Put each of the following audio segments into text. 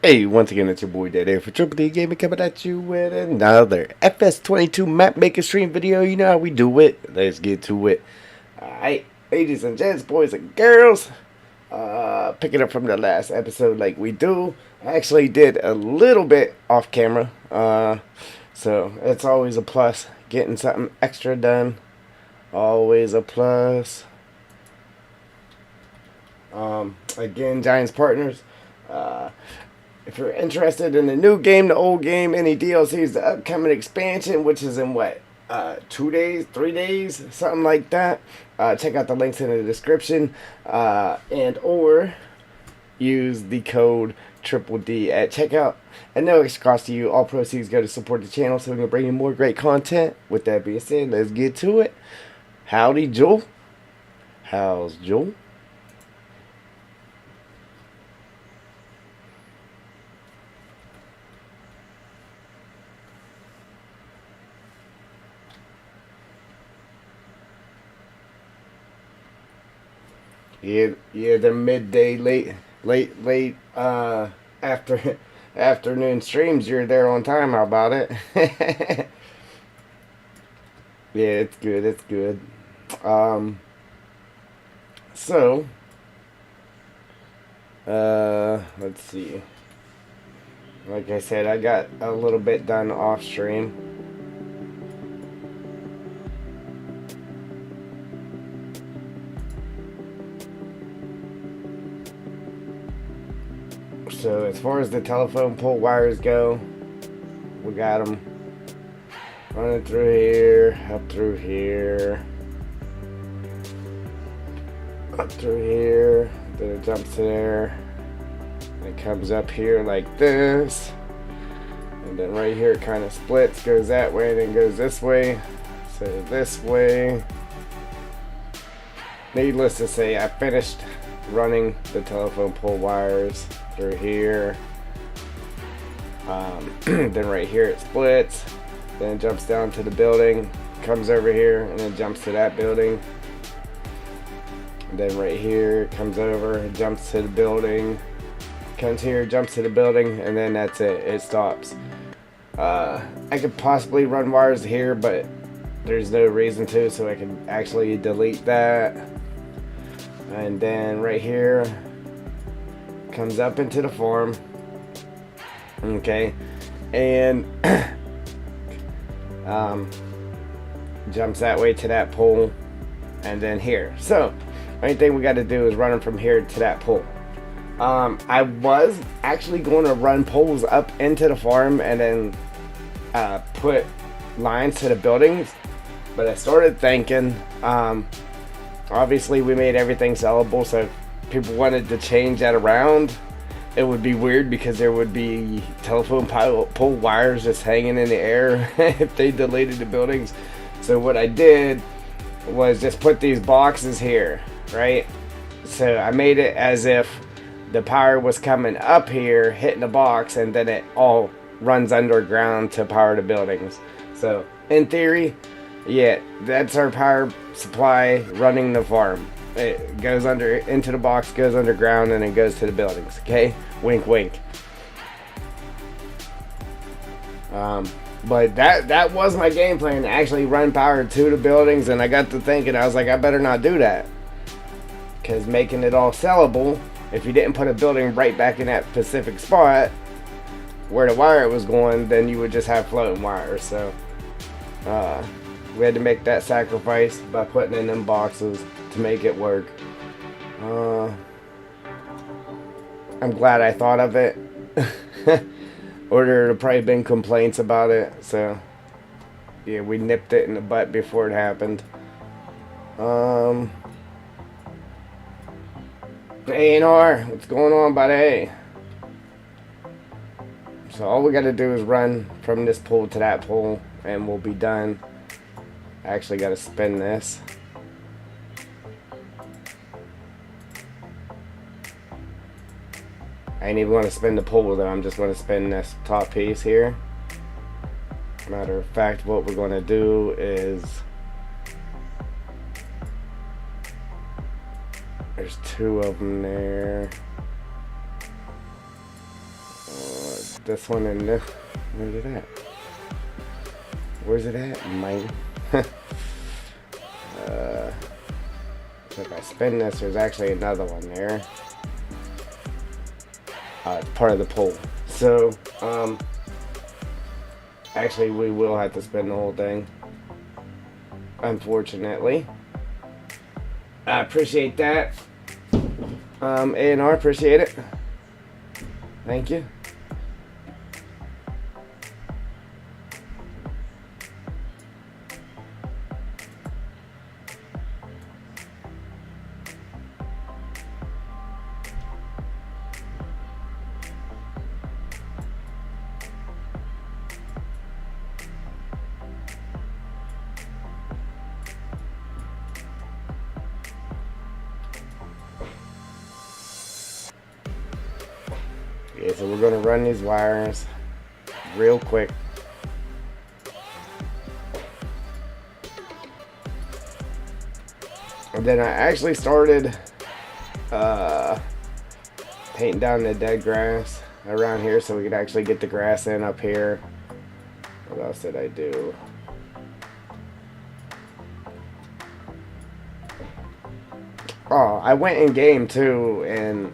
Hey, once again, it's your boy Daddy for Triple D Gaming coming at you with another FS22 map maker stream video. You know how we do it. Let's get to it. Alright, ladies and gents, boys and girls. Picking up from the last episode like we do. I actually did a little bit off camera. So it's always a plus. Getting something extra done. Always a plus. Again, Giants Partners. If you're interested in the new game, the old game, any DLCs, the upcoming expansion, which is in what? 2 days, 3 days, something like that. Check out the links in the description. And or use the code Triple D at checkout. And no extra cost to you. All proceeds go to support the channel so we can bring you more great content. With that being said, let's get to it. Howdy, Joel. How's Joel? Yeah, the midday, late, afternoon streams. You're there on time. How about it? Yeah, it's good. It's good. So, let's see. Like I said, I got a little bit done off stream. So as far as the telephone pole wires go, we got them running through here, up through here, up through here, then it jumps to there, it comes up here like this, and then right here it kind of splits, goes that way, and then goes this way, so this way. Needless to say, I finished running the telephone pole wires through here. Then right here it splits, then it jumps down to the building, comes over here, and then jumps to that building. And then right here it comes over, it jumps to the building, comes here, jumps to the building, and then that's it. It stops. I could possibly run wires here, but there's no reason to, so I can actually delete that. And then right here comes up into the farm, okay, and jumps that way to that pole, and then here. So only thing we got to do is run them from here to that pole. I was actually going to run poles up into the farm and then put lines to the buildings, but I started thinking, obviously we made everything sellable, so if people wanted to change that around, it would be weird because there would be telephone pole wires just hanging in the air if they deleted the buildings. So what I did was just put these boxes here, right? So I made it as if the power was coming up here, hitting the box, and then it all runs underground to power the buildings. So in theory, yeah, that's our power supply running the farm. It goes into the box, goes underground, and it goes to the buildings. Okay, wink, wink. But that was my game plan, to actually run power to the buildings. And I got to thinking, I was like, I better not do that, because making it all sellable, if you didn't put a building right back in that specific spot where the wire was going, then you would just have floating wires. So we had to make that sacrifice by putting in them boxes to make it work. I'm glad I thought of it. Or there would have probably been complaints about it. So yeah, we nipped it in the butt before it happened. A&R, what's going on, buddy? So all we got to do is run from this pole to that pole, and we'll be done. I actually got to spin this. I ain't even going to spin the pole though, I'm just going to spin this top piece here. Matter of fact, what we're going to do is, there's two of them there. this one in this. Where's it at? Where's it at, mine? So if I spin this, there's actually another one there. It's part of the pole. So, actually, we will have to spin the whole thing. Unfortunately. I appreciate that. And I appreciate it. Thank you. Yeah, so we're gonna run these wires real quick. And then I actually started painting down the dead grass around here so we could actually get the grass in up here. What else did I do? Oh, I went in game too and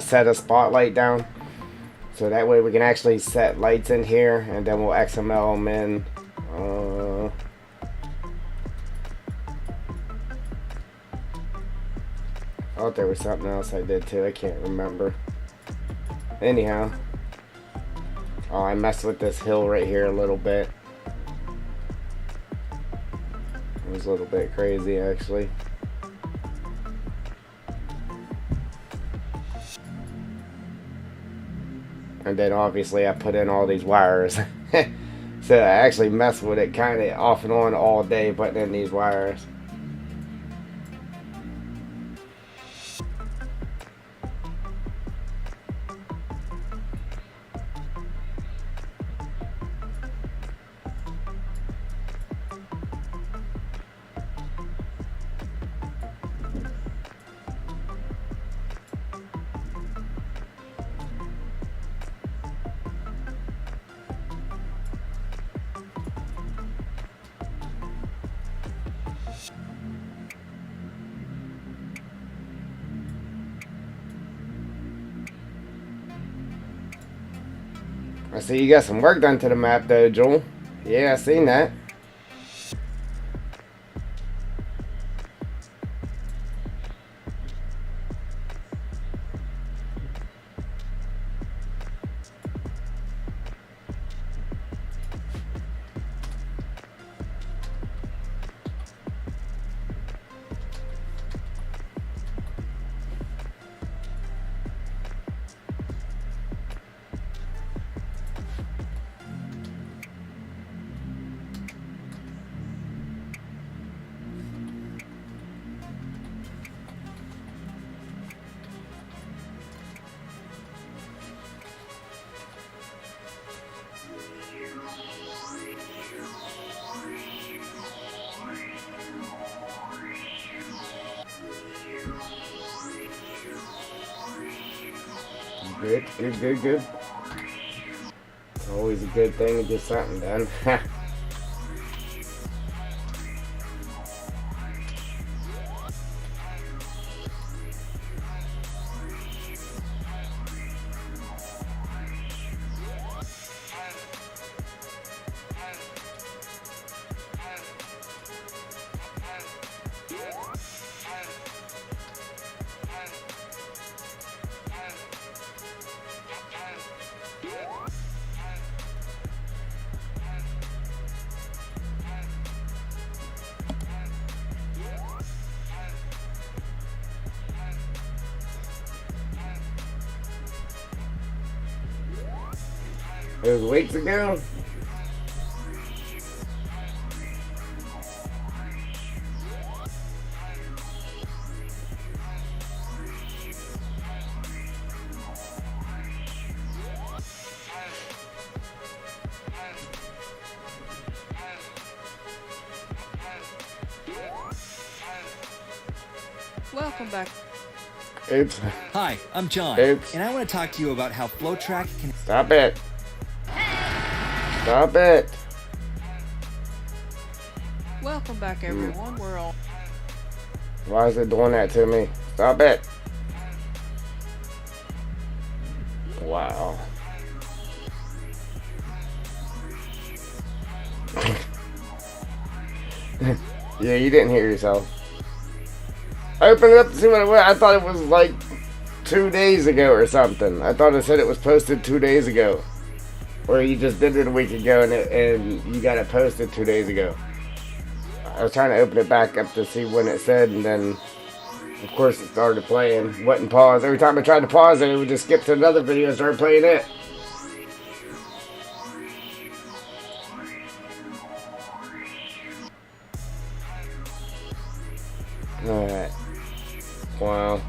set a spotlight down so that way we can actually set lights in here, and then we'll XML them in. I thought there was something else I did too. I can't remember. Anyhow, oh, I messed with this hill right here a little bit. It was a little bit crazy actually. And then obviously I put in all these wires. So I actually messed with it kind of off and on all day putting in these wires. I see you got some work done to the map though, Joel. Yeah, I seen that. Good, good, good, good. Always a good thing to get something done. It was weeks ago. Welcome back. Oops. Hi, I'm John, Oops. and I want to talk to you about how FlowTrack can... Stop it. Stop it. Welcome back, everyone. We're all... Why is it doing that to me? Stop it. Wow. Yeah, you didn't hear yourself. Open it up to see what it was. I thought it was like 2 days ago or something. I thought it said it was posted 2 days ago. Or you just did it a week ago and you got it posted 2 days ago. I was trying to open it back up to see when it said, and then of course it started playing. Wouldn't pause. Every time I tried to pause it, it would just skip to another video and start playing it. Alright. Wow.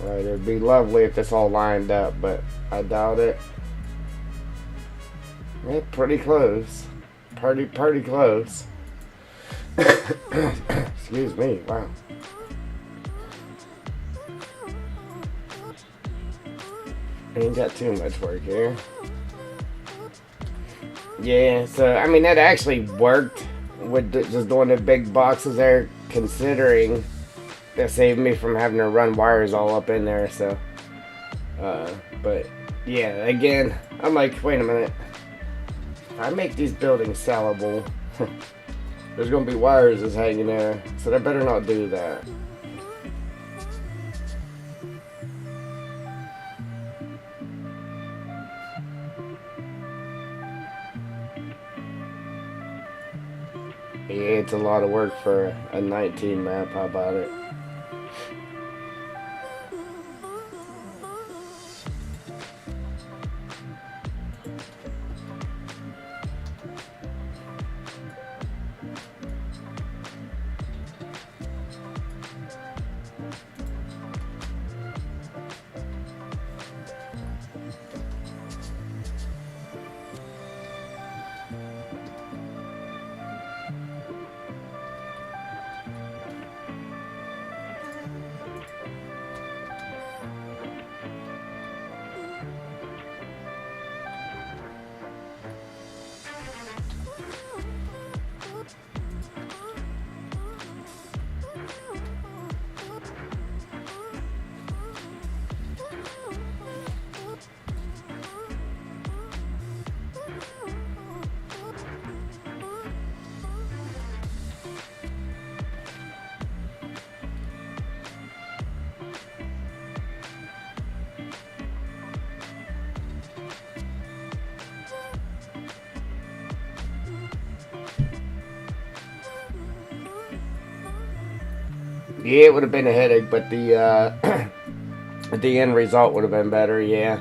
Right, it'd be lovely if this all lined up, but I doubt it. Yeah, pretty close. Pretty close. Excuse me, wow. Ain't got too much work here. Yeah, so, I mean, that actually worked with just doing the big boxes there, considering that saved me from having to run wires all up in there, so. But, yeah, again, I'm like, wait a minute. If I make these buildings sellable, there's going to be wires that's hanging there, so they better not do that. Yeah, it's a lot of work for a 19 map. How about it? Yeah, it would have been a headache, but the the end result would have been better. Yeah.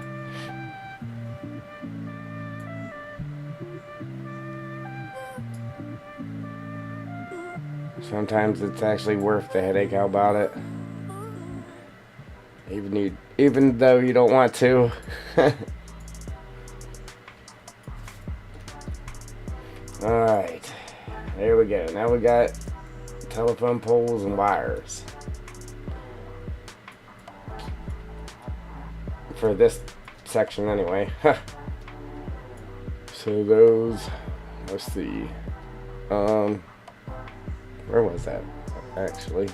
Sometimes it's actually worth the headache. How about it? Even though you don't want to. All right, there we go. Now we got telephone poles and wires for this section anyway. So those, let's see, where was that actually?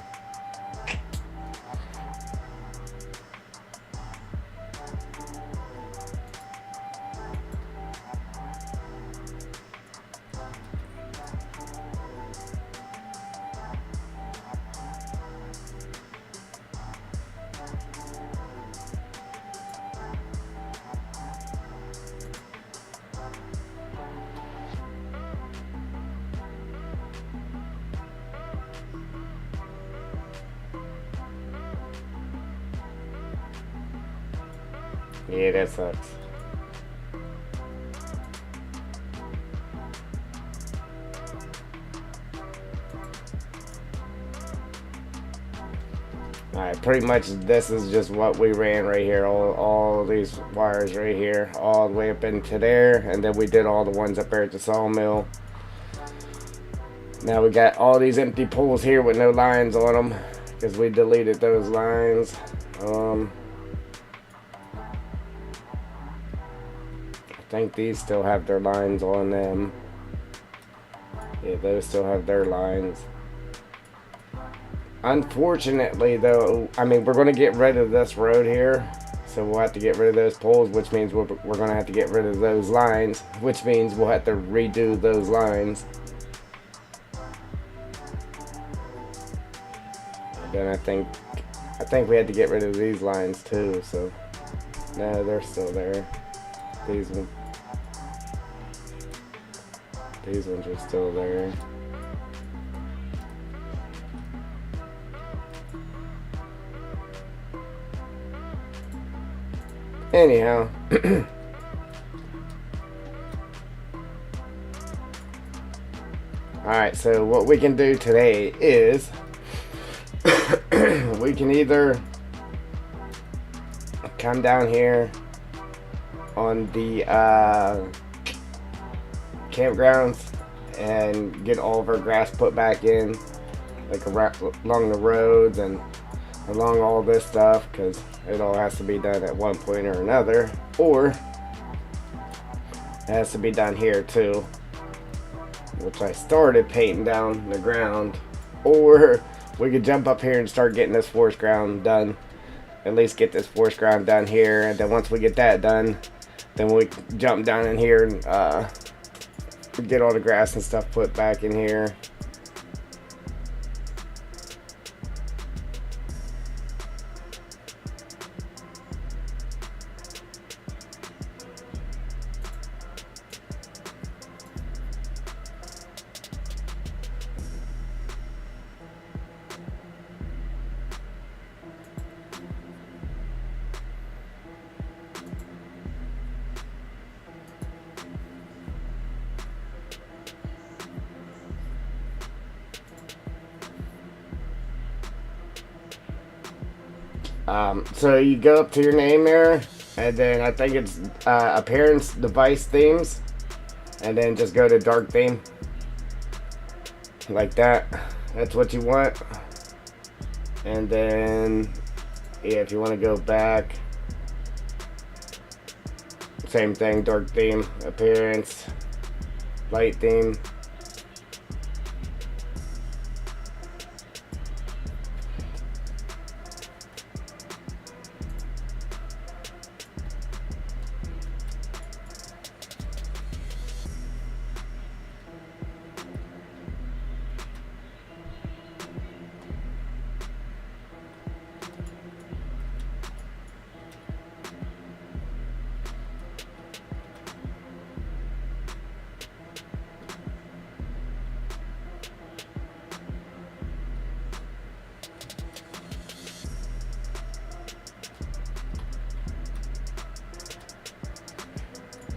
Yeah, that sucks. Alright, pretty much this is just what we ran right here. All these wires right here, all the way up into there, and then we did all the ones up there at the sawmill. Now we got all these empty poles here with no lines on them because we deleted those lines. I think these still have their lines on them. Yeah, those still have their lines. Unfortunately, though, I mean, we're going to get rid of this road here. So we'll have to get rid of those poles, which means we're going to have to get rid of those lines, which means we'll have to redo those lines. Then I think we had to get rid of these lines too, so no, they're still there. These ones are still there. Anyhow, alright, so what we can do today is we can either come down here on the campgrounds and get all of our grass put back in, like along the roads and along all this stuff, because it all has to be done at one point or another, or it has to be done here too, which I started painting down the ground, or we could jump up here and start getting this forest ground done. At least get this forest ground done here, and then once we get that done, then we jump down in here and get all the grass and stuff put back in here. So you go up to your name there, and then I think it's appearance, device themes, and then just go to dark theme, like that. That's what you want. And then, yeah, if you want to go back, same thing, dark theme, appearance, light theme.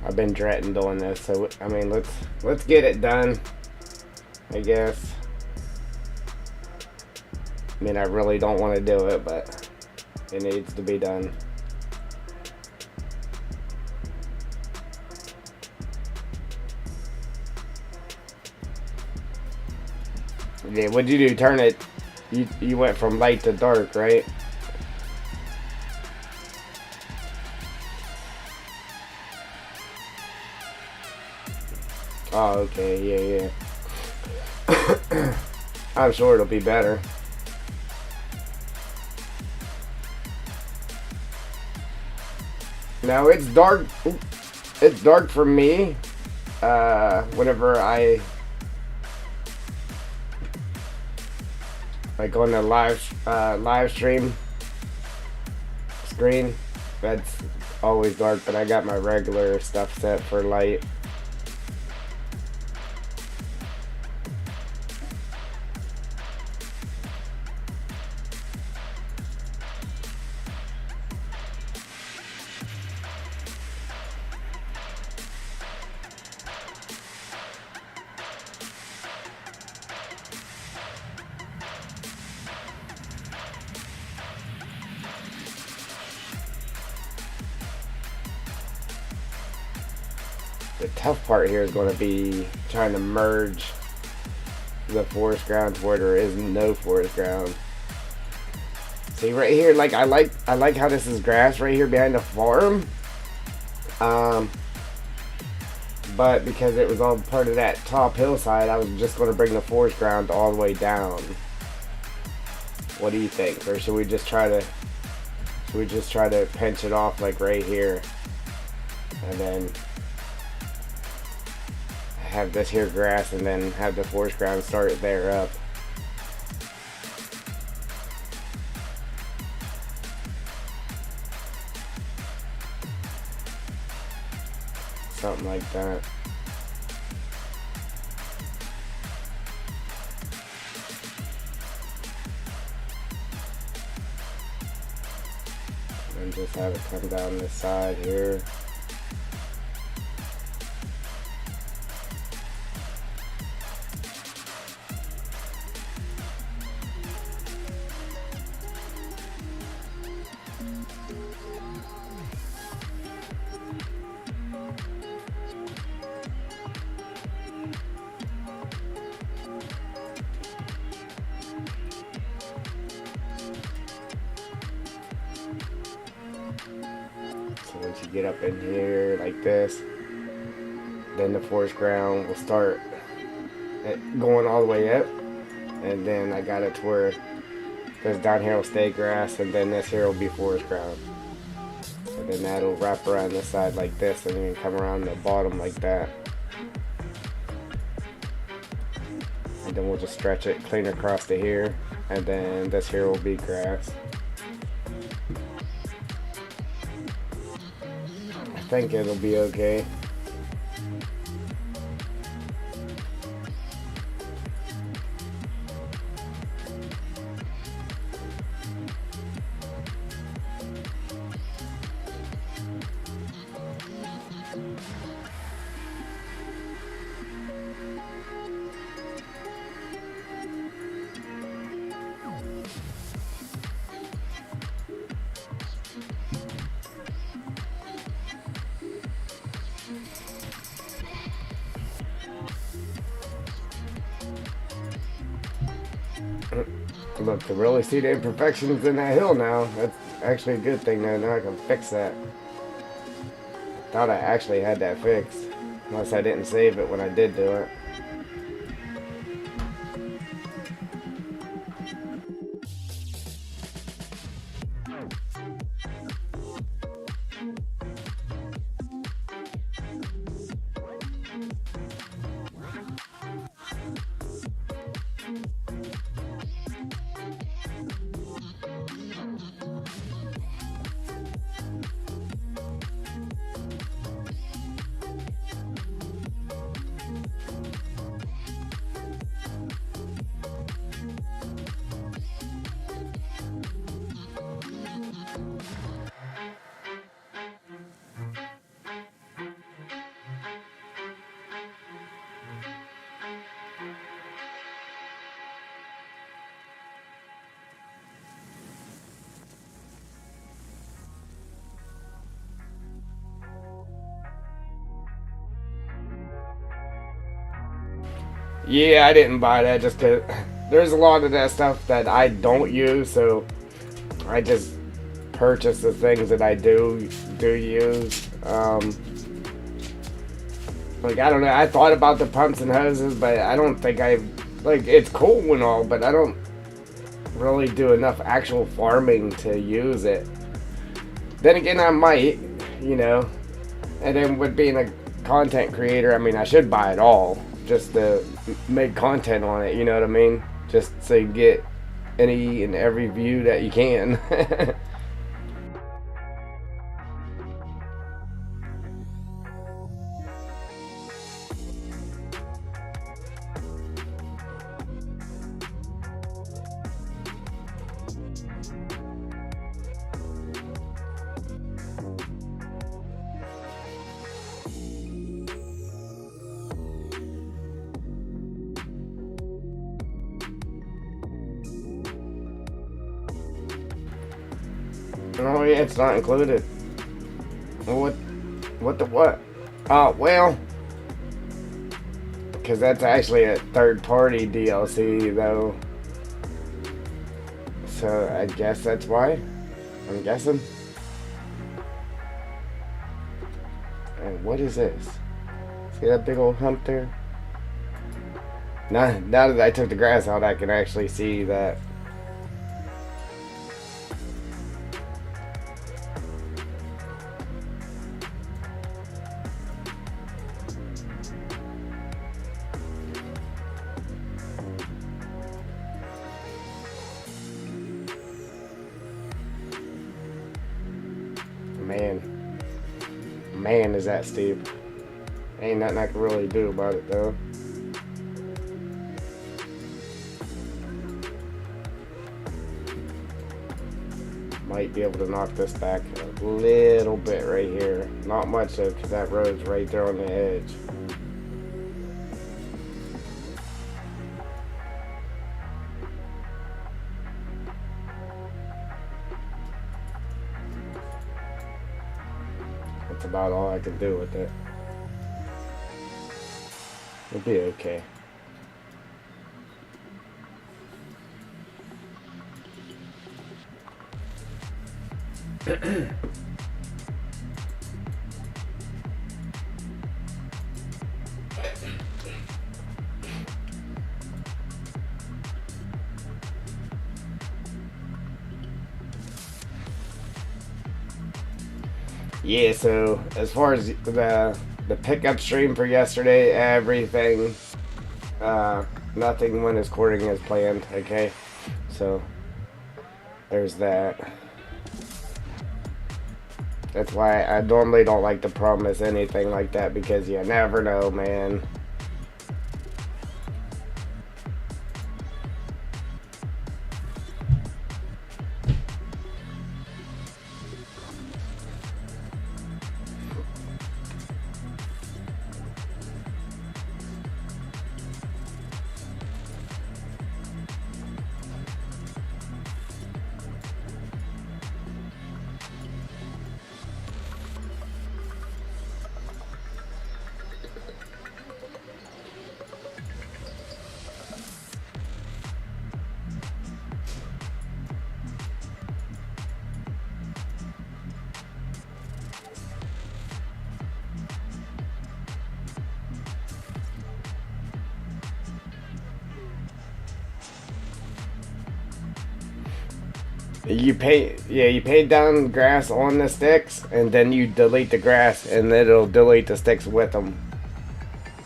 I've been dreading doing this, so I mean, let's get it done, I guess. I mean, I really don't want to do it, but it needs to be done. Yeah, what'd you do? Turn it. You went from light to dark, right? Oh, okay, yeah. I'm sure it'll be better. Now it's dark. It's dark for me. Whenever I like on the live stream screen, that's always dark. But I got my regular stuff set for light. The tough part here is going to be trying to merge the forest ground to where there is no forest ground. See right here, like I like how this is grass right here behind the farm. But because it was all part of that top hillside, I was just going to bring the forest ground all the way down. What do you think? Or should we just try to pinch it off like right here, and then have this here grass, and then have the forest ground start there up? Something like that. And just have it come down this side here. So once you get up in here like this, then the forest ground will start going all the way up, and then I got it to where this down here will stay grass, and then this here will be forest ground. And then that'll wrap around this side like this, and then come around the bottom like that. And then we'll just stretch it clean across to here, and then this here will be grass. I think it'll be okay. Look, to really see the imperfections in that hill now, that's actually a good thing though. Now I can fix that. Thought I actually had that fixed, unless I didn't save it when I did do it. Yeah, I didn't buy that just because there's a lot of that stuff that I don't use, so I just purchase the things that I do use. Like, I don't know, I thought about the pumps and hoses, but I don't think like, it's cool and all, but I don't really do enough actual farming to use it. Then again, I might, you know, and then with being a content creator, I mean, I should buy it all just to make content on it, you know what I mean? Just so you get any and every view that you can. Oh yeah, it's not included. What the what? Oh, well, because that's actually a third-party DLC though. So I guess that's why. I'm guessing. And what is this? See that big old hump there? Now that I took the grass out, I can actually see that. Man, is that steep. Ain't nothing I can really do about it though. Might be able to knock this back a little bit right here. Not much though, because that road's right there on the edge. That's about all I can do with it. It'll be okay. Yeah, so as far as the pickup stream for yesterday, everything, nothing went according as planned. Okay, so there's that. That's why I normally don't like to promise anything like that, because you never know, man. You paint down grass on the sticks, and then you delete the grass, and then it'll delete the sticks with them.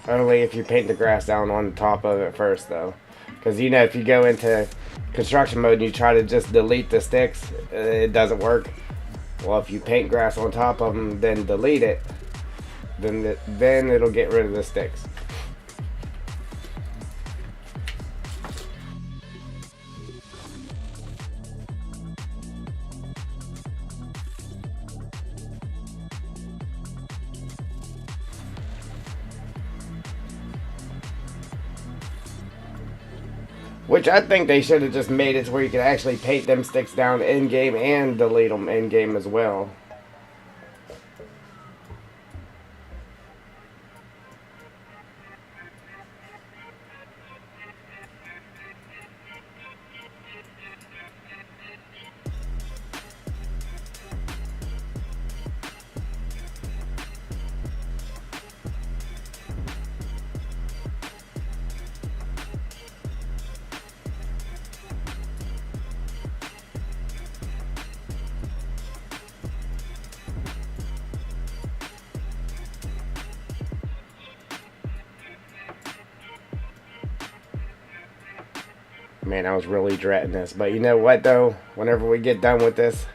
Only if you paint the grass down on top of it first, though. Because, you know, if you go into construction mode and you try to just delete the sticks, it doesn't work. Well, if you paint grass on top of them, then delete it, then it'll get rid of the sticks. Which I think they should have just made it to where you could actually paint them sticks down in-game and delete them in-game as well. Man, I was really dreading this. But you know what, though? Whenever we get done with this,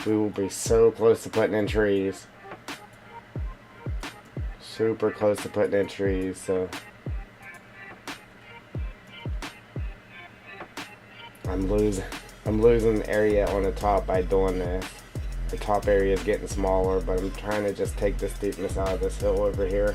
we will be so close to putting in trees. Super close to putting in trees, so... I'm losing area on the top by doing this. The top area is getting smaller, but I'm trying to just take the steepness out of this hill over here.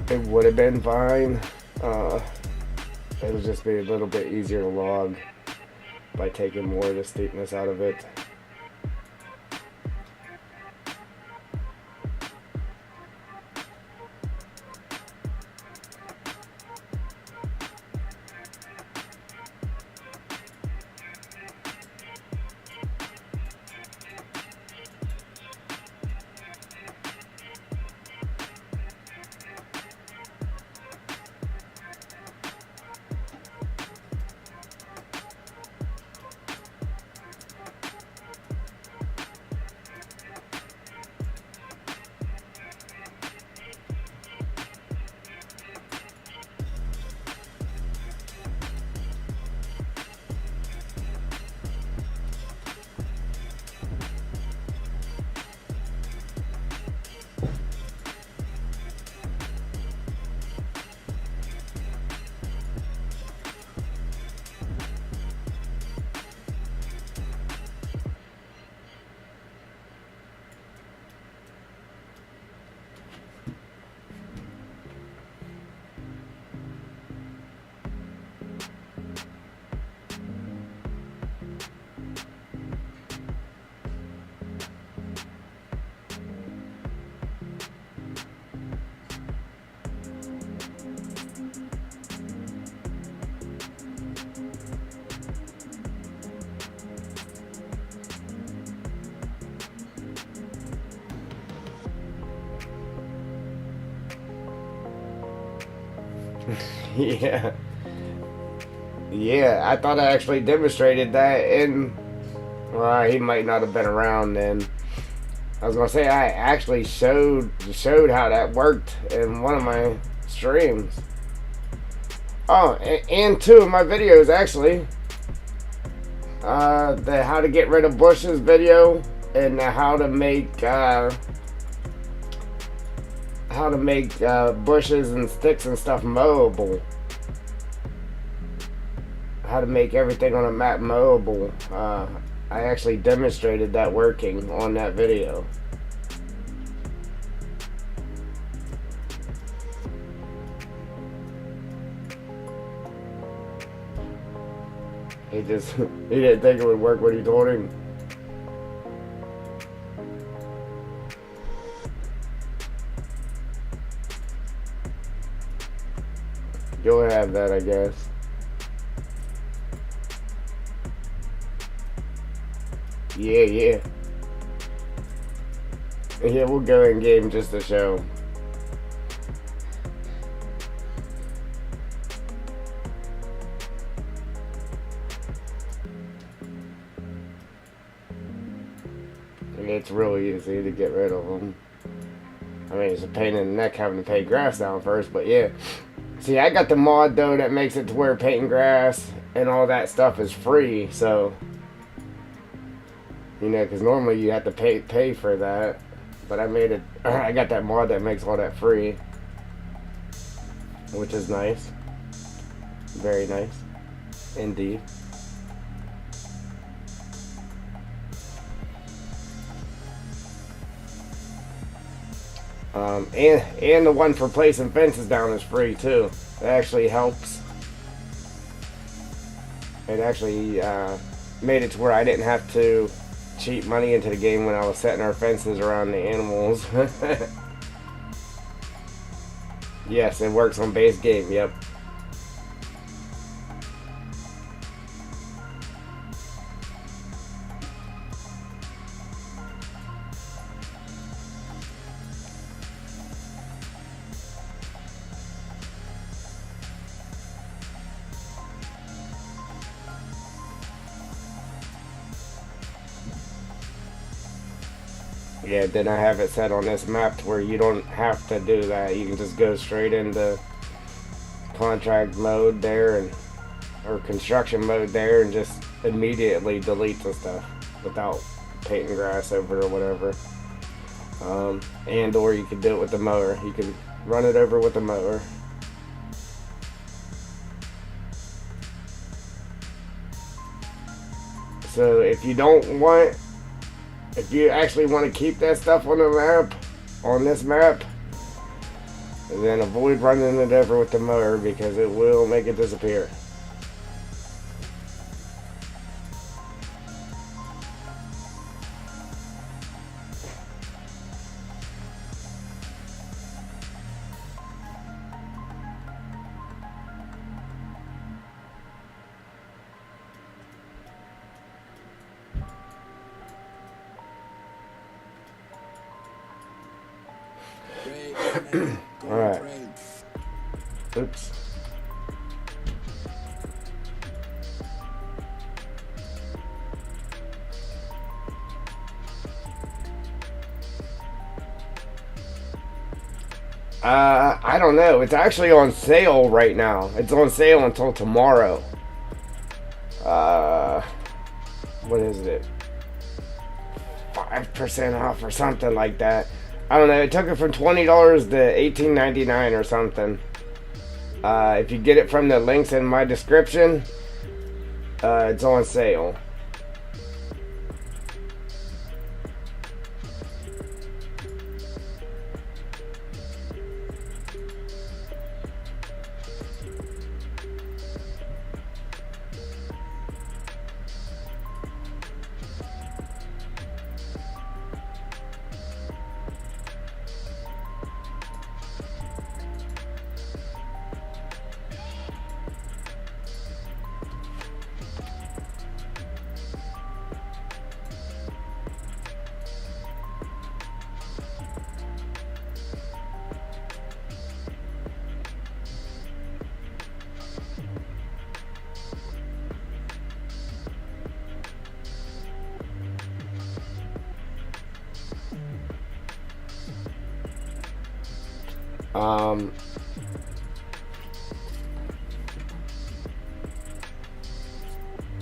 It would have been fine. It'll just be a little bit easier to log. by taking more of the steepness out of it. Yeah. Yeah, I thought I actually demonstrated that in... Well, he might not have been around then. I was gonna say I actually showed how that worked in one of my streams. Oh, and two of my videos actually. The how to get rid of bushes video and the how to make bushes and sticks and stuff mowable. How to make everything on a map mowable. I actually demonstrated that working on that video. He didn't think it would work when he told him. You'll have that, I guess. Yeah. Yeah, we'll go in game just to show. It's really easy to get rid of them. I mean, it's a pain in the neck having to pay grass down first, but yeah. See, I got the mod though that makes it to where painting grass and all that stuff is free, so you know, because normally you have to pay for that, but I made it. I got that mod that makes all that free, which is nice, very nice, indeed. And the one for placing fences down is free too. It actually helps. It actually made it to where I didn't have to cheat money into the game when I was setting our fences around the animals. Yes, it works on base game, yep. Yeah, then I have it set on this map to where you don't have to do that. You can just go straight into contract mode there or construction mode there and just immediately delete the stuff without painting grass over or whatever. And or you can do it with the mower. You can run it over with the mower. So if you actually want to keep that stuff on the map, on this map, then avoid running it over with the mower because it will make it disappear. Alright. Oops. I don't know. It's actually on sale right now. It's on sale until tomorrow. What is it? 5% off or something like that. I don't know. It took it from $20 to $18.99 or something. If you get it from the links in my description, it's on sale.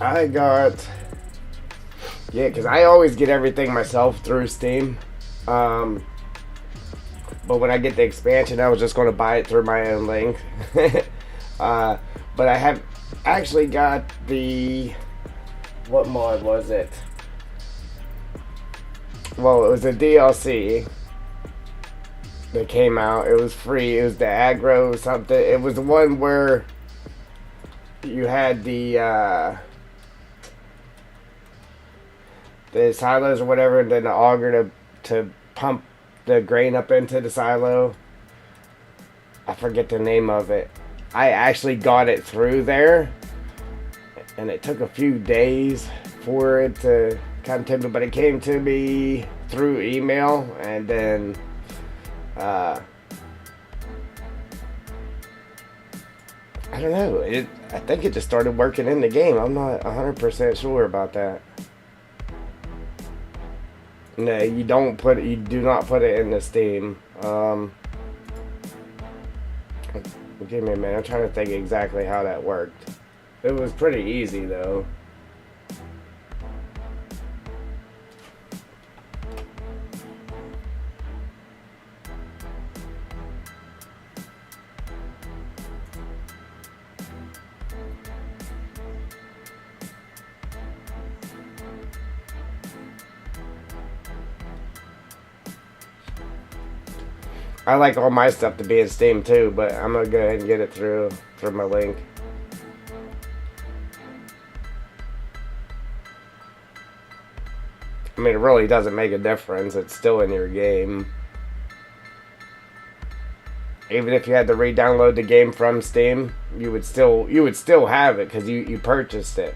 I got, because I always get everything myself through Steam. But when I get the expansion, I was just going to buy it through my own link. But I have actually got the, what mod was it? Well, it was a DLC that came out. It was free. It was the aggro something. It was the one where you had the silos or whatever, and then the auger to pump the grain up into the silo. I forget the name of it. I actually got it through there, and it took a few days for it to come to me, but it came to me through email, and then I don't know. I think it just started working in the game. I'm not 100% sure about that. No, you don't put it. You do not put it in the Steam. Give me a minute. I'm trying to think exactly how that worked. It was pretty easy though. I like all my stuff to be in Steam too, but I'm gonna go ahead and get it through my link. I mean, it really doesn't make a difference. It's still in your game. Even if you had to re-download the game from Steam, you would still have it because you purchased it.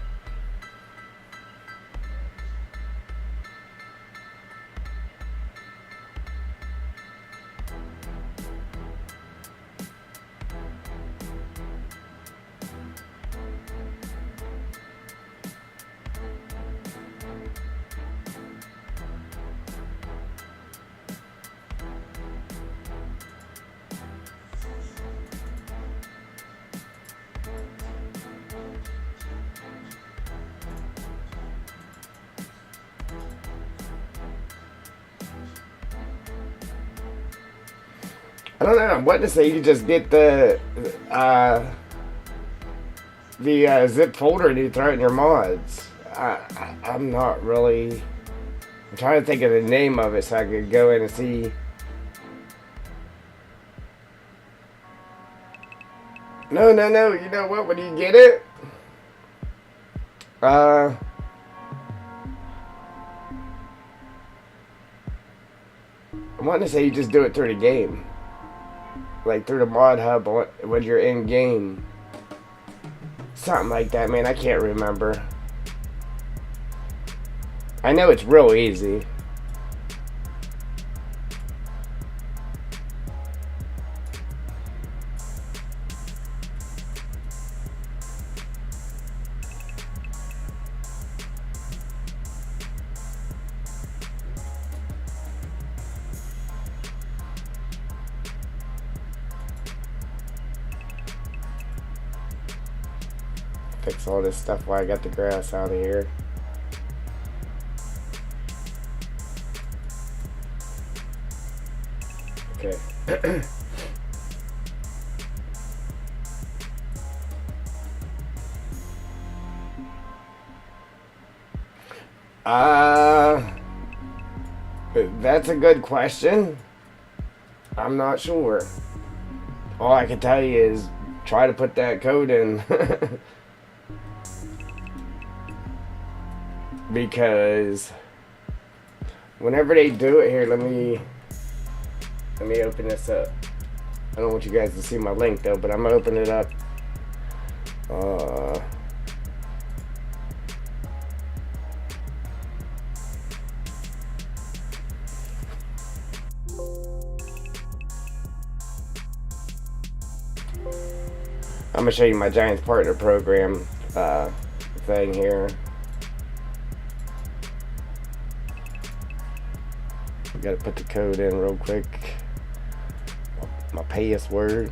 I don't know. I'm wanting to say you just get the zip folder and you throw it in your mods. I'm not really. I'm trying to think of the name of it so I could go in and see. No. You know what? When you get it, I'm wanting to say you just do it through the game. Like through the mod hub when you're in game. Something like that, man. I can't remember. I know it's real easy. Fix all this stuff while I got the grass out of here. Okay. That's a good question. I'm not sure. All I can tell you is try to put that code in. Because whenever they do it here, let me open this up. I don't want you guys to see my link though, but I'm gonna open it up. I'm gonna show you my Giants Partner Program thing here. Gotta put the code in real quick. My password.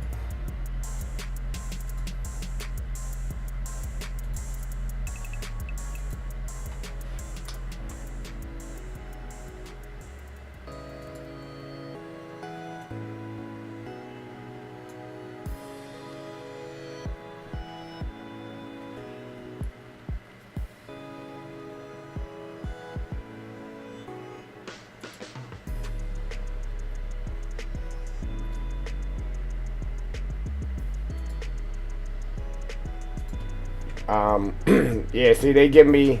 Yeah, see, they give me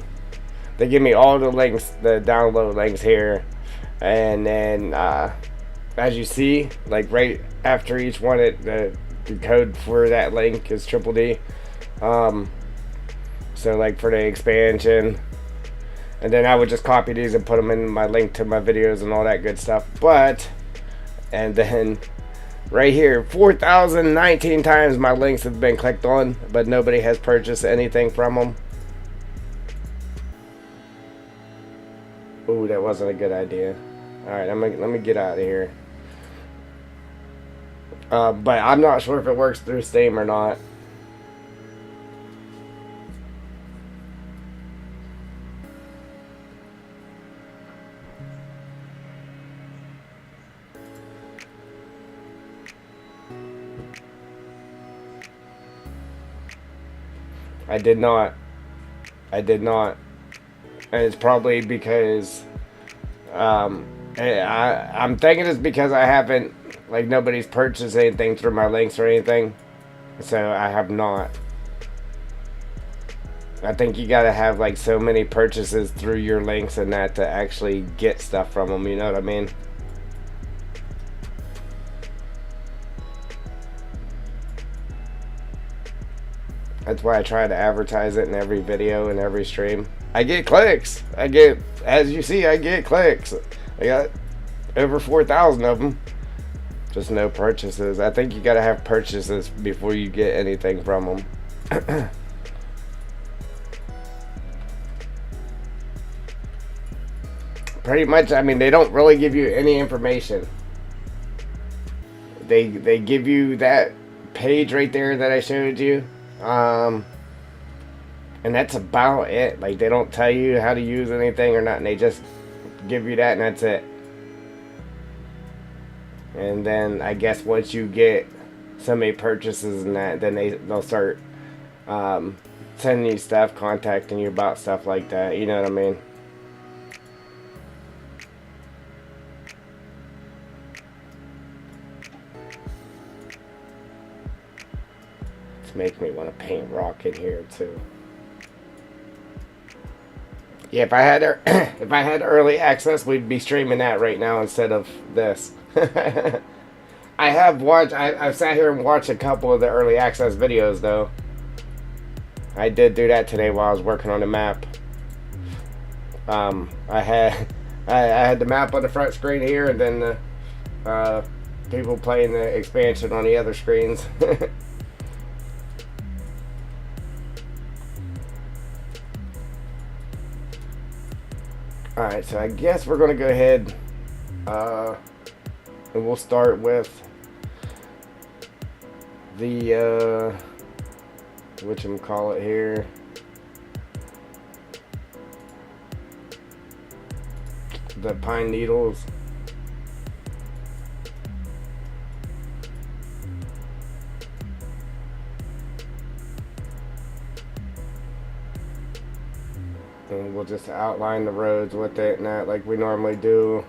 all the links, the download links here, and then as you see, like right after each one, the code for that link is triple D. So like for the expansion, and then I would just copy these and put them in my link to my videos and all that good stuff. And then right here, 4,019 times my links have been clicked on, but nobody has purchased anything from them. Ooh, that wasn't a good idea. Alright, let me get out of here. But I'm not sure if it works through Steam or not. I did not. And it's probably because I'm thinking it's because I haven't, like, nobody's purchased anything through my links or anything, so I have not. I think you gotta have like so many purchases through your links and that to actually get stuff from them, you know what I mean? That's why I try to advertise it in every video and every stream. I get clicks. As you see, I get clicks. I got over 4,000 of them. Just no purchases. I think you gotta have purchases before you get anything from them. Pretty much, I mean, they don't really give you any information. They give you that page right there that I showed you. And that's about it. Like, they don't tell you how to use anything or nothing. They just give you that and that's it. And then I guess once you get so many purchases and that, then they'll start sending you stuff, contacting you about stuff like that. You know what I mean? Make me want to paint rock in here too. Yeah, if I had early access, we'd be streaming that right now instead of this. I've sat here and watched a couple of the early access videos though. I did do that today while I was working on the map. I had the map on the front screen here, and then the people playing the expansion on the other screens. Alright, so I guess we're going to go ahead and we'll start with the whatchamacallit here. The pine needles. And we'll just outline the roads with it and that like we normally do.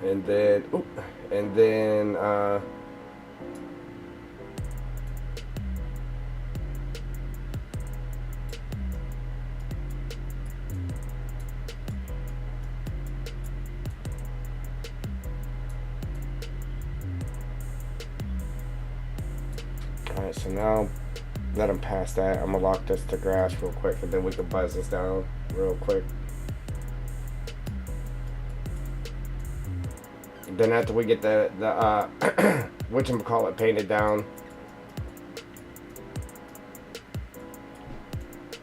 And then, alright, so now let them pass that. I'm gonna lock this to grass real quick and then we can buzz this down real quick. Then after we get the whatchamacallit painted down,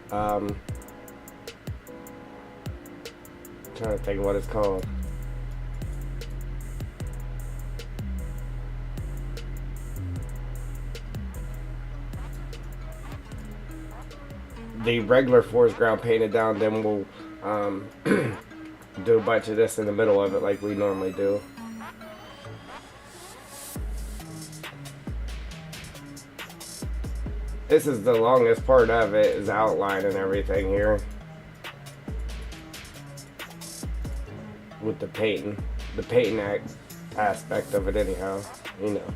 trying to think of what it's called. The regular forest ground painted down, then we'll do a bunch of this in the middle of it like we normally do. This is the longest part of it, is outline and everything here. With the painting aspect of it anyhow, you know.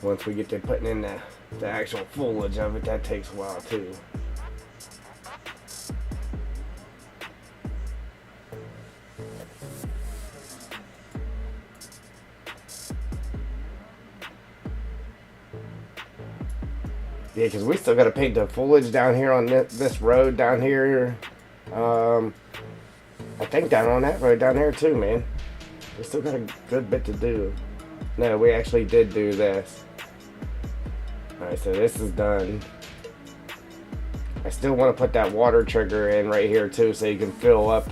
Once we get to putting in the actual foliage of it, that takes a while too. Yeah, because we still got to paint the foliage down here on this road down here. I think down on that road down there too, man. We still got a good bit to do. No, we actually did do this. Alright, so this is done. I still want to put that water trigger in right here too, so you can fill up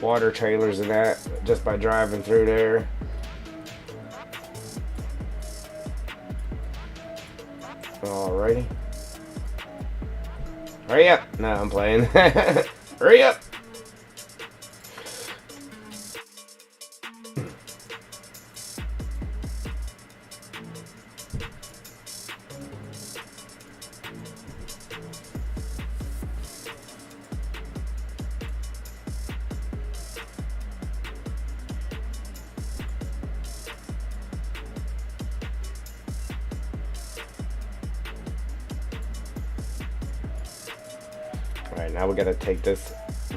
water trailers and that just by driving through there. Alrighty. Hurry up! No, I'm playing. Hurry up! Alright, now we gotta take this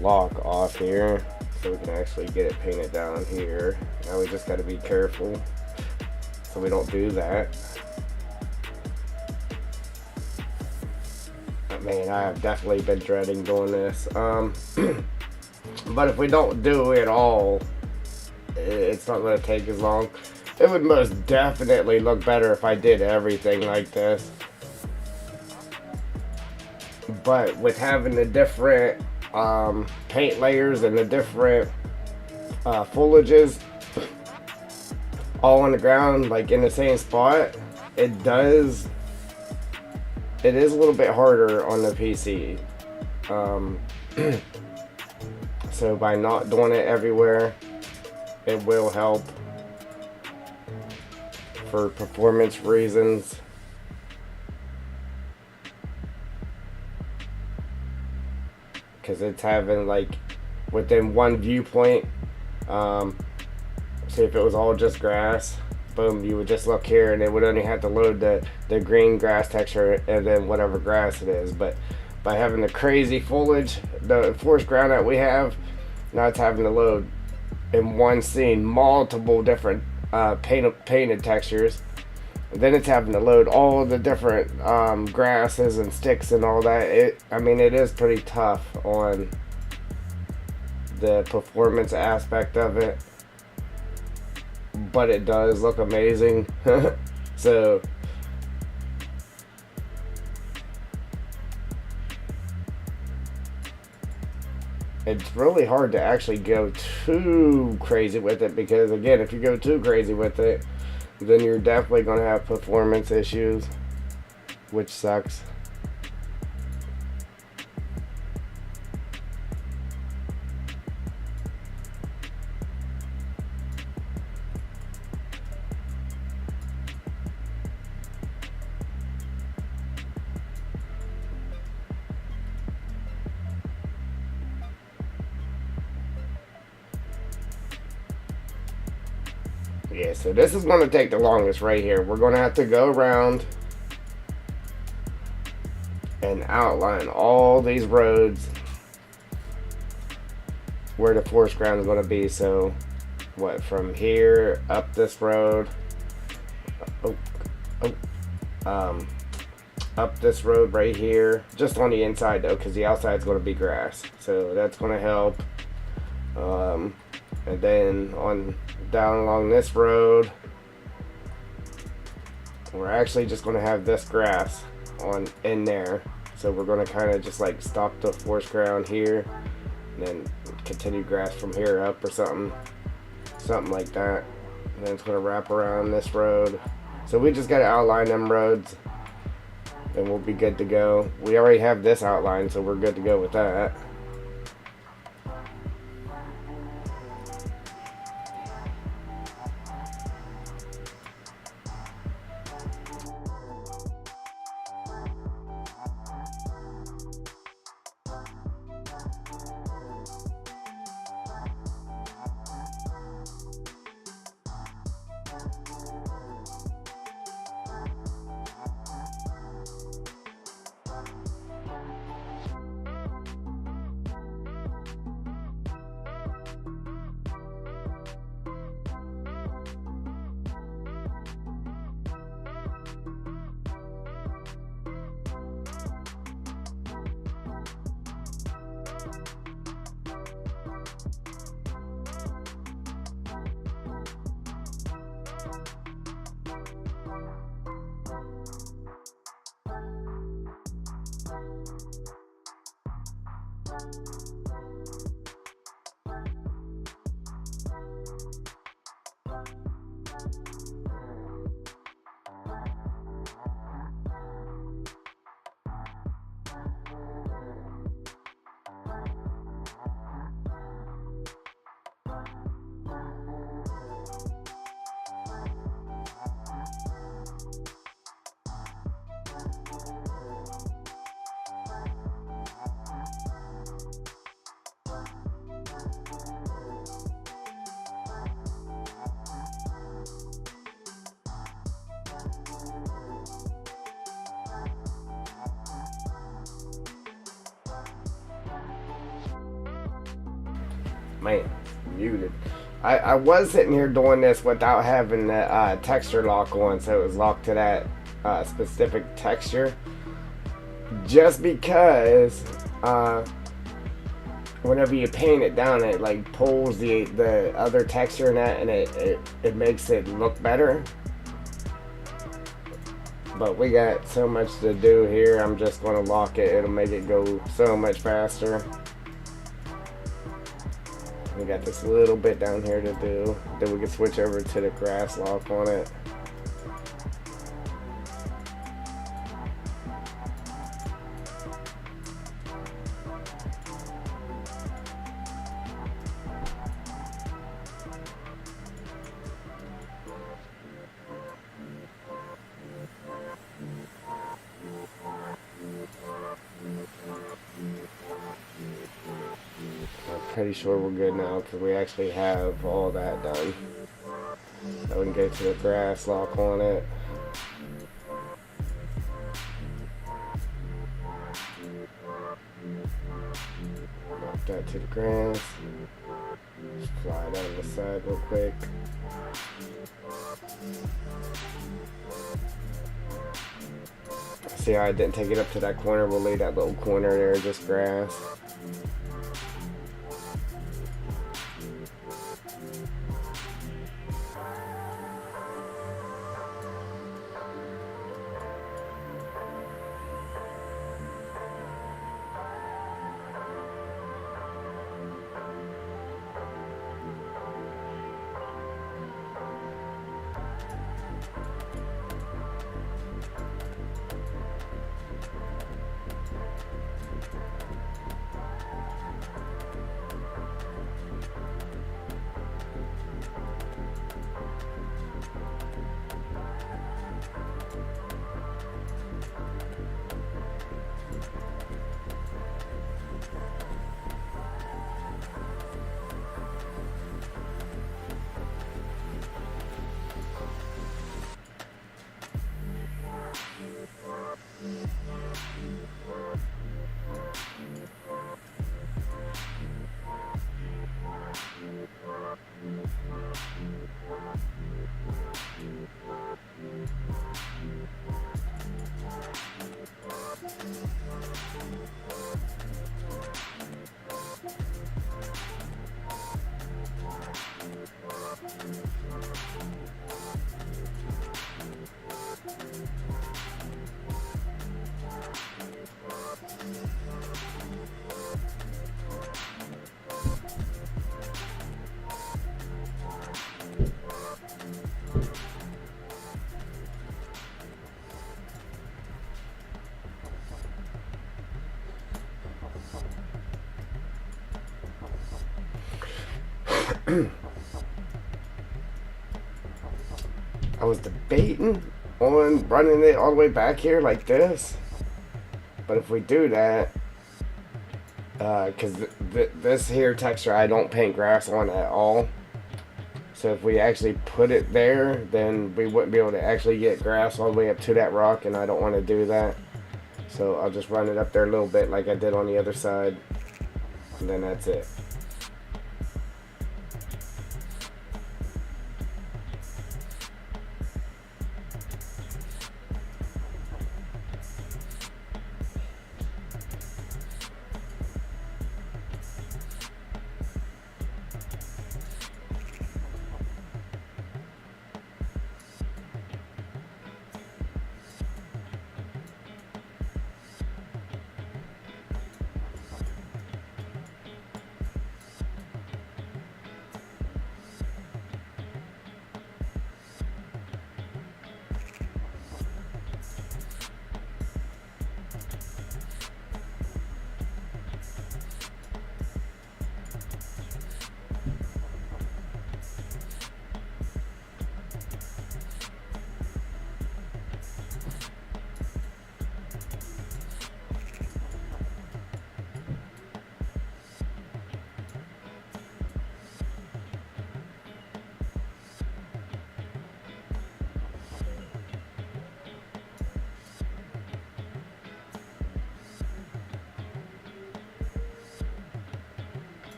lock off here so we can actually get it painted down here. Now we just gotta be careful so we don't do that. But man, I have definitely been dreading doing this. But if we don't do it all, it's not gonna take as long. It would most definitely look better if I did everything like this. But with having the different paint layers and the different foliages all on the ground, like in the same spot, it is a little bit harder on the PC. So by not doing it everywhere, it will help for performance reasons. Because it's having like within one viewpoint, say if it was all just grass, boom, you would just look here and it would only have to load the green grass texture and then whatever grass it is. But by having the crazy foliage, the forest ground that we have, now it's having to load in one scene multiple different painted textures. And then it's having to load all the different grasses and sticks and all that. I mean, it is pretty tough on the performance aspect of it, but it does look amazing. So it's really hard to actually go too crazy with it because, again, if you go too crazy with it, then you're definitely going to have performance issues, which sucks. Yeah, so this is going to take the longest right here. We're going to have to go around and outline all these roads where the forest ground is going to be. So, what, from here up this road, oh, up this road right here, just on the inside though, because the outside is going to be grass. So that's going to help. And then on down along this road, we're actually just going to have this grass on in there. So we're going to kind of just like stop the forest ground here and then continue grass from here up or something like that. And then it's going to wrap around this road. So we just got to outline them roads and we'll be good to go. We already have this outline, so we're good to go with that. Man, muted. I was sitting here doing this without having the texture lock on, so it was locked to that specific texture. Just because whenever you paint it down, it like pulls the other texture in that, and it makes it look better. But we got so much to do here. I'm just gonna lock it. It'll make it go so much faster. We got this little bit down here to do. Then we can switch over to the grass lock on it. Pretty sure we're good now because we actually have all that done. Now we can go to the grass lock on it. Lock that to the grass. Just fly down the side real quick. See how I didn't take it up to that corner? We'll leave that little corner there, just grass. I was debating on running it all the way back here like this, but if we do that, because this here texture I don't paint grass on at all, so if we actually put it there, then we wouldn't be able to actually get grass all the way up to that rock, and I don't want to do that. So I'll just run it up there a little bit like I did on the other side, and then that's it.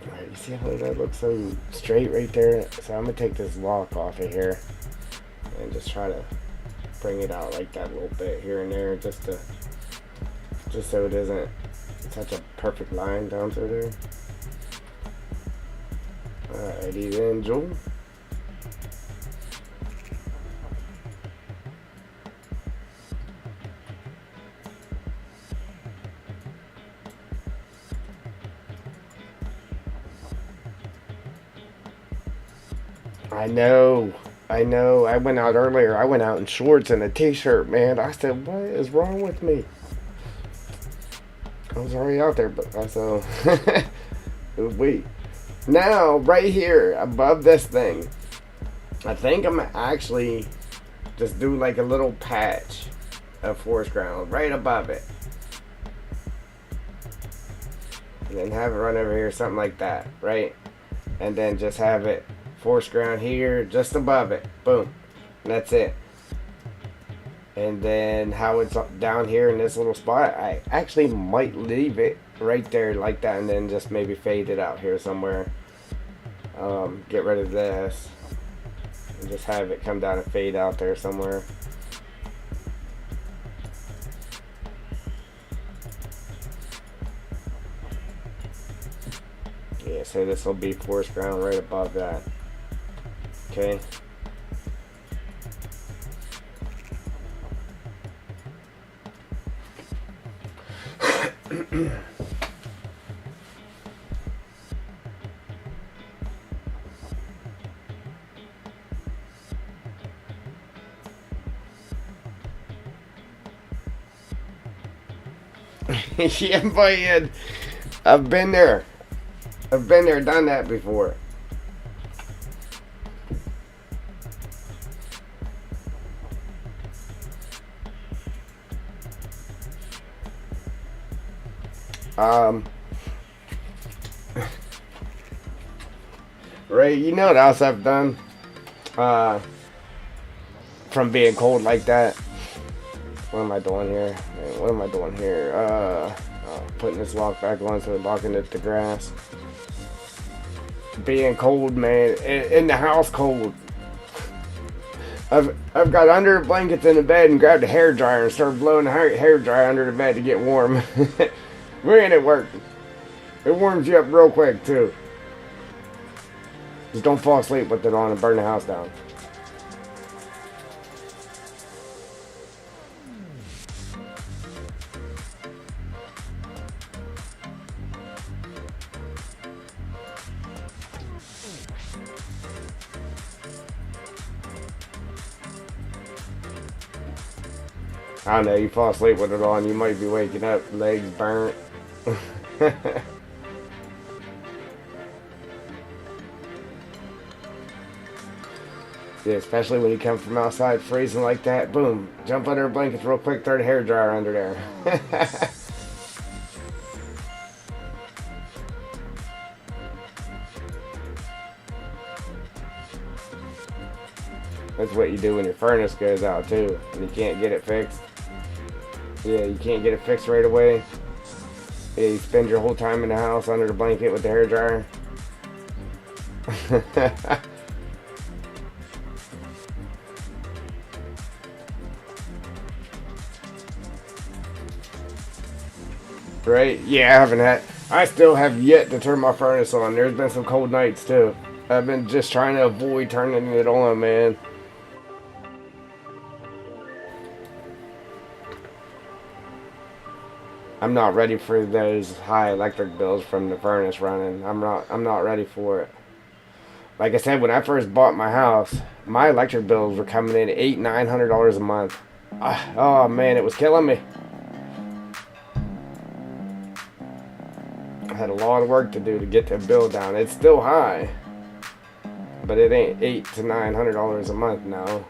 Alright, you see how that looks so straight right there? So I'm going to take this lock off of here and just try to bring it out like that a little bit here and there, just so it isn't such a perfect line down through there. Alrighty then, Joel. I know. I went out earlier. I went out in shorts and a t-shirt, man. I said, what is wrong with me? I was already out there, but I saw. Wait. Now, right here, above this thing, I think I'm gonna actually just do like a little patch of forest ground right above it. And then have it run over here, something like that, right? And then just have it forest ground here, just above it. Boom. And that's it. And then how it's down here in this little spot, I actually might leave it right there like that, and then just maybe fade it out here somewhere. Get rid of this and just have it come down and fade out there somewhere. Yeah, so this will be forest ground right above that. Okay. Yeah, but I've been there. I've been there, done that before. Um, Ray, you know what else I've done? From being cold like that. What am I doing here? What am I doing here? Putting this lock back on so we're locking it to grass. Being cold, man. In the house cold. I've got under blankets in the bed and grabbed a hair dryer and started blowing the hair dryer under the bed to get warm. Man, it worked. It warms you up real quick too. Just don't fall asleep with it on and burn the house down. I don't know, you fall asleep with it on, you might be waking up, legs burnt. Yeah, especially when you come from outside freezing like that, boom, jump under the blankets real quick, throw the hair dryer under there. That's what you do when your furnace goes out too, and you can't get it fixed. Yeah, you can't get it fixed right away. Yeah, you spend your whole time in the house under the blanket with the hair dryer. Right? Yeah, I still have yet to turn my furnace on. There's been some cold nights too. I've been just trying to avoid turning it on, man. I'm not ready for those high electric bills from the furnace running. I'm not ready for it. Like I said, when I first bought my house, my electric bills were coming in at $900 a month. Oh man, it was killing me. I had a lot of work to do to get the bill down. It's still high, but it ain't $800 to $900 a month now.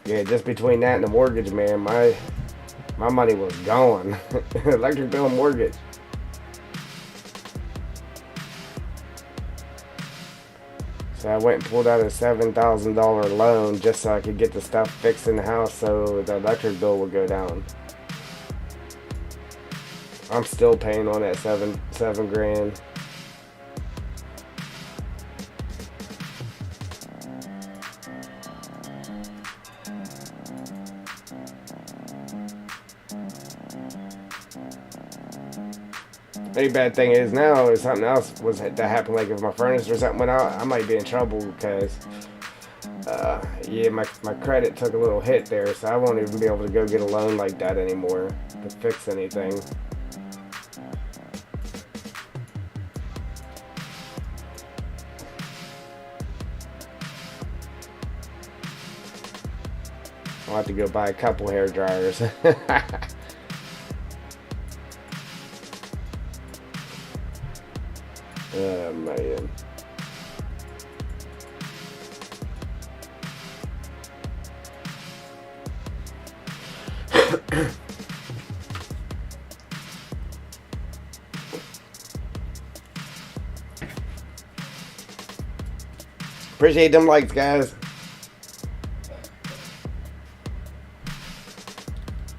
Yeah, just between that and the mortgage, man, my money was gone. Electric bill and mortgage. So I went and pulled out a $7,000 loan just so I could get the stuff fixed in the house so the electric bill would go down. I'm still paying on that seven grand. The bad thing is now, if something else was that happened, like if my furnace or something went out, I might be in trouble because, yeah, my credit took a little hit there, so I won't even be able to go get a loan like that anymore to fix anything. I'll have to go buy a couple hair dryers. Oh man. Appreciate them likes, guys.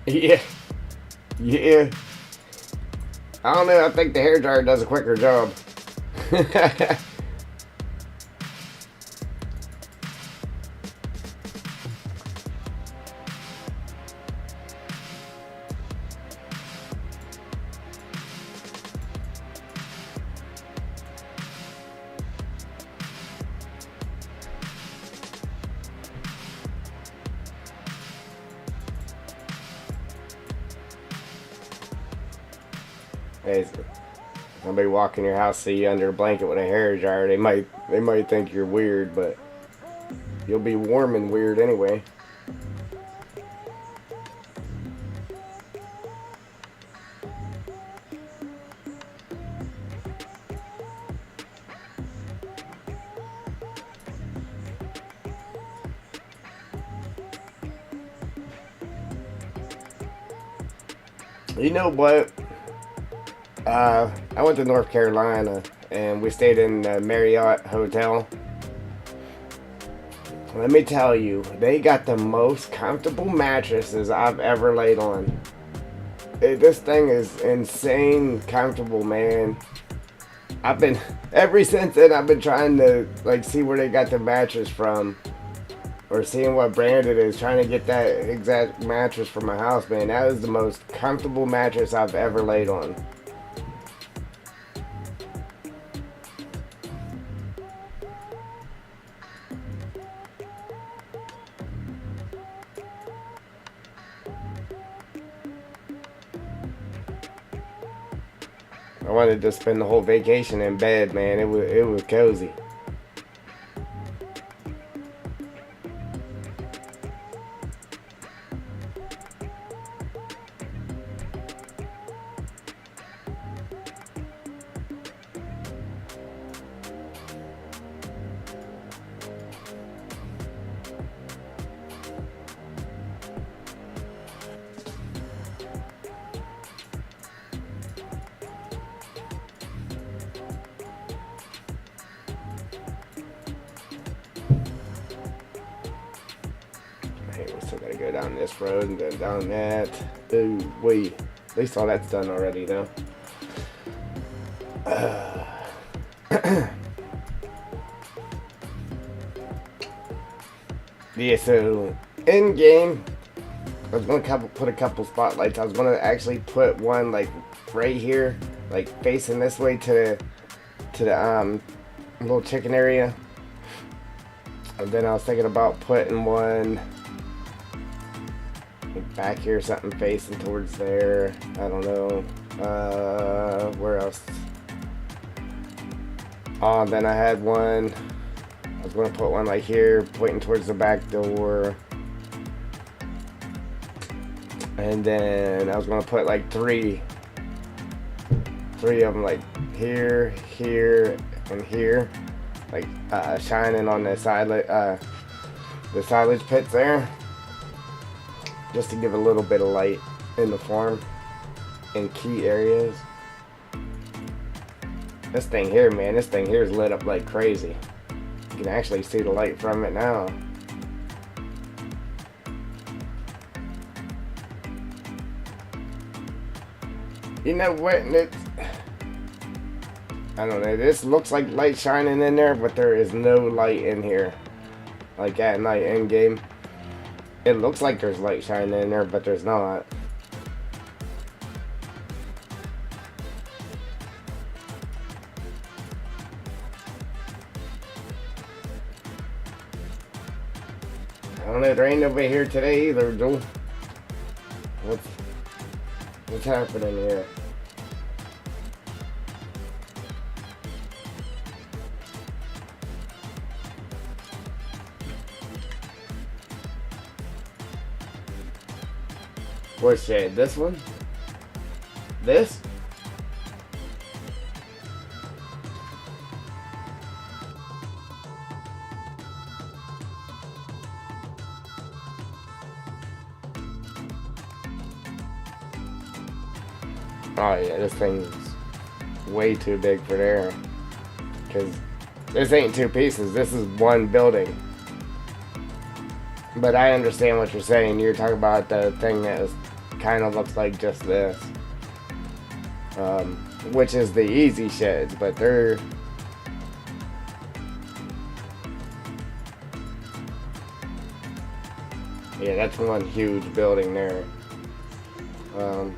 Yeah. Yeah. I don't know, I think the hairdryer does a quicker job. Hey, somebody walk in your house, see you under a blanket with a hair dryer, they might think you're weird, but you'll be warm and weird anyway. You know what? I went to North Carolina and we stayed in the Marriott Hotel. Let me tell you, they got the most comfortable mattresses I've ever laid on. This thing is insane comfortable, man. I've been, ever since then, I've been trying to, like, see where they got the mattress from. Or seeing what brand it is, trying to get that exact mattress for my house, man. That is the most comfortable mattress I've ever laid on. I wanted to spend the whole vacation in bed, man. It was cozy. Hey, we still gotta go down this road and then down that. Ooh, wait. At least all that's done already, though. Yeah, so in game, I was gonna put a couple spotlights. I was gonna actually put one like right here, like facing this way to the little chicken area, and then I was thinking about putting one like back here, something facing towards there. I don't know. Where else? Oh, then I had one. I was going to put one like here, pointing towards the back door. And then I was going to put like three of them like here, here, and here. Like shining on the silage pits there. Just to give a little bit of light in the farm in key areas. This thing here, man, this thing here is lit up like crazy. You can actually see the light from it now. You know what? I don't know. This looks like light shining in there, but there is no light in here. Like at night in game. It looks like there's light shining in there, but there's not. I don't know, there ain't nobody here today either, Joe. What's happening here? What shade? This one? This? Oh yeah, this thing's way too big for there. Because this ain't two pieces, this is one building. But I understand what you're saying. You're talking about the thing that kind of looks like just this. Which is the easy sheds, but they're... Yeah, that's one huge building there. I'm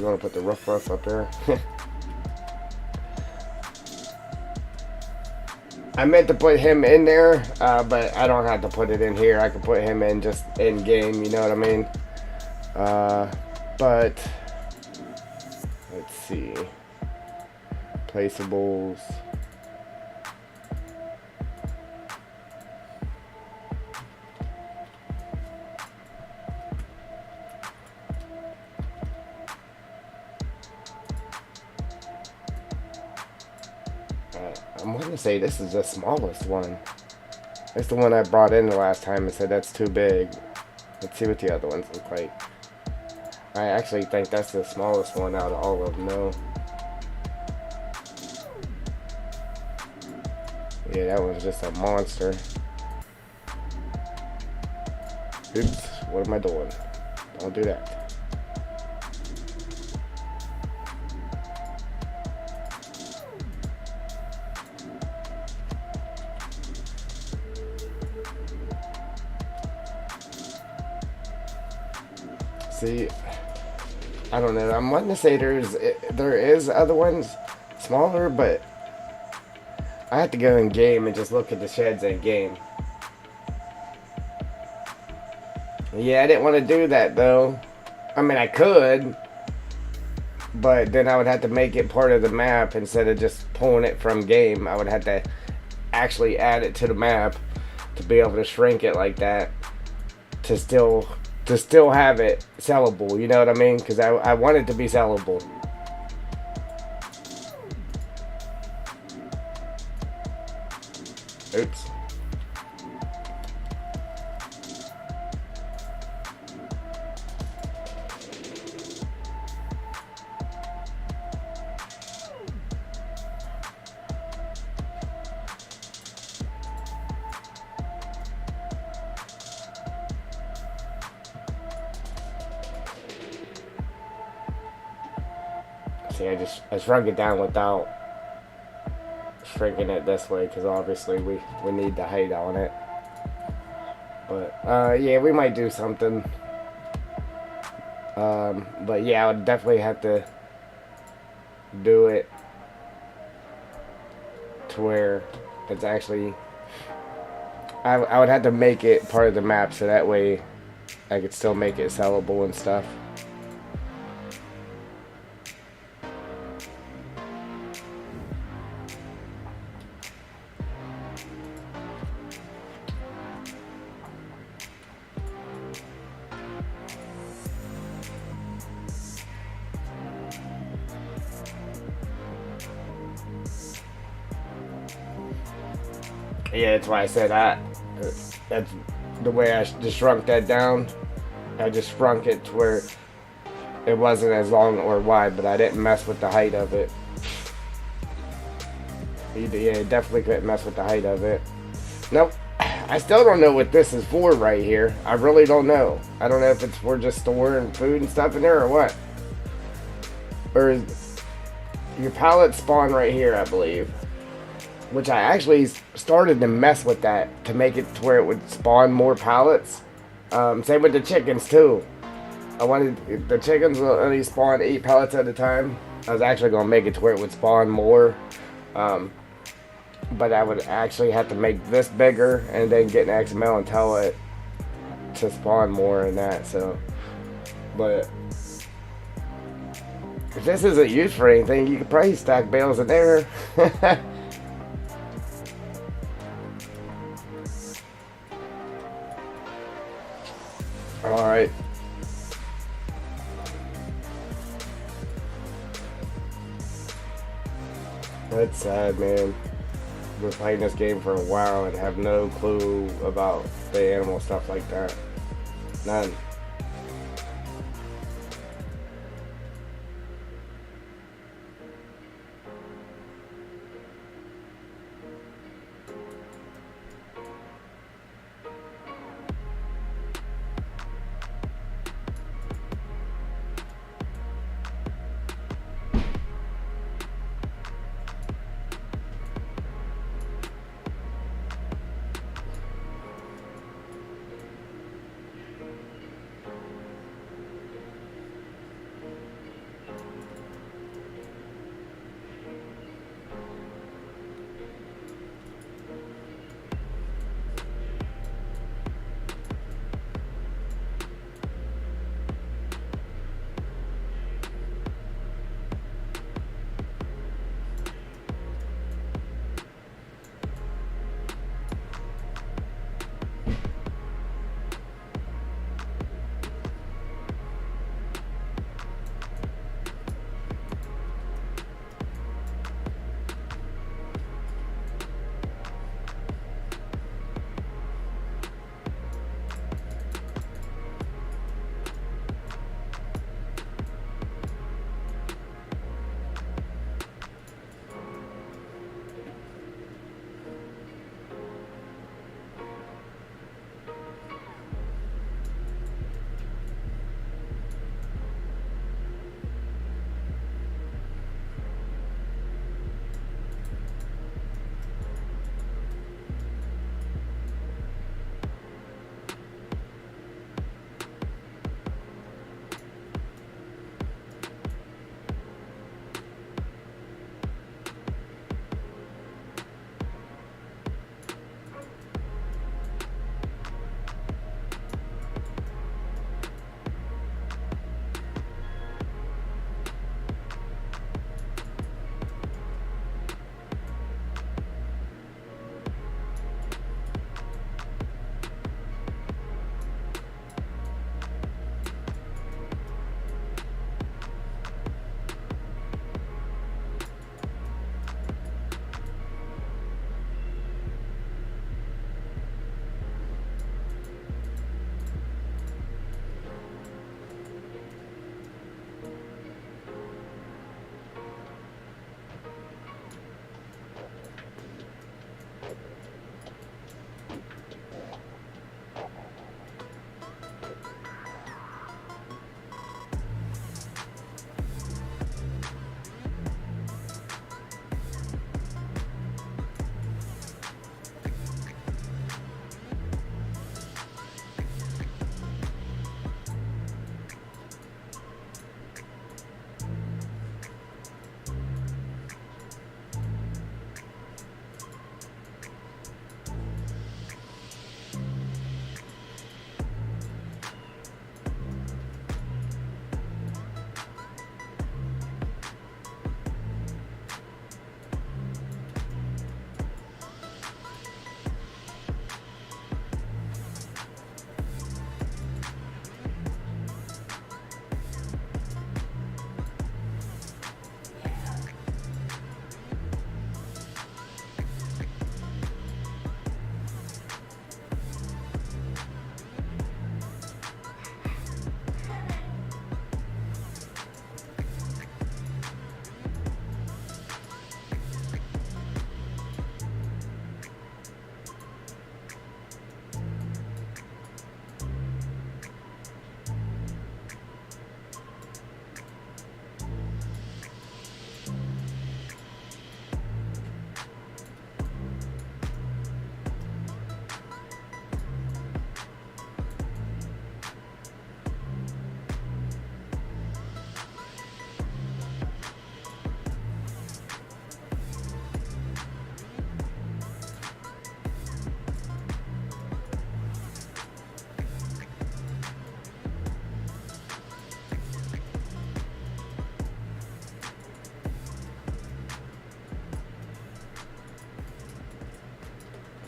gonna put the roof up there. I meant to put him in there, but I don't have to put it in here. I can put him in just in game, you know what I mean? But let's see. Placeables. I'm going to say this is the smallest one. It's the one I brought in the last time and said that's too big. Let's see what the other ones look like. I actually think that's the smallest one out of all of them, no. Yeah, that one's just a monster. Oops, what am I doing? Don't do that. See, I don't know. I'm wanting to say there is other ones smaller, but I have to go in game and just look at the sheds in game. Yeah, I didn't want to do that though. I mean, I could, but then I would have to make it part of the map instead of just pulling it from game. I would have to actually add it to the map to be able to shrink it like that to still have it sellable. You know what I mean? Because I want it to be sellable. Oops. See, I shrunk it down without shrinking it this way because obviously we need the height on it. But yeah, we might do something. But yeah, I would definitely have to do it to where it's actually I would have to make it part of the map so that way I could still make it sellable and stuff. Yeah, that's why I said that's the way I just shrunk that down. I just shrunk it to where it wasn't as long or wide, but I didn't mess with the height of it. Yeah, definitely couldn't mess with the height of it. Nope. I still don't know what this is for right here. I really don't know. I don't know if it's for just storing food and stuff in there or what. Or your pallets spawn right here, I believe. Which I actually started to mess with that to make it to where it would spawn more pallets. Same with the chickens too. I wanted the chickens will only spawn 8 pallets at a time. I was actually going to make it to where it would spawn more. But I would actually have to make this bigger and then get an XML and tell it to spawn more in that. So, but if this isn't used for anything, you could probably stack bales in there. Alright. That's sad, man. We're playing this game for a while and have no clue about the animal stuff like that. None.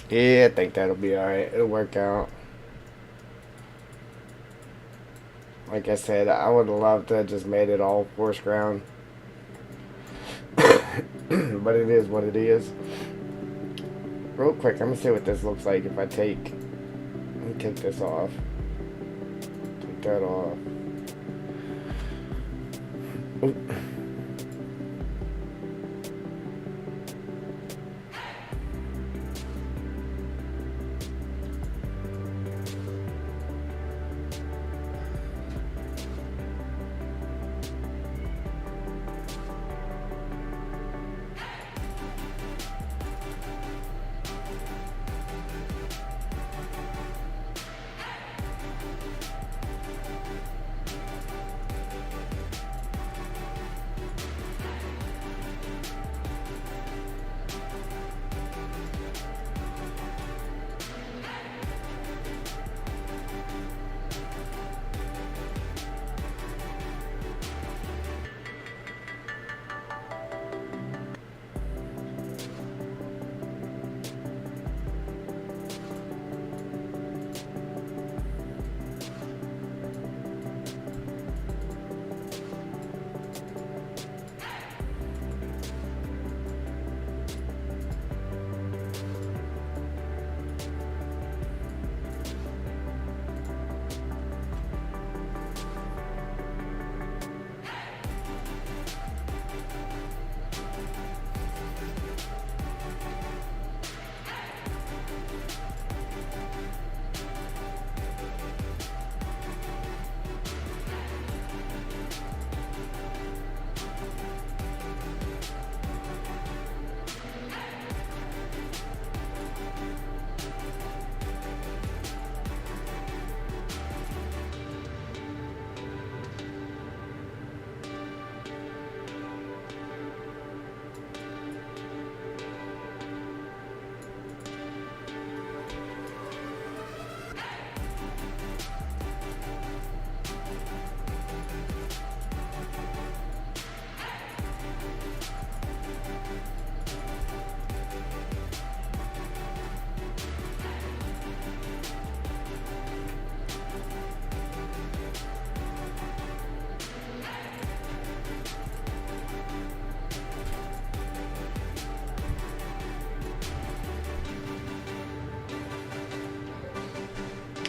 Yeah, I think that'll be alright. It'll work out. Like I said, I would have loved to have just made it all forest ground. But it is what it is. Real quick, I'm gonna see what this looks like if I take. Let me take this off. Take that off. Oop.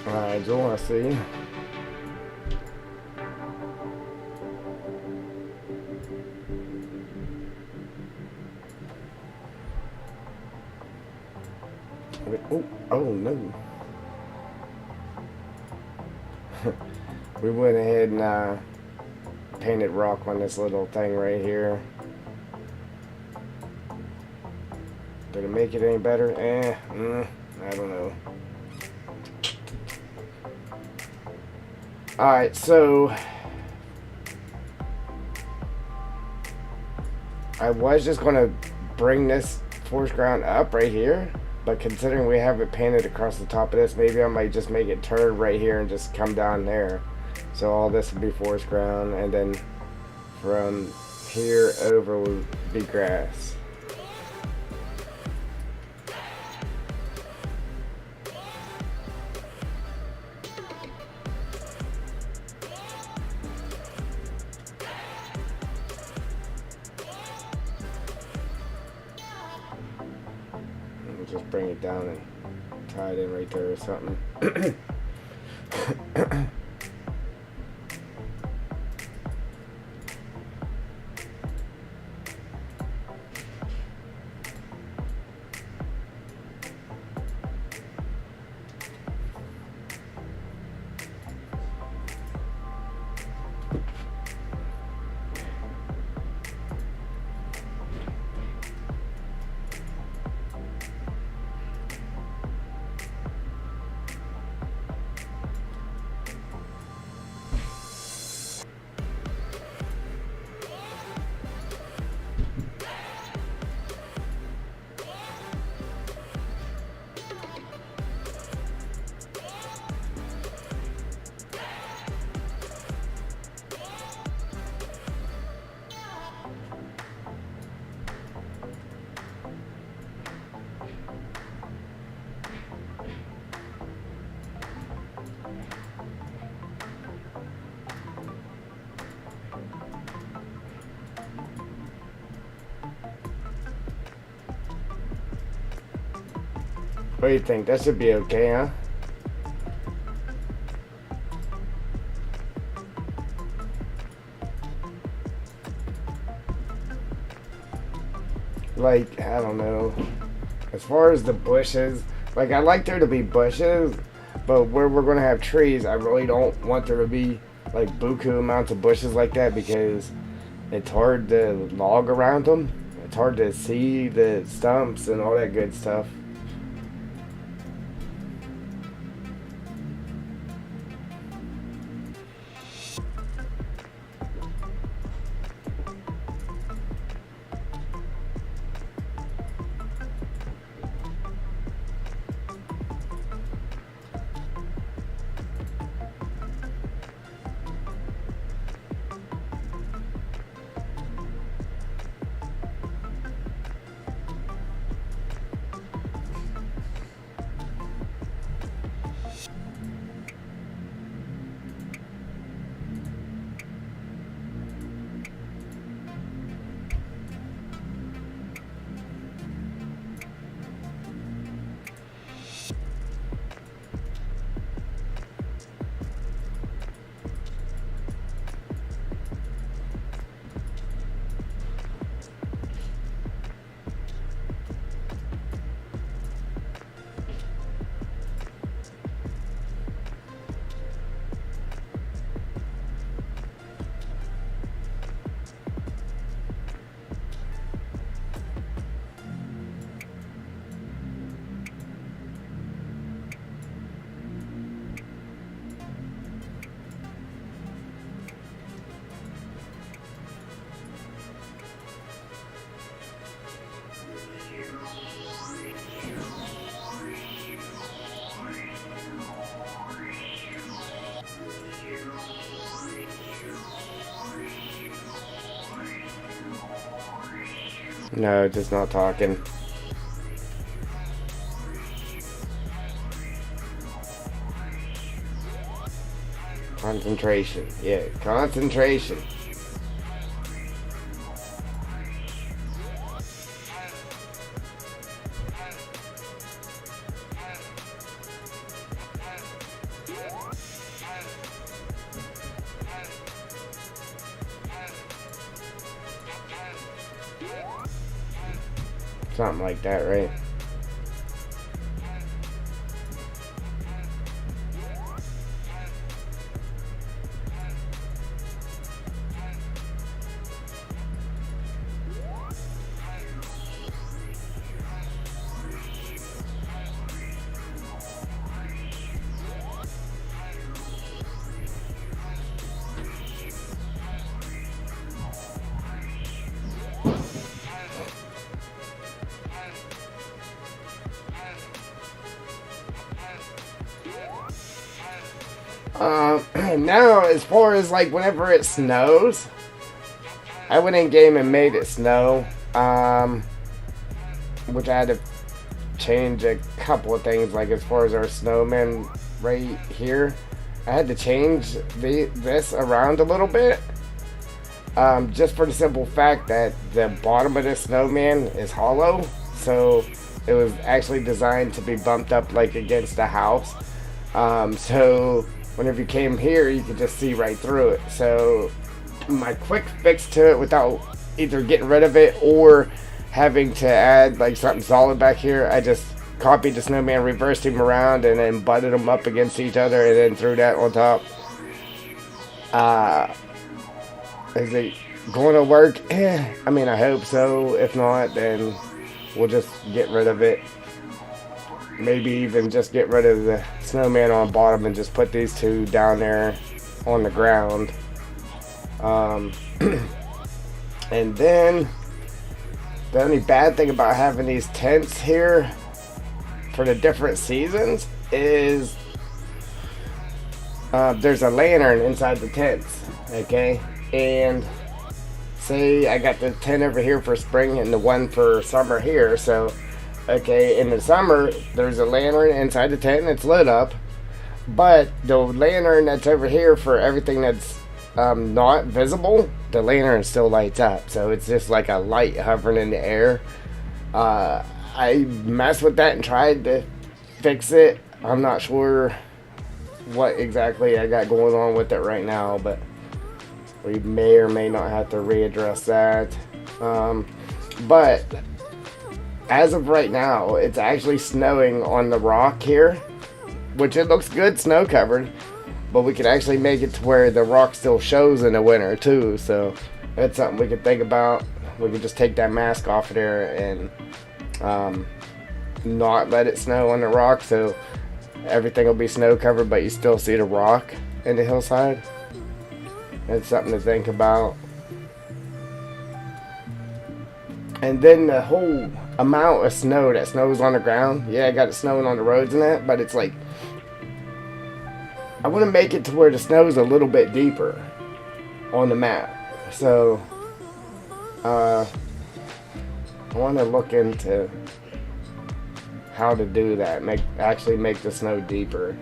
Alright, Joel, I see. Oh, oh no. We went ahead and painted rock on this little thing right here. Did it make it any better? I don't know. Alright, so I was just going to bring this forest ground up right here, but considering we have it painted across the top of this, maybe I might just make it turn right here and just come down there. So all this would be forest ground, and then from here over would be grass. Just bring it down and tie it in right there or something. What do you think? That should be okay, huh? Like, I don't know. As far as the bushes, like, I like there to be bushes, but where we're going to have trees, I really don't want there to be, like, buku amounts of bushes like that, because it's hard to log around them. It's hard to see the stumps and all that good stuff. No, just not talking. Concentration. Yeah, concentration. Something like that, right? Now, as far as like whenever it snows, I went in game and made it snow, which I had to change a couple of things. Like as far as our snowman right here, I had to change this around a little bit, just for the simple fact that the bottom of this snowman is hollow, so it was actually designed to be bumped up like against the house. So whenever you came here, you could just see right through it. So my quick fix to it, without either getting rid of it or having to add like something solid back here, I just copied the snowman, reversed him around, and then butted them up against each other, and then threw that on top. Is it going to work? I mean, I hope so. If not, then we'll just get rid of it. Maybe even just get rid of the snowman on bottom and just put these two down there on the ground. And then the only bad thing about having these tents here for the different seasons is there's a lantern inside the tents, okay? And say I got the tent over here for spring and the one for summer here, so okay, in the summer, there's a lantern inside the tent and it's lit up. But the lantern that's over here for everything that's not visible, the lantern still lights up. So it's just like a light hovering in the air. I messed with that and tried to fix it. I'm not sure what exactly I got going on with it right now, but we may or may not have to readdress that. But as of right now, it's actually snowing on the rock here, which it looks good snow covered, but we can actually make it to where the rock still shows in the winter too. So that's something we could think about. We could just take that mask off of there and not let it snow on the rock, so everything will be snow covered, but you still see the rock in the hillside. That's something to think about. And then the whole amount of snow that snows on the ground. Yeah, I got it snowing on the roads and that, but it's like, I want to make it to where the snow's a little bit deeper on the map. So, I want to look into how to do that. Actually make the snow deeper.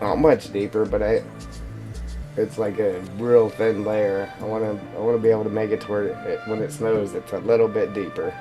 Not much deeper, but it's like a real thin layer. I want to be able to make it to where when it snows, it's a little bit deeper.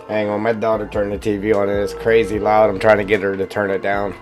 Hang on, my daughter turned the TV on and it's crazy loud. I'm trying to get her to turn it down.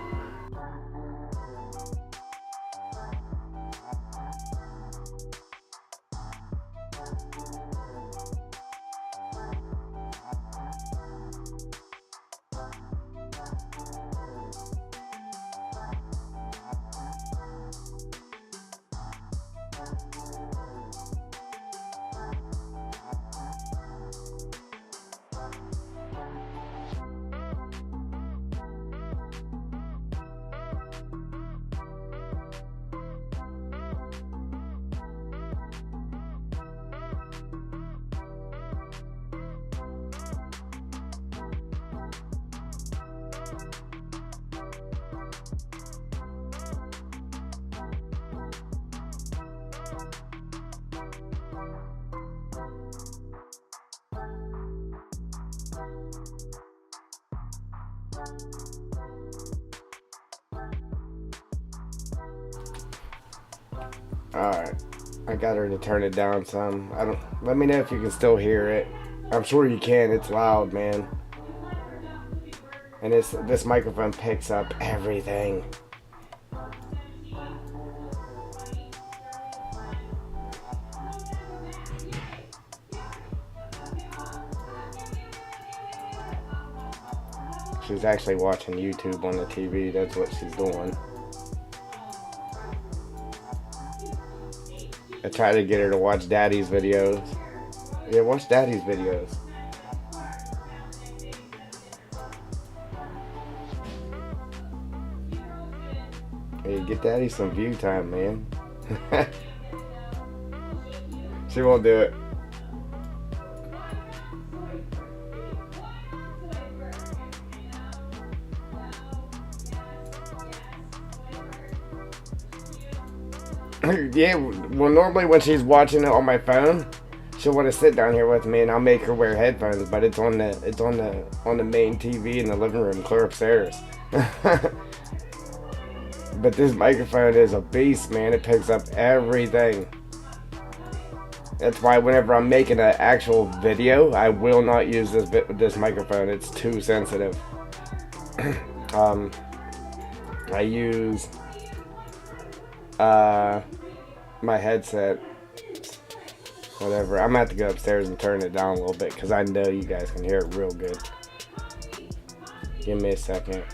Alright, I got her to turn it down some. Let me know if you can still hear it. I'm sure you can. It's loud, man. And this microphone picks up everything. She's actually watching YouTube on the TV. That's what she's doing. I try to get her to watch Daddy's videos. Yeah, watch Daddy's videos. Hey, get Daddy some view time, man. She won't do it. Yeah, well, normally when she's watching it on my phone, she'll want to sit down here with me, and I'll make her wear headphones, but it's on the main TV in the living room, clear upstairs. But this microphone is a beast, man. It picks up everything. That's why whenever I'm making an actual video, I will not use this microphone. It's too sensitive. I use my headset. Whatever. I'm gonna have to go upstairs and turn it down a little bit because I know you guys can hear it real good. Give me a second.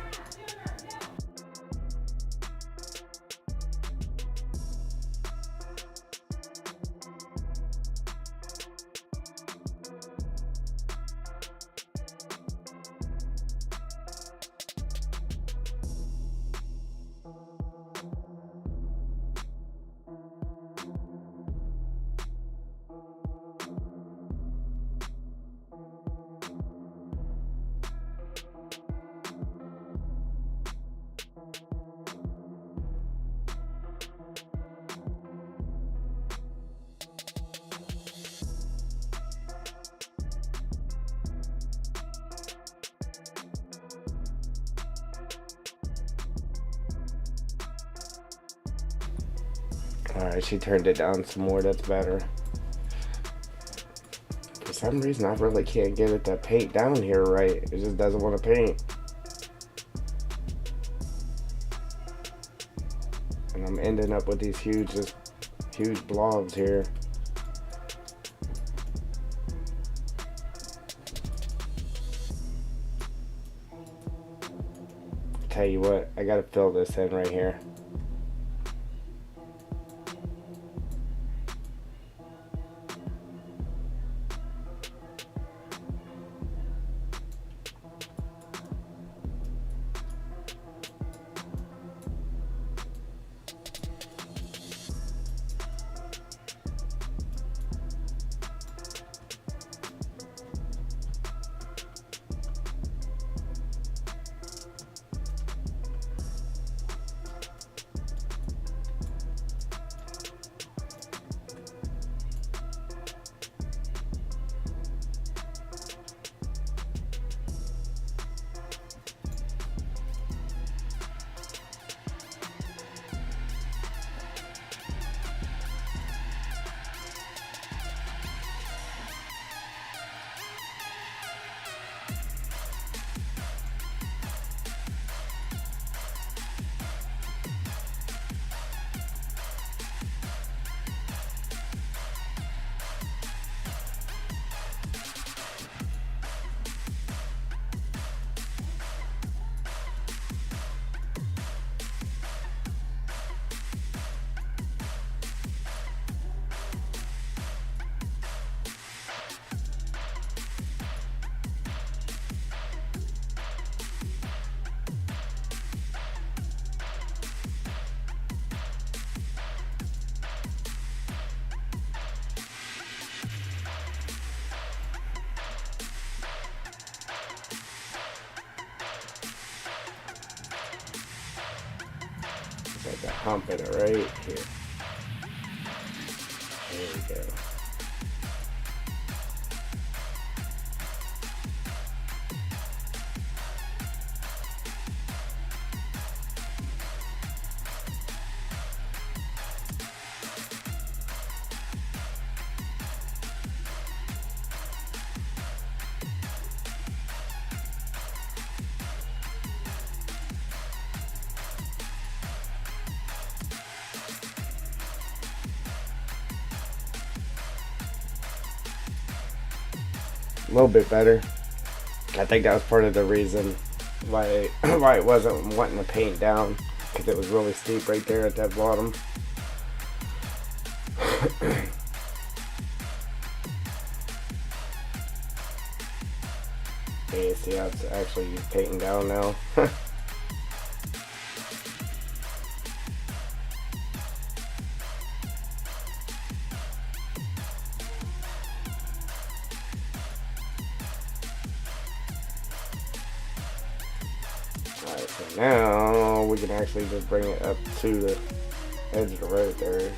Alright, she turned it down some more. That's better. For some reason, I really can't get it to paint down here right. It just doesn't want to paint. And I'm ending up with these huge blobs here. Tell you what, I gotta fill this in right here. Like a hump in it right here. There we go. A little bit better. I think that was part of the reason why it wasn't wanting to paint down, because it was really steep right there at that bottom. Yeah, see how it's actually painting down now. Alright, so now we can actually just bring it up to the edge of the road there.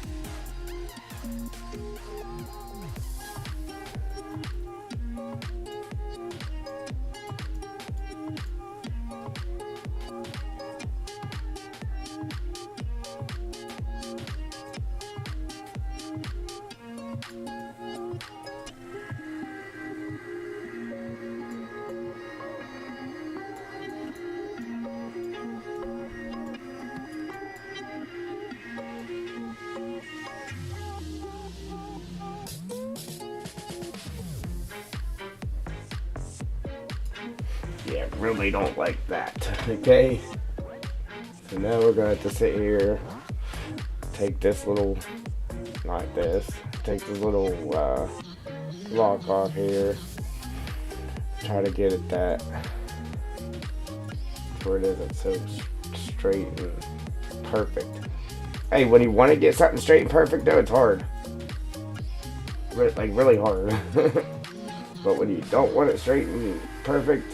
Yeah, really don't like that. Okay? So now we're going to have to sit here, take this little, not this, take this little block off here, try to get it that, where it isn't so straight and perfect. Hey, when you want to get something straight and perfect though, it's hard. Like really hard. But when you don't want it straight and perfect,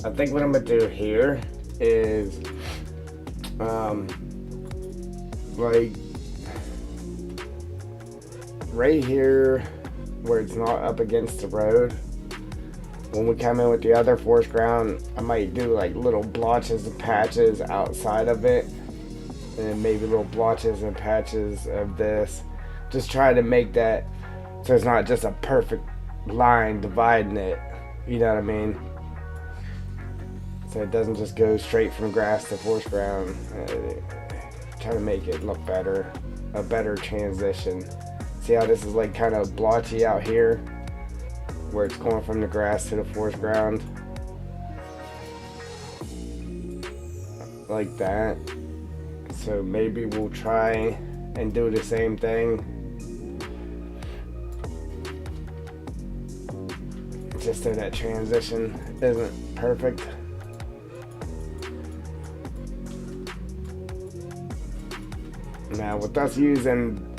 I think what I'm gonna do here is, like right here where it's not up against the road. When we come in with the other forest ground, I might do like little blotches and patches outside of it, and maybe little blotches and patches of this. Just try to make that so it's not just a perfect line dividing it. You know what I mean? So it doesn't just go straight from grass to forest ground. Try to make it look better, a better transition. See how this is like kind of blotchy out here, where it's going from the grass to the forest ground, like that. So maybe we'll try and do the same thing, just so that transition isn't perfect. Now with us using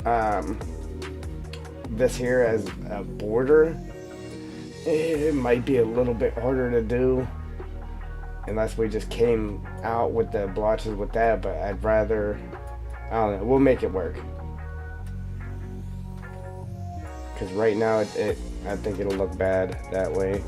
this here as a border, it might be a little bit harder to do unless we just came out with the blotches with that, but I'd rather, I don't know, we'll make it work. Because right now I think it'll look bad that way.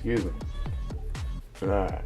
Excuse me. Alright.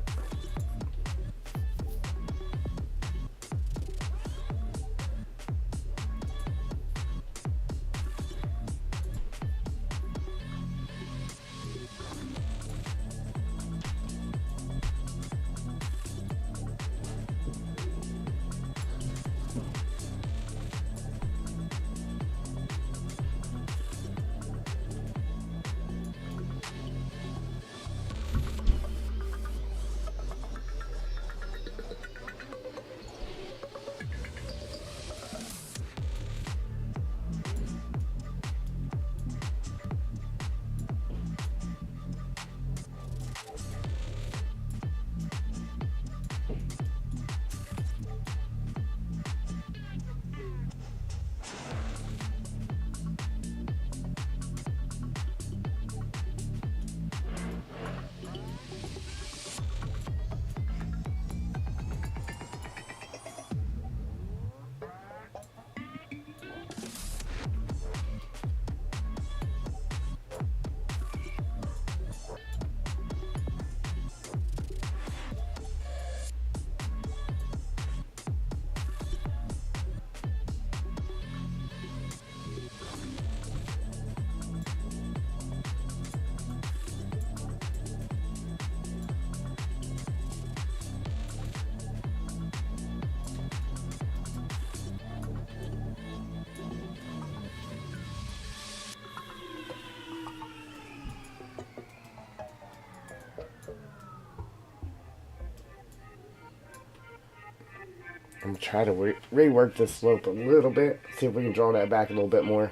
I'm gonna try to rework this slope a little bit. See if we can draw that back a little bit more.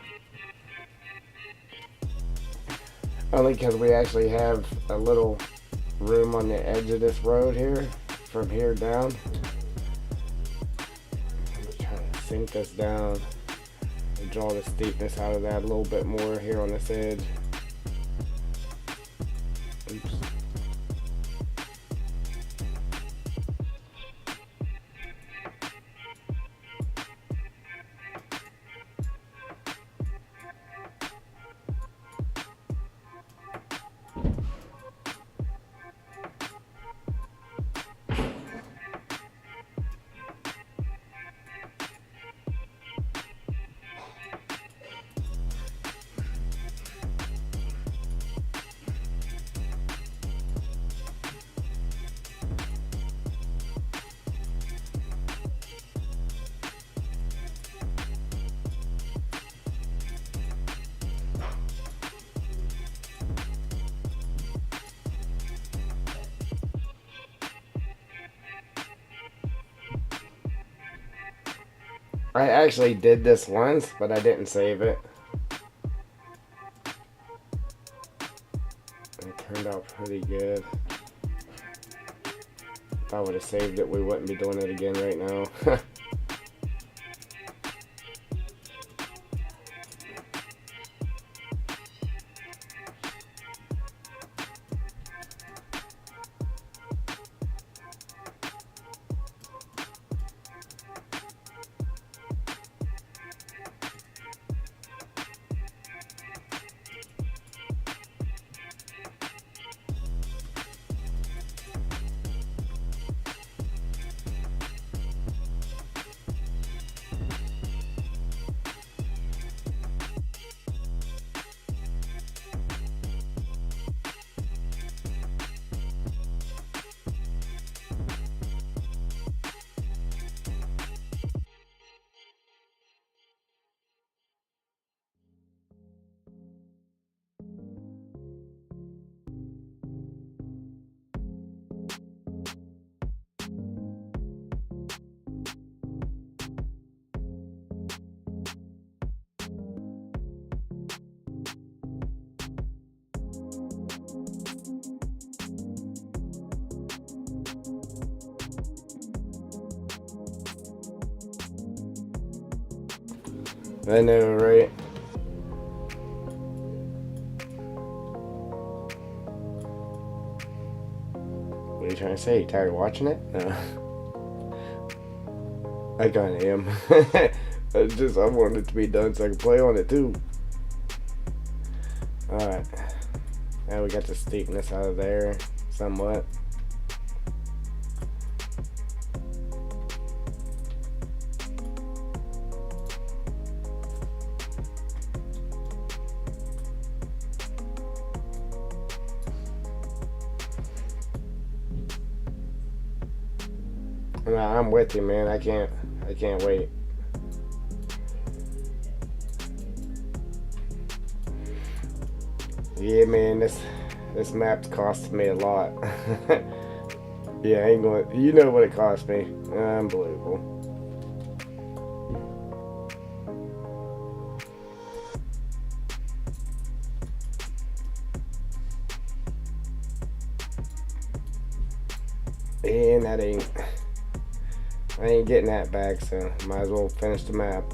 Only because we actually have a little room on the edge of this road here, from here down. I'm gonna try to sink this down and draw the steepness out of that a little bit more here on this edge. Oops. I actually did this once, but I didn't save it. It turned out pretty good. If I would have saved it, we wouldn't be doing it again right now. I know, right? What are you trying to say? You tired of watching it? No. I kinda am. I want it to be done so I can play on it too. Alright. Now we got the steepness out of there, somewhat. Nah, I'm with you, man. I can't wait. Yeah, man, this map's costing me a lot. Yeah, I ain't going. You know what it cost me. Unbelievable. And I ain't getting that back, so might as well finish the map.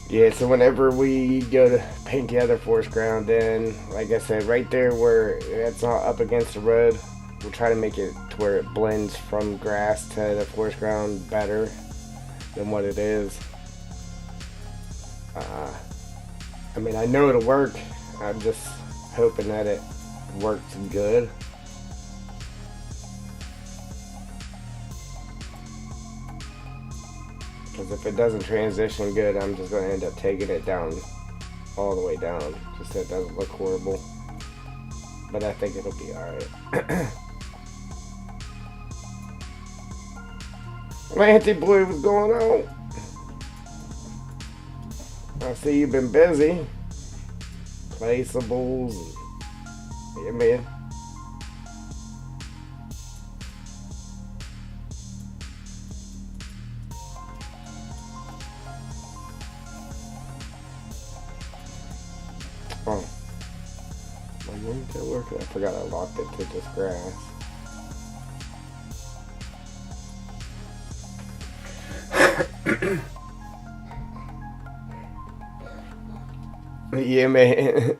Yeah, so whenever we go to paint the other forest ground, then, like I said, right there where it's not up against the road, we'll try to make it to where it blends from grass to the forest ground better than what it is. I mean, I know it'll work. I'm just hoping that it works good. Because if it doesn't transition good, I'm just going to end up taking it down, all the way down, just so it doesn't look horrible. But I think it'll be alright. Lanty Blue, what's going on? I see you've been busy. Placeables. Yeah, man. Oh. My room can't work. I forgot I locked it to this grass. Yeah, man.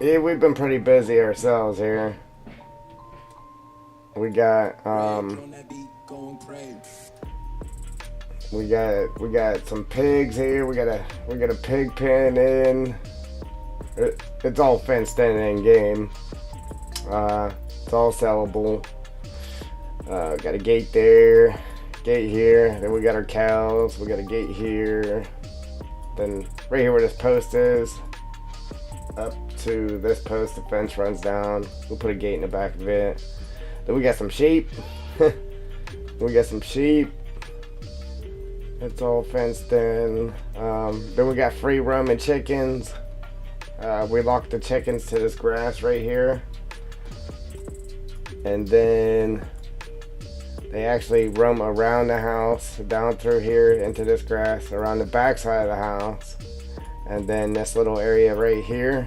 Yeah, we've been pretty busy ourselves here. We got we got some pigs here. We got a pig pen in. It's all fenced in game. It's all sellable. Got a gate there, gate here. Then we got our cows. We got a gate here. Then right here where this post is, up to this post, the fence runs down. We'll put a gate in the back of it. Then we got some sheep. We got some sheep. It's all fenced in. Then we got free roaming chickens. We locked the chickens to this grass right here. And then they actually roam around the house, down through here into this grass, around the back side of the house. And then this little area right here,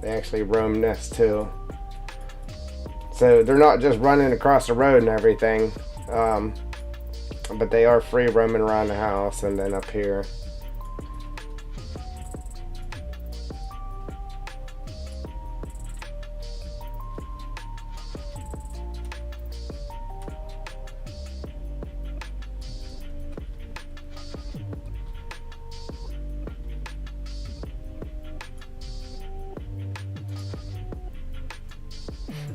they actually roam this too. So they're not just running across the road and everything. But they are free roaming around the house and then up here.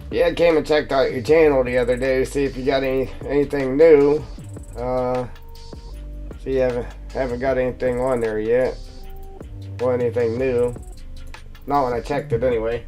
Yeah, I came and checked out your channel the other day to see if you got anything new. So you haven't got anything on there yet. Or anything new. Not when I checked it anyway.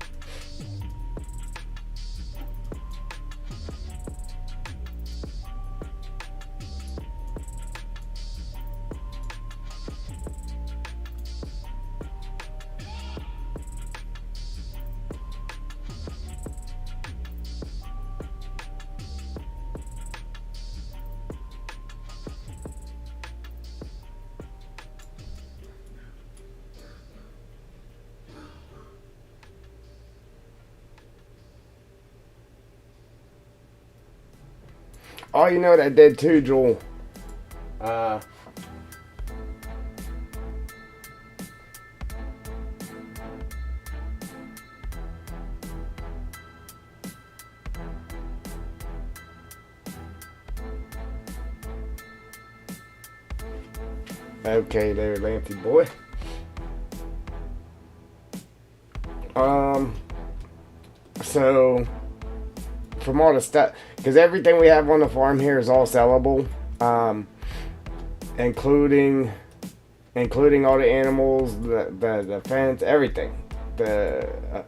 Oh, you know what I did too, Joel? Okay, there, Lancey boy. So from all the stuff, because everything we have on the farm here is all sellable, including all the animals, the fence, everything, the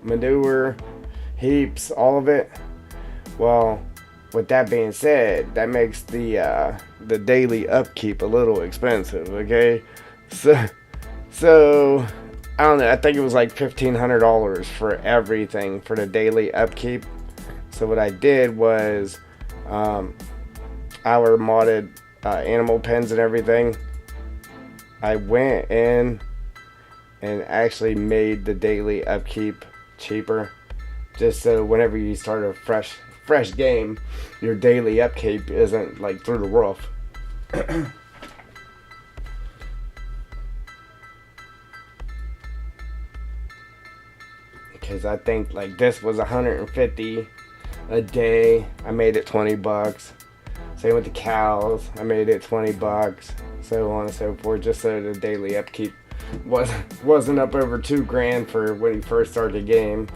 manure heaps, all of it. Well, with that being said, that makes the daily upkeep a little expensive. Okay, so I don't know. I think it was like $1,500 for everything for the daily upkeep. So what I did was, our modded animal pens and everything. I went in and actually made the daily upkeep cheaper, just so whenever you start a fresh game, your daily upkeep isn't like through the roof. Because I think like this was $150 a day. I made it $20. Same with the cows. I made it $20. So on and so forth, just so the daily upkeep wasn't up over $2,000 for when you first started the game.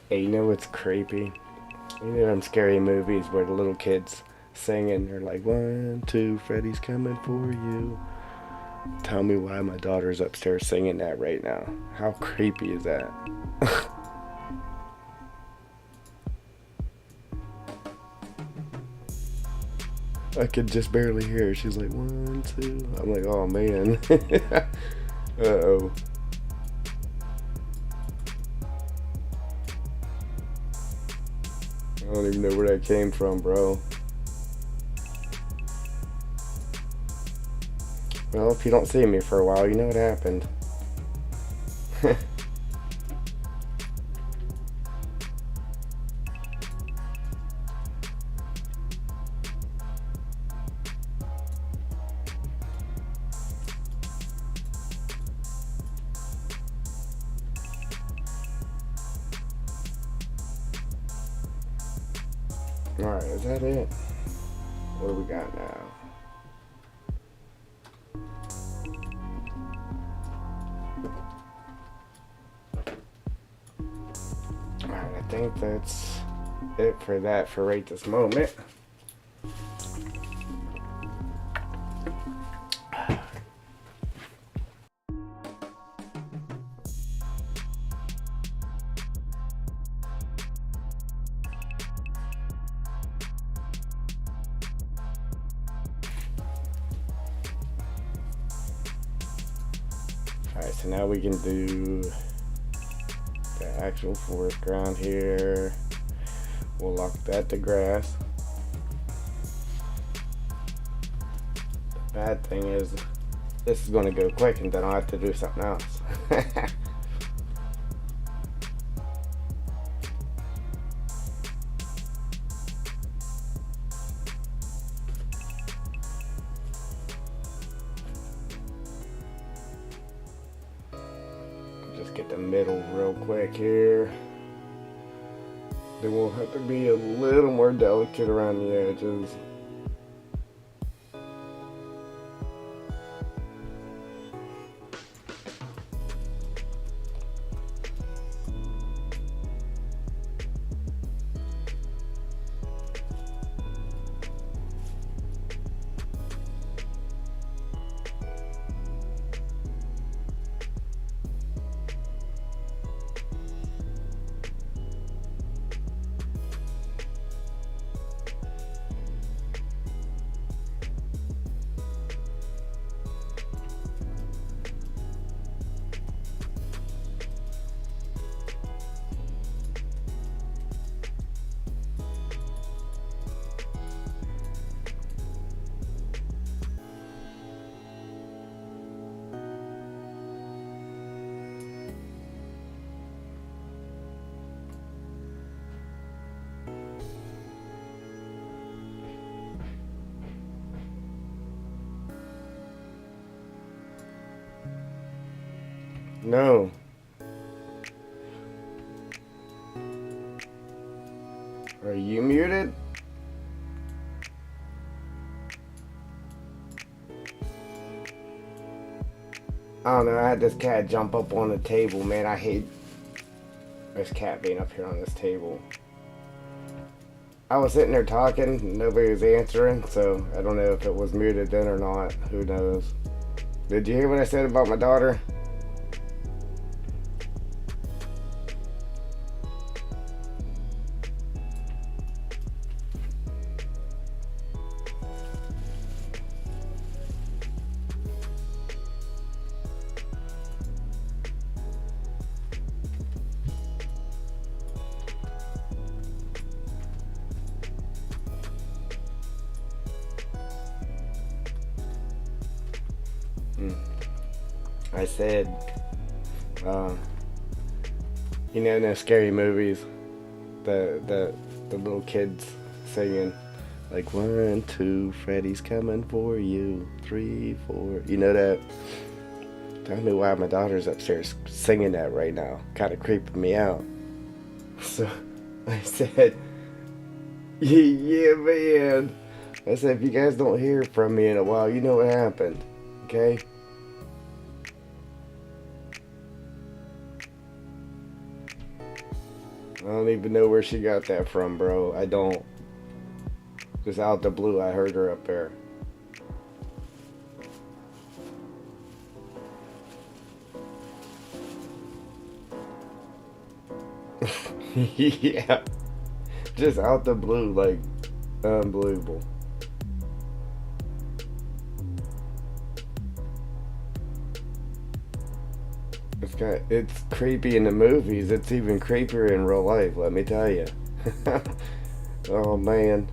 Hey, you know what's creepy? You know them scary movies where the little kids singing, they're like, 1, 2, Freddy's coming for you. Tell me why my daughter's upstairs singing that right now. How creepy is that? I could just barely hear her. She's like, 1, 2. I'm like, oh man. Uh-oh. I don't even know where that came from, bro. Well, if you don't see me for a while, you know what happened. Alright, is that it? What do we got now? Alright, I think that's it for that for right this moment. Alright, so now we can do the actual forest ground here. We'll lock that to grass. The bad thing is, this is going to go quick and then I'll have to do something else. the middle real quick here. Then we'll have to be a little more delicate around the edges. No. Are you muted? I don't know, I had this cat jump up on the table, man. I hate this cat being up here on this table. I was sitting there talking, nobody was answering, so I don't know if it was muted then or not. Who knows? Did you hear what I said about my daughter? I said, you know, in those scary movies, the little kids singing, like 1, 2, Freddy's coming for you, 3, 4. You know that? Tell me why my daughter's upstairs singing that right now. Kind of creeping me out. So I said, yeah, man. I said, if you guys don't hear from me in a while, you know what happened, okay? I don't even know where she got that from, bro. I don't. Just out the blue, I heard her up there. Yeah. Just out the blue, like, unbelievable. It's creepy in the movies. It's even creepier in real life, let me tell you. Oh, man.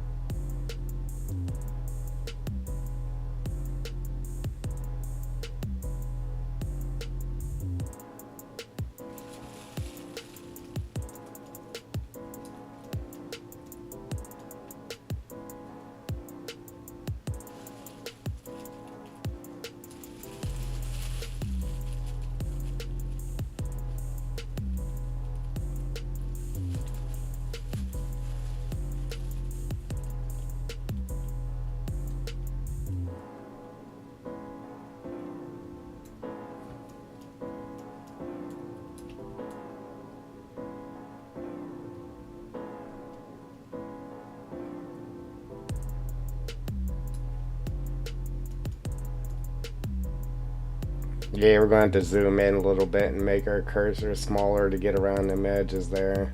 Yeah, we're going to zoom in a little bit and make our cursor smaller to get around them edges there.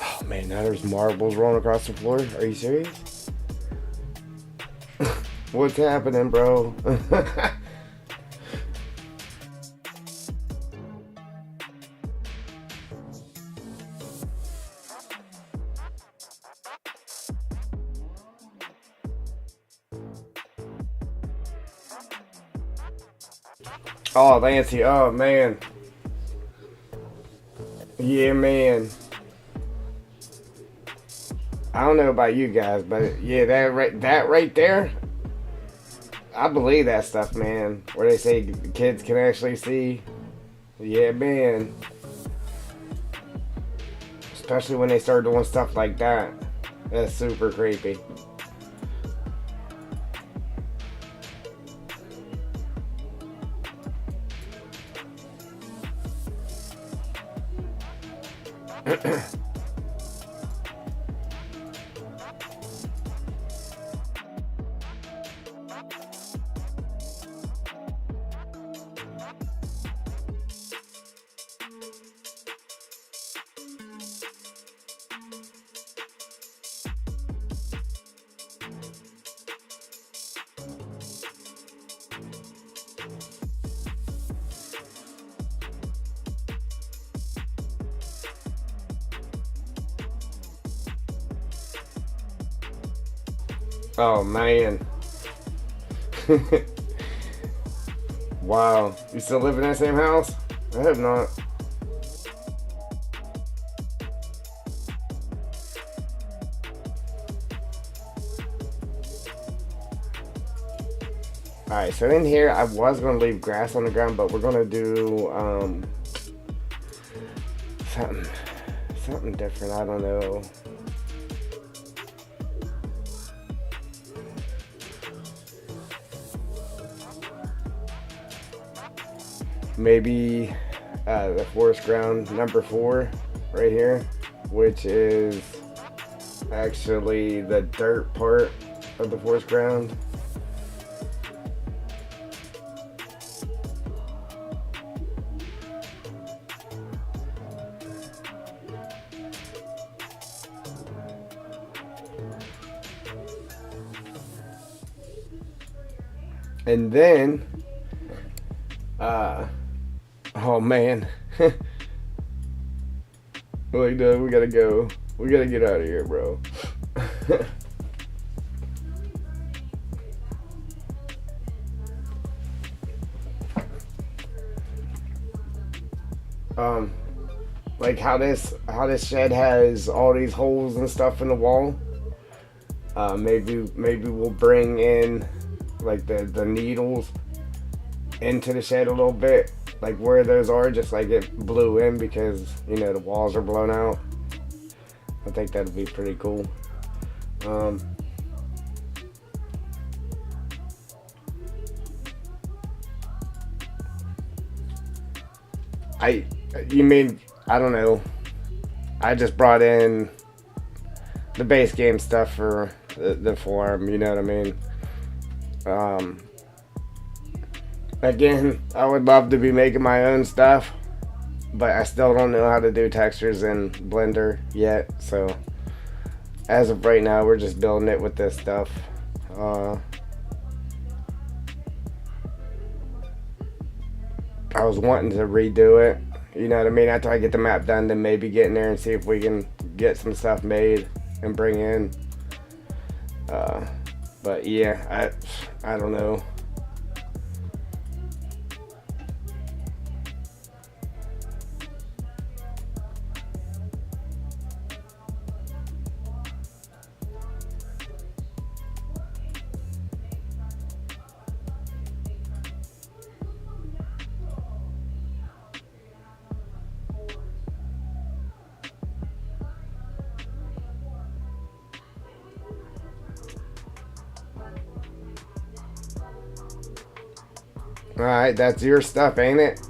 Oh man, now there's marbles rolling across the floor. Are you serious? What's happening, bro? Oh, Lancy. Oh man. Yeah, man. I don't know about you guys, but yeah, that right there, I believe that stuff, man. Where they say kids can actually see. Yeah, man. Especially when they start doing stuff like that. That's super creepy. Oh man. Wow. You still live in that same house? I hope not. Alright, so in here I was gonna leave grass on the ground, but we're gonna do something different, I don't know. Maybe the forest ground number 4 right here, which is actually the dirt part of the forest ground. And then oh man. Like, no, we gotta go. We gotta get out of here, bro. Like how this shed has all these holes and stuff in the wall. Maybe we'll bring in like the needles into the shed a little bit, like where those are, just like it blew in because, you know, the walls are blown out. I think that'd be pretty cool. You mean, I don't know. I just brought in the base game stuff for the farm, you know what I mean? Again, I would love to be making my own stuff, but I still don't know how to do textures in Blender yet, so as of right now, we're just building it with this stuff. I was wanting to redo it, you know what I mean, after I get the map done, then maybe get in there and see if we can get some stuff made and bring in. But yeah, I don't know. Alright, that's your stuff, ain't it?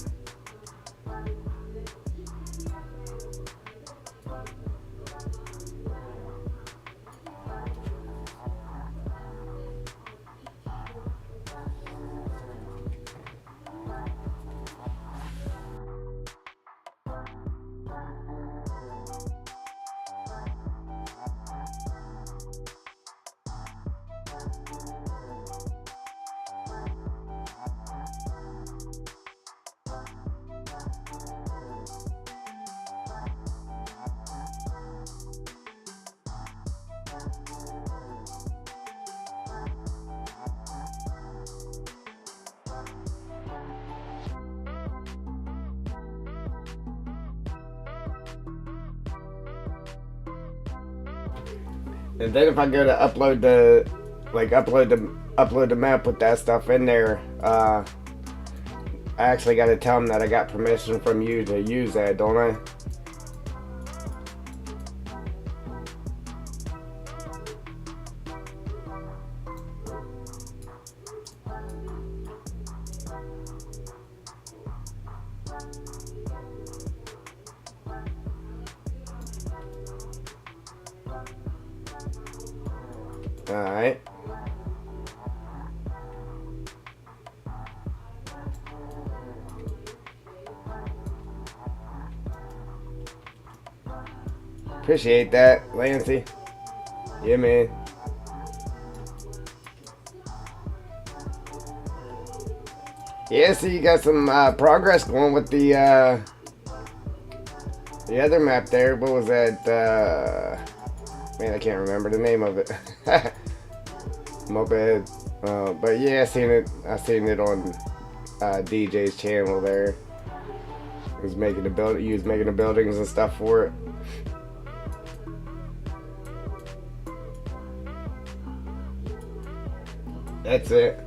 And then if I go to upload the map with that stuff in there, I actually got to tell them that I got permission from you to use that, don't I? Alright. Appreciate that, Lancey. Yeah, man. Yeah, so you got some progress going with the other map there. What was that? Man, I can't remember the name of it. My bad. But yeah, I seen it on DJ's channel there. He was making the buildings and stuff for it. That's it.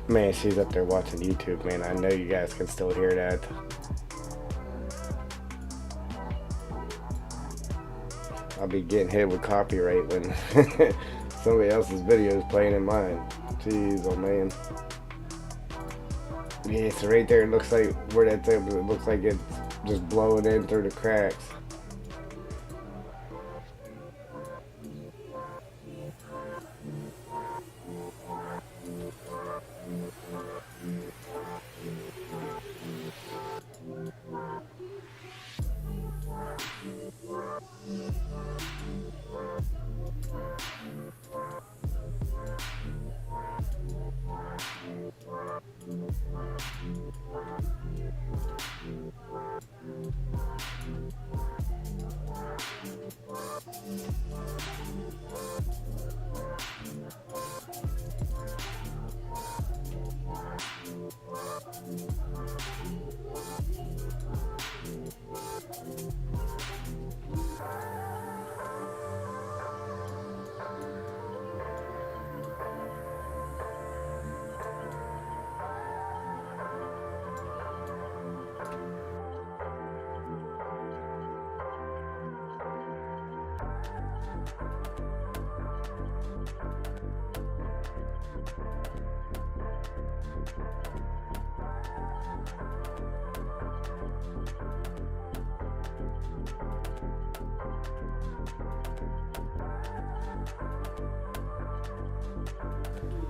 Man, she's up there watching YouTube, man. I know you guys can still hear that. I'll be getting hit with copyright when somebody else's video is playing in mine. Jeez, oh man. Yeah, so right there, it looks like where that's at, it looks like it's just blowing in through the cracks.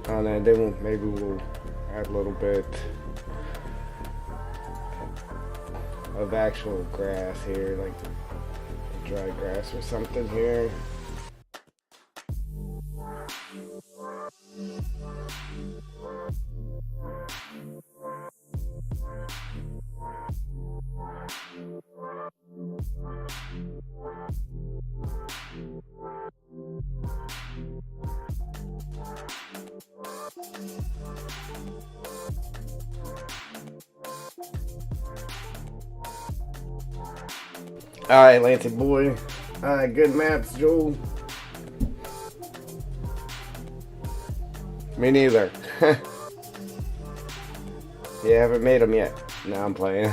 And then maybe we'll add a little bit of actual grass here, like dry grass or something here. Alright, Lancey boy. Good maps, Joel. Me neither. Yeah, I haven't made them yet. Now I'm playing.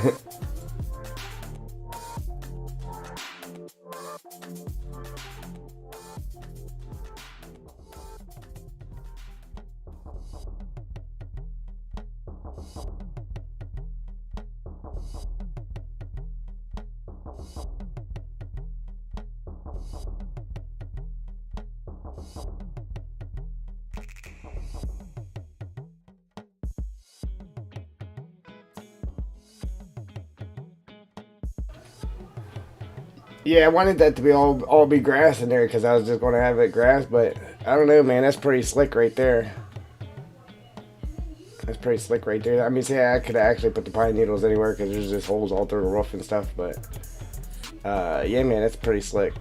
Yeah, I wanted that to be all be grass in there because I was just going to have it grass, but I don't know, man. That's pretty slick right there. That's pretty slick right there. I mean, see, I could actually put the pine needles anywhere because there's just holes all through the roof and stuff, but yeah, man, that's pretty slick.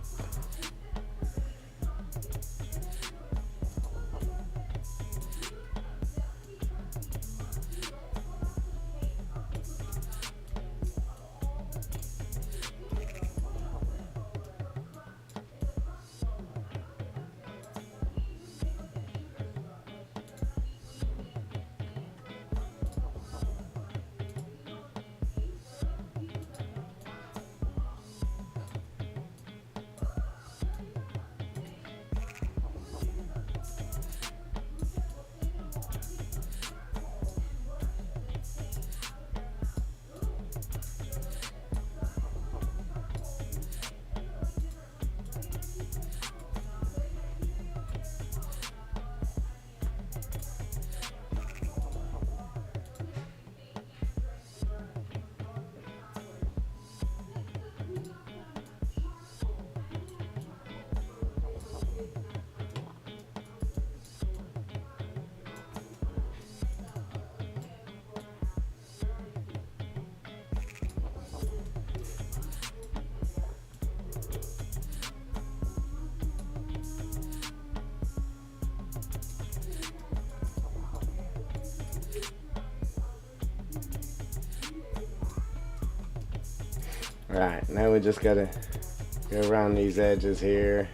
Alright, now we just gotta go around these edges here.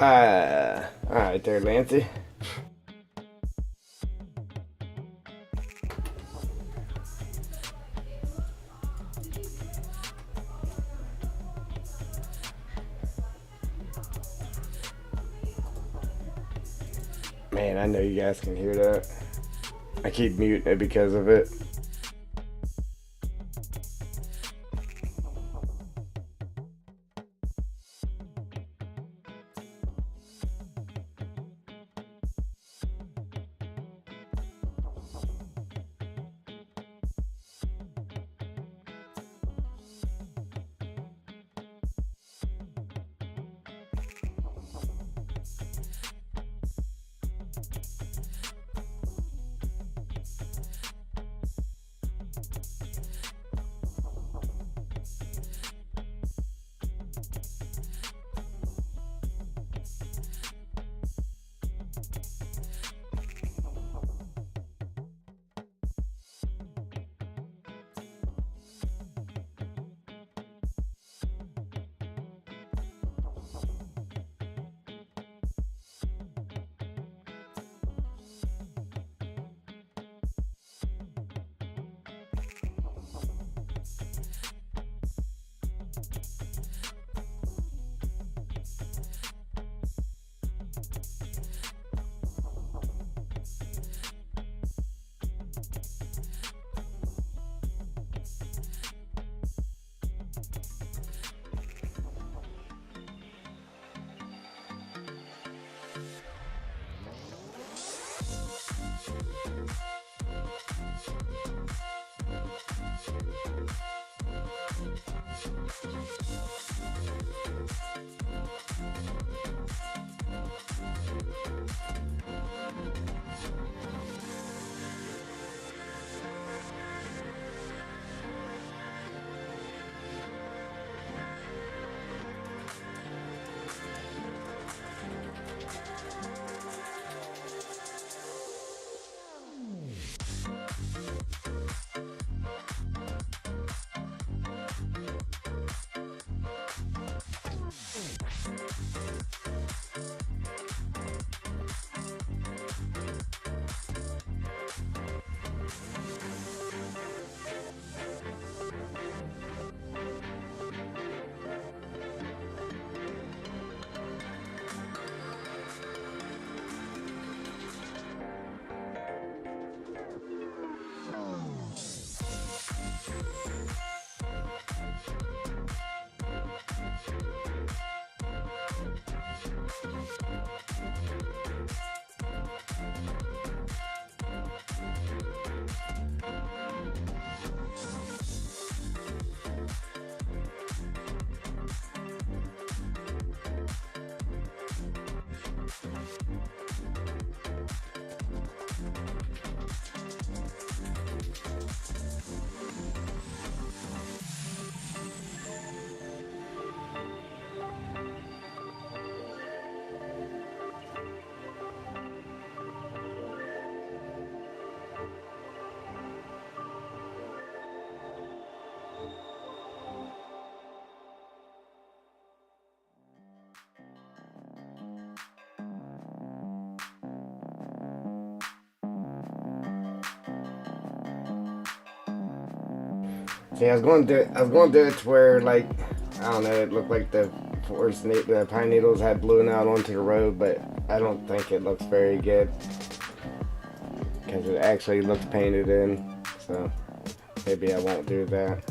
Alright there, Lancey. Man, I know you guys can hear that. I keep muting it because of it. See, I was going to do it to where, like, I don't know, it looked like the the pine needles had blown out onto the road, but I don't think it looks very good because because it actually looked painted in. So maybe I won't do that.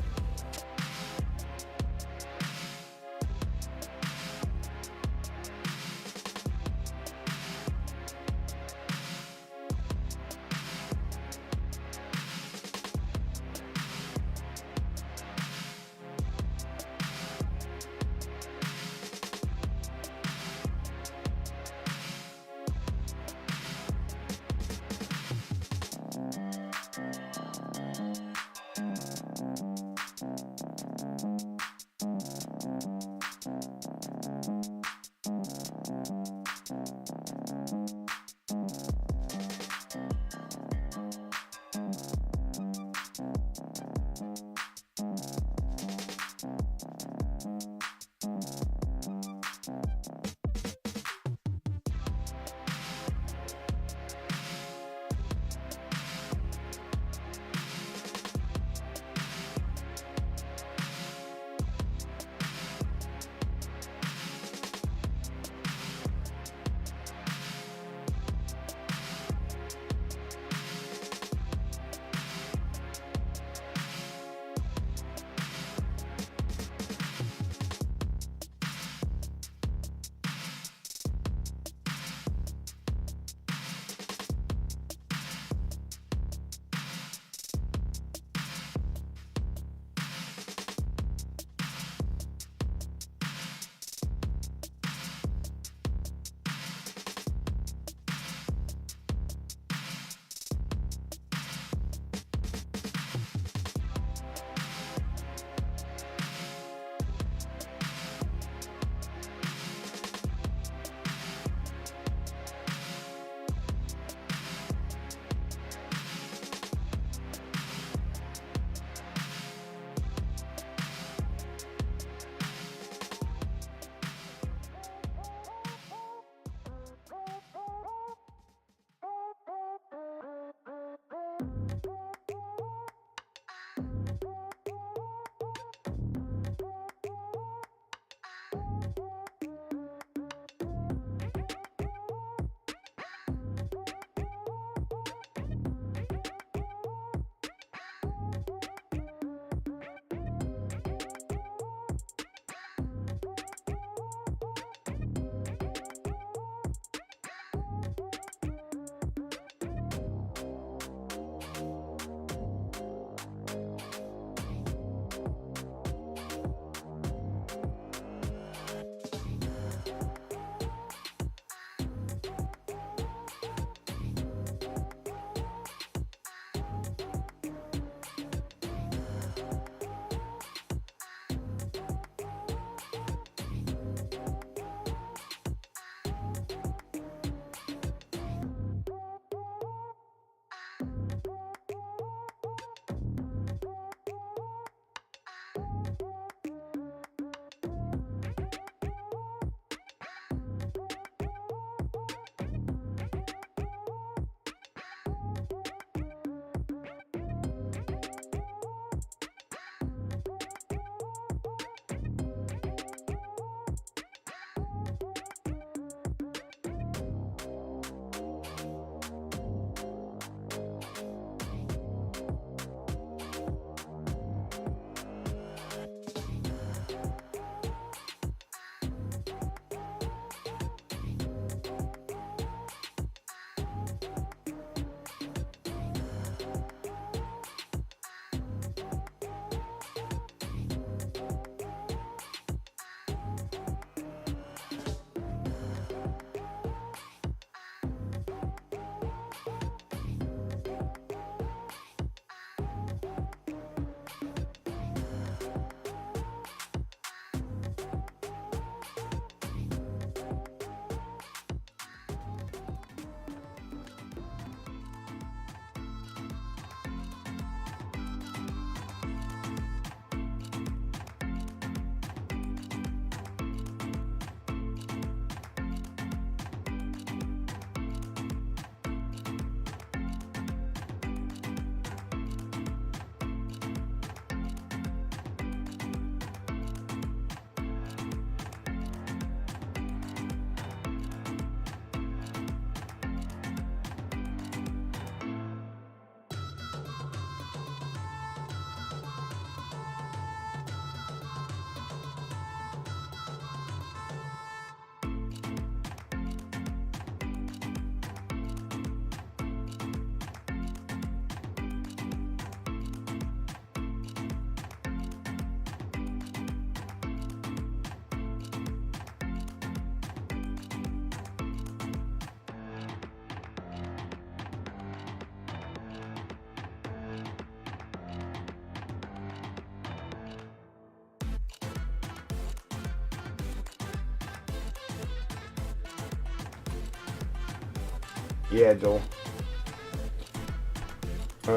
Yeah, Joel.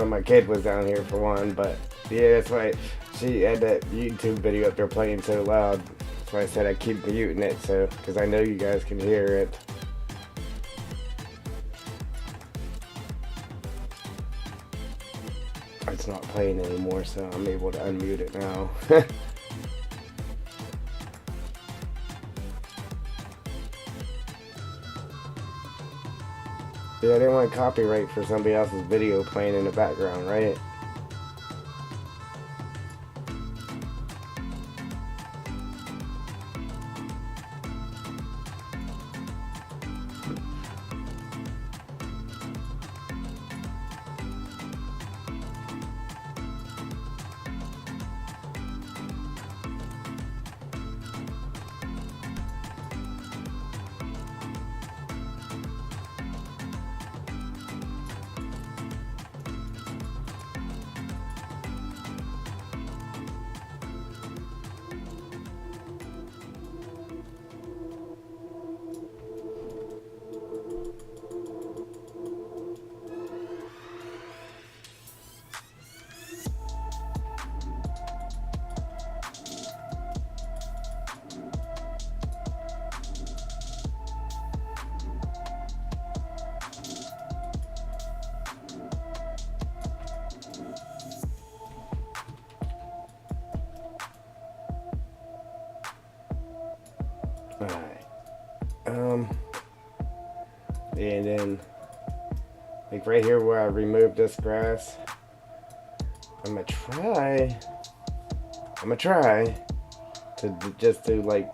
My kid was down here for one, but yeah, that's why she had that YouTube video up there playing so loud. That's why I said I keep muting it, so because I know you guys can hear it. It's not playing anymore, so I'm able to unmute it now. Yeah, I didn't want copyright for somebody else's video playing in the background, right? Alright. And then, like right here where I removed this grass, I'm gonna try to just do like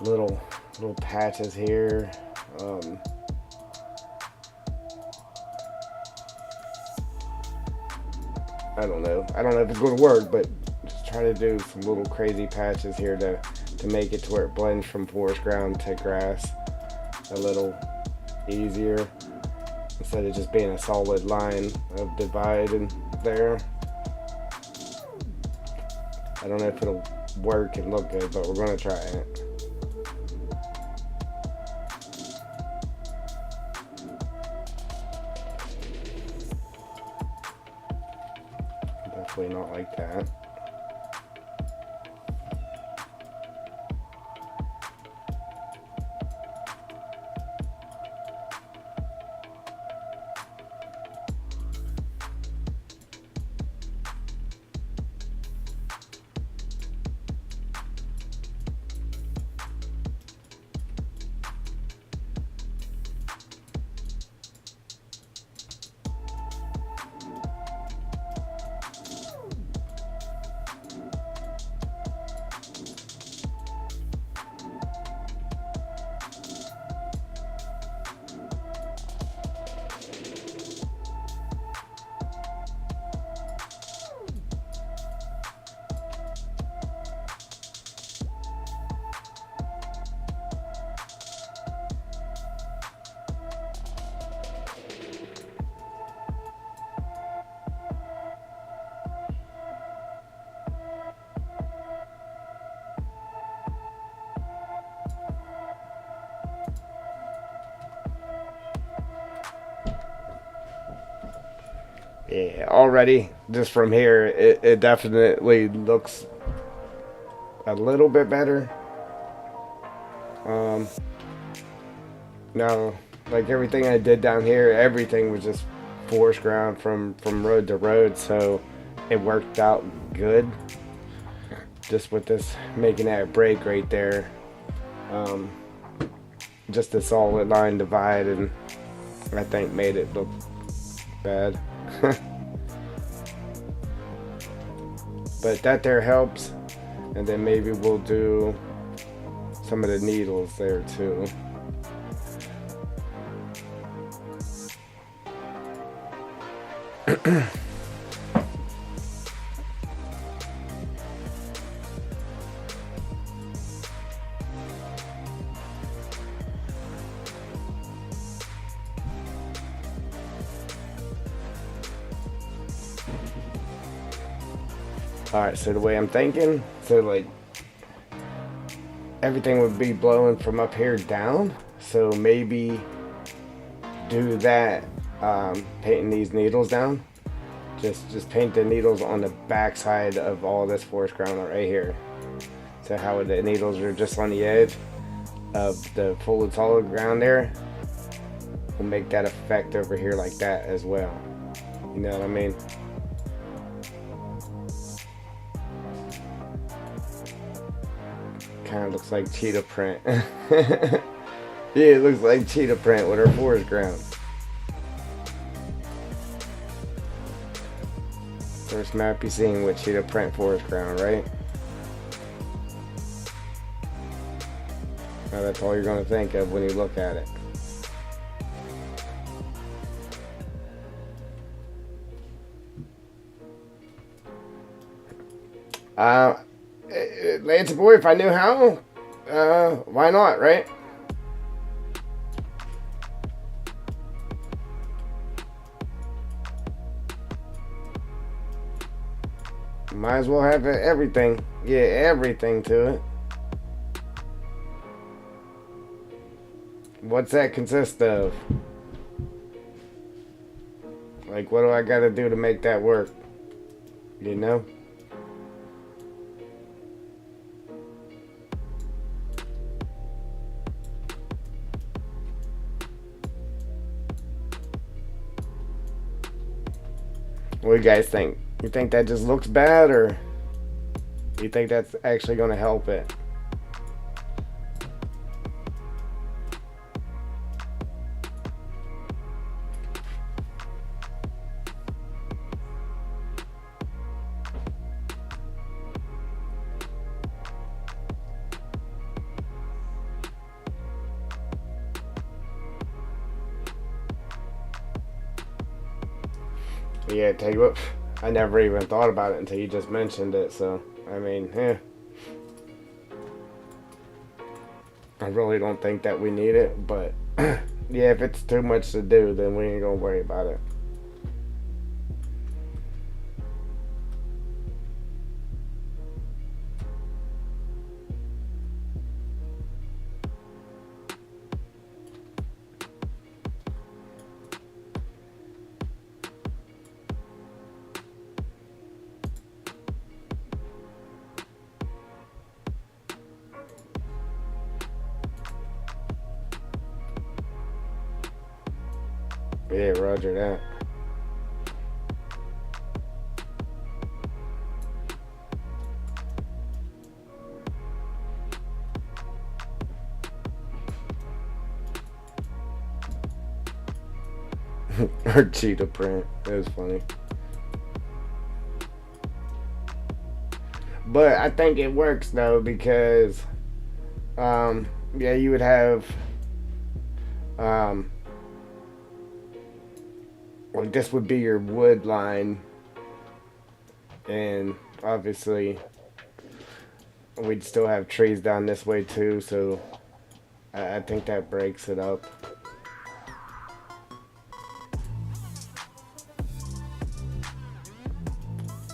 little patches here. I don't know if it's gonna work, but just try to do some little crazy patches here to make it to where it blends from forest ground to grass a little easier instead of just being a solid line of divide in there. I don't know if it'll work and look good, but we're gonna try it. Definitely not like that. Yeah, already, just from here, it definitely looks a little bit better. Now, like everything I did down here, everything was just forest ground from road to road, so it worked out good. Just with this, making that break right there. Just a solid line divide, and I think made it look bad. But that there helps, and then maybe we'll do some of the needles there too. Alright, so the way I'm thinking, so like everything would be blowing from up here down, so maybe do that, painting these needles down. Just paint the needles on the back side of all this forest ground right here. So how the needles are just on the edge of the full solid ground there. We'll make that effect over here like that as well. You know what I mean? Kind of looks like cheetah print. Yeah, it looks like cheetah print with our forest ground. First map you've seen with cheetah print forest ground, right? Now that's all you're going to think of when you look at it. Lance boy, if I knew how, why not, right? Might as well have everything. Yeah, everything to it. What's that consist of? Like, what do I gotta do to make that work? You know? What do you guys think? You think that just looks bad, or you think that's actually going to help it? Yeah, tell you what, I never even thought about it until you just mentioned it, so, I mean, I really don't think that we need it, but, yeah, if it's too much to do, then we ain't gonna worry about it. Yeah, roger that. Or cheetah print. It was funny. But I think it works though, because yeah, you would have like this would be your wood line, and obviously we'd still have trees down this way too, so I think that breaks it up.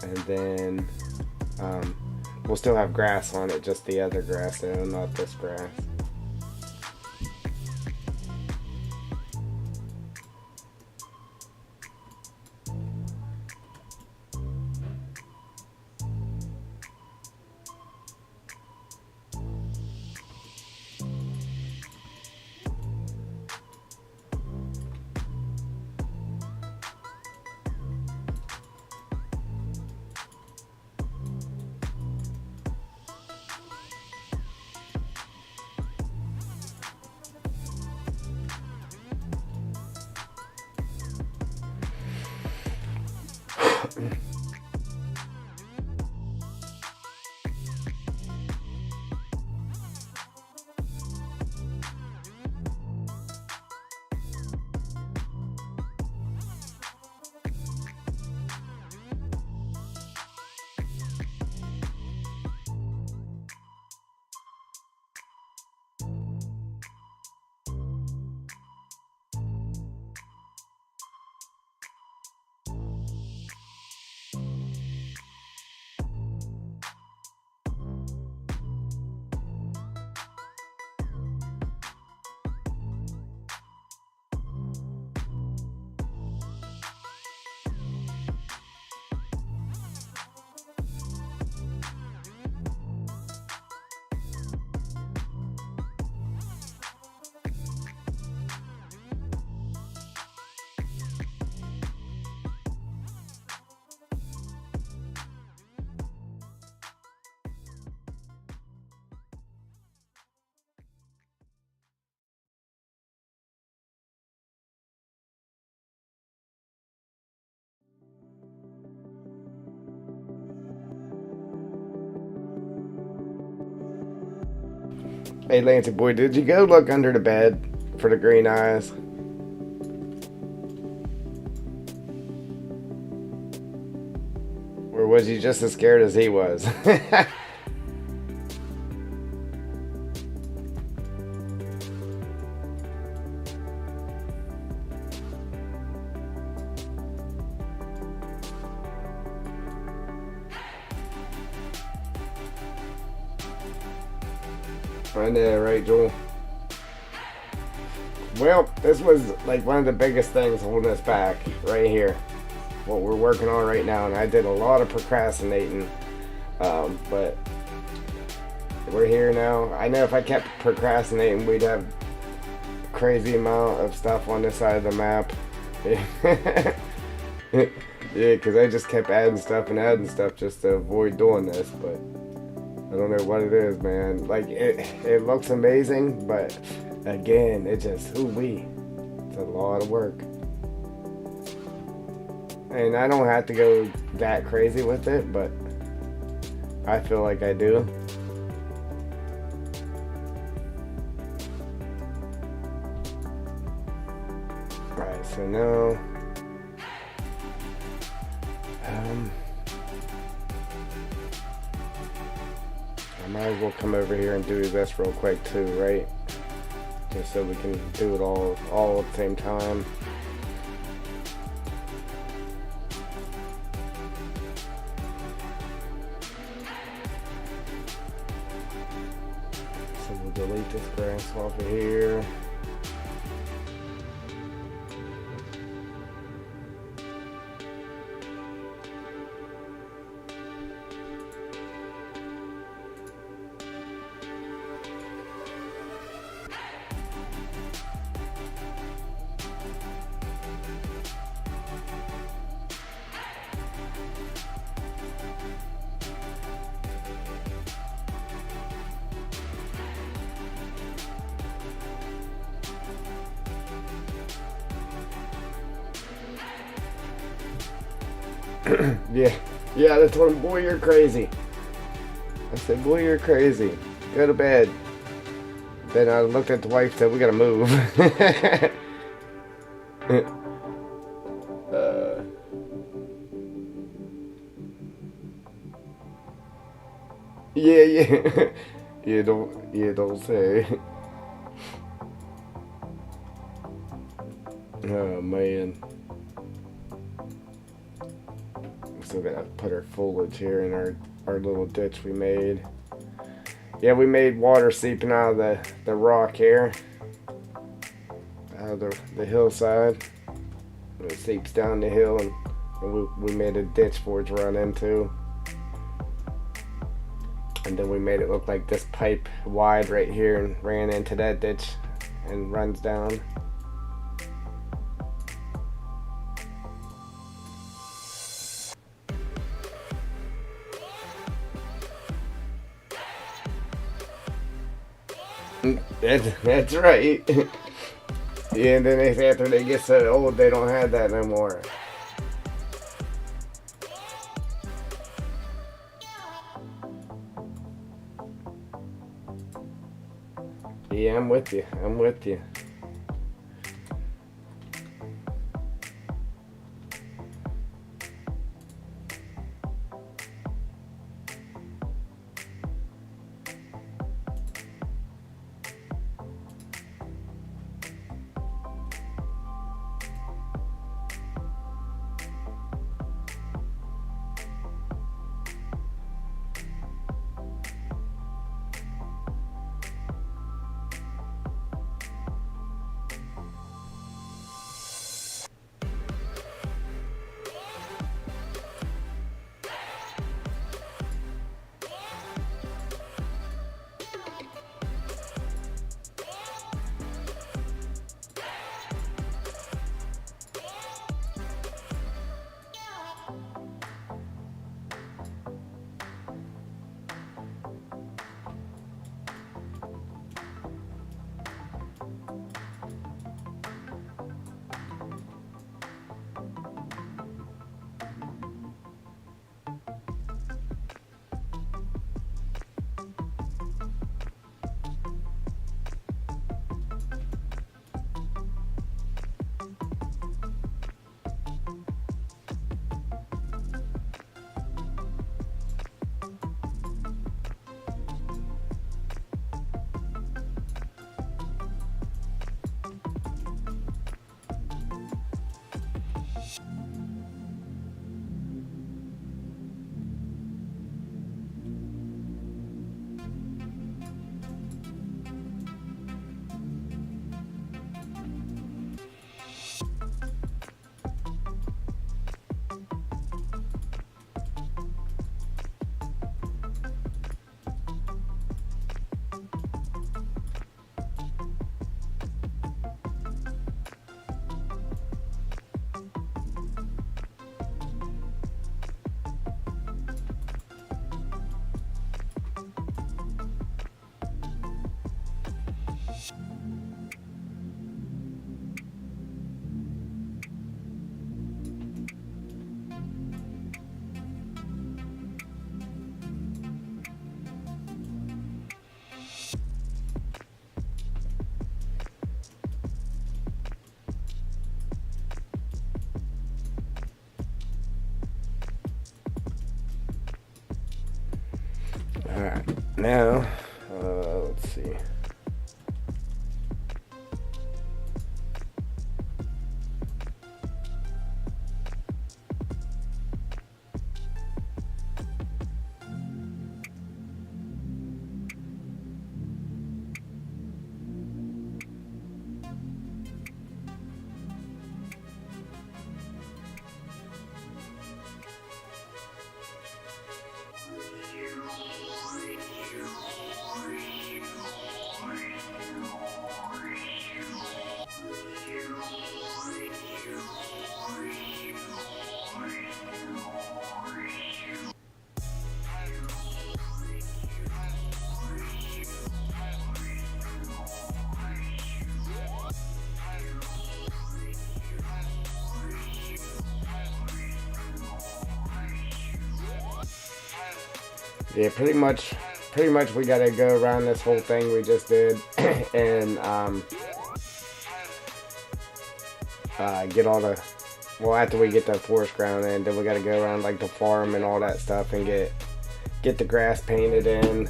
And then we'll still have grass on it, just the other grass though, not this grass. Hey, Lancey boy, did you go look under the bed for the green eyes? Or was you just as scared as he was? I know, right, Joel? Well, this was like one of the biggest things holding us back right here. What we're working on right now, and I did a lot of procrastinating, but we're here now. I know if I kept procrastinating, we'd have a crazy amount of stuff on this side of the map. Yeah, because I just kept adding stuff just to avoid doing this, but I don't know what it is, man. Like, it looks amazing, but again, it just, ooh-wee. It's a lot of work. And I don't have to go that crazy with it, but I feel like I do. Alright, so now, I might as well come over here and do this real quick too, right? Just so we can do it all at the same time. So we'll delete this grass off of here. Yeah, that's what, boy, you're crazy. I said, boy, you're crazy. Go to bed. Then I looked at the wife and said, we gotta move. Yeah. don't say. Oh, man. Still gotta put our foliage here in our little ditch we made. Yeah, we made water seeping out of the rock here, out of the hillside. It seeps down the hill, and we made a ditch for it to run into. And then we made it look like this pipe wide right here and ran into that ditch and runs down. That's right. Yeah, and then after they get so old, they don't have that no more. Yeah, I'm with you. Now, let's see. Yeah, pretty much we gotta go around this whole thing we just did and get all the, well, after we get the forest ground in, then we gotta go around like the farm and all that stuff and get the grass painted in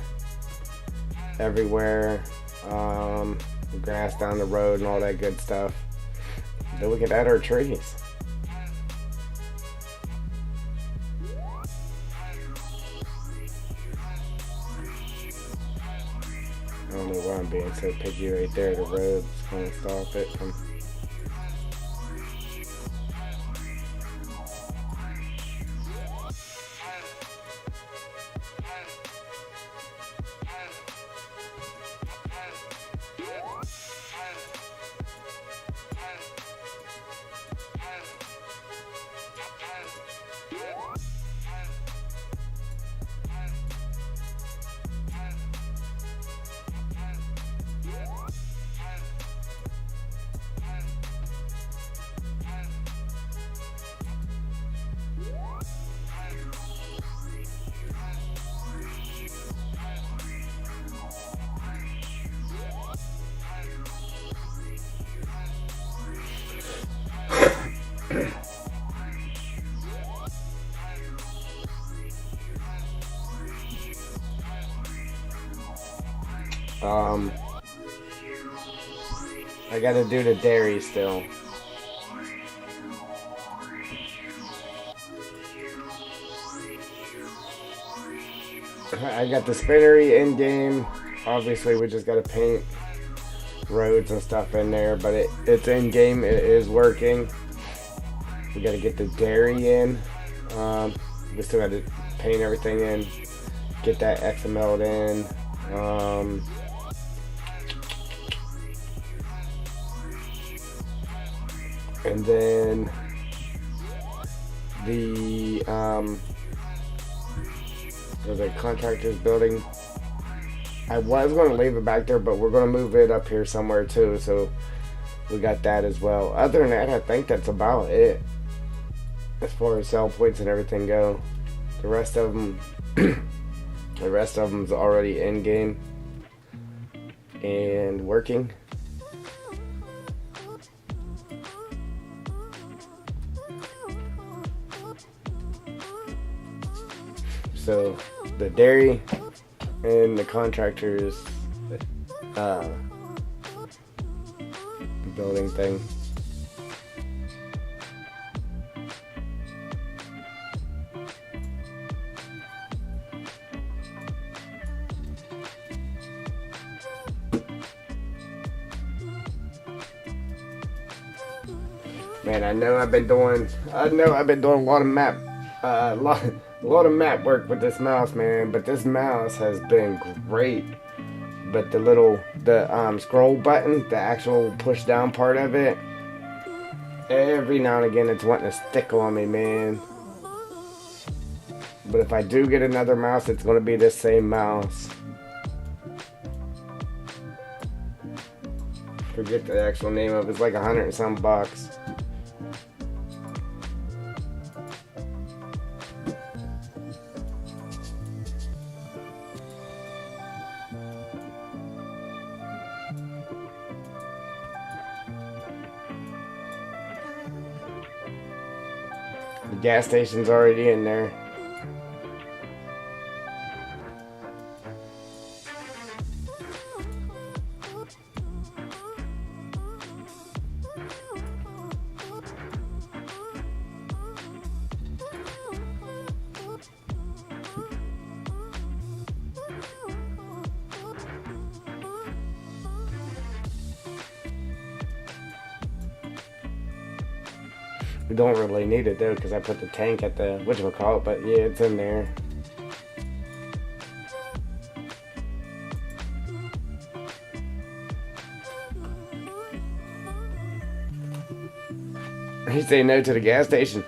everywhere, the grass down the road and all that good stuff. Then we can add our trees. I don't know why I'm being so picky right there. The road's gonna stop it from. I gotta do the dairy still. I got the spinnery in game. Obviously, we just gotta paint roads and stuff in there, but it's in game. It is working. We gotta get the dairy in. We still gotta paint everything in. Get that XML in. And then the contractor's building. I was going to leave it back there, but we're going to move it up here somewhere too, so we got that as well. Other than that, I think that's about it as far as sell points and everything go. The rest of them them's already in game and working. So the dairy and the contractors building thing. Man, I know I've been doing a lot of map a lot of map work with this mouse, man, but this mouse has been great. But the scroll button, the actual push down part of it, every now and again it's wanting to stick on me, man. But if I do get another mouse, it's going to be this same mouse. Forget the actual name of it. It's like $100 and some bucks. The gas station's already in there. We don't really need it though, because I put the tank at the whatchamacallit, but yeah, it's in there. He say no to the gas station.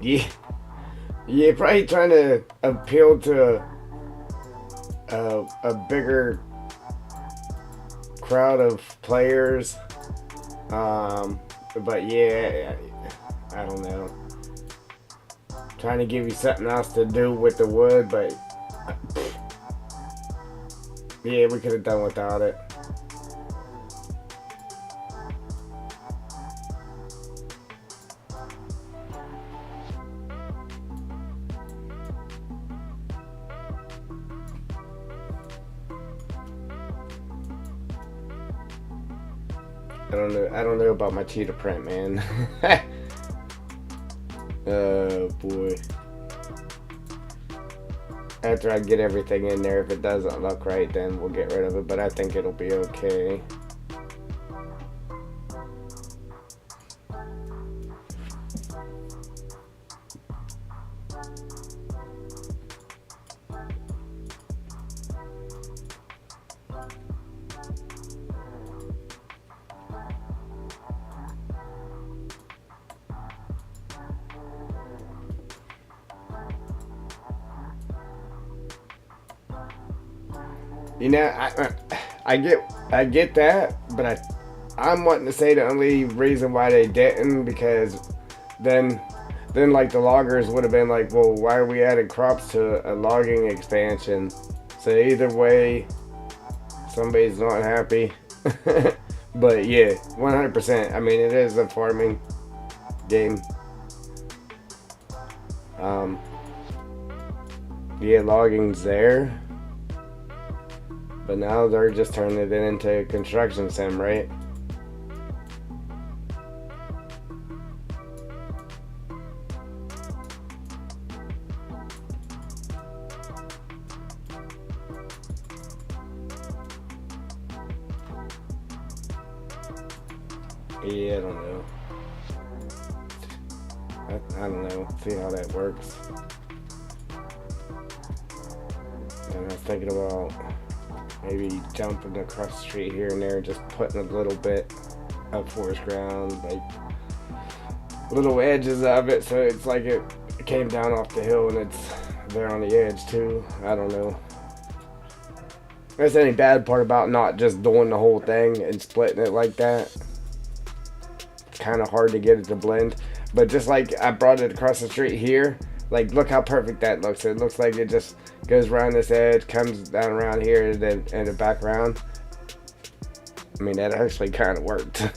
Yeah, yeah, probably trying to appeal to a bigger crowd of players. But yeah, I don't know. Trying to give you something else to do with the wood, but yeah, we could have done without it. I don't know about my cheetah print, man. Oh boy. After I get everything in there, if it doesn't look right, then we'll get rid of it, but I think it'll be okay. You know, I get that, but I'm wanting to say the only reason why they didn't, because then like the loggers would have been like, well, why are we adding crops to a logging expansion? So either way, somebody's not happy. But yeah, 100%. I mean, it is a farming game. Yeah, logging's there. But now they're just turning it into a construction sim, right? Yeah, I don't know. I don't know. See how that works. And I was thinking about maybe jumping across the street here and there, just putting a little bit of forest ground, like little edges of it, so it's like it came down off the hill and it's there on the edge too. I don't know. There's any bad part about not just doing the whole thing and splitting it like that. It's kind of hard to get it to blend, but just like I brought it across the street here, like look how perfect that looks. It looks like it just goes around this edge, comes down around here, and then back around. I mean, that actually kind of worked.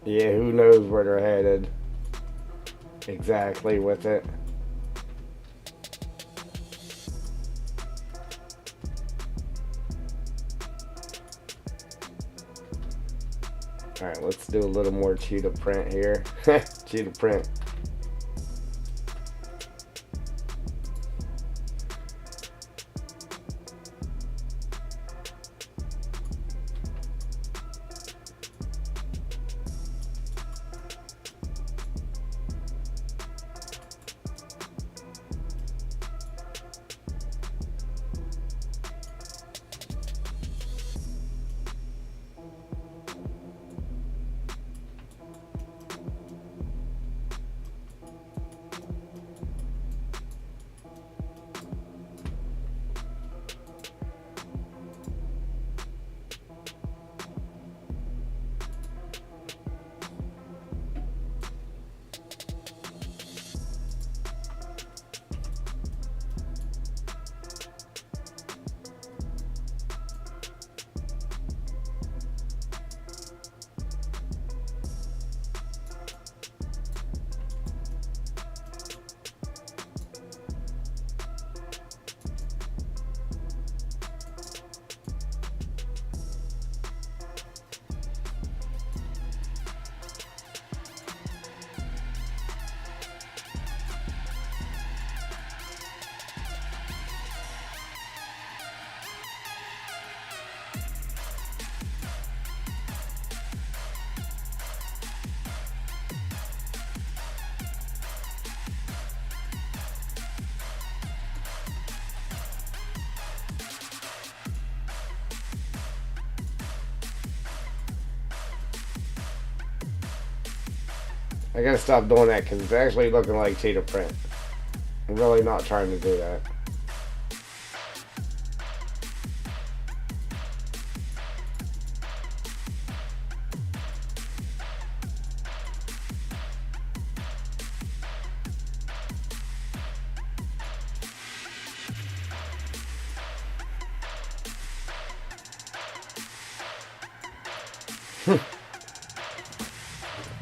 Yeah, who knows where they're headed exactly with it. Alright, let's do a little more cheetah print here. Cheetah print. I gotta stop doing that because it's actually looking like cheetah print. I'm really not trying to do that.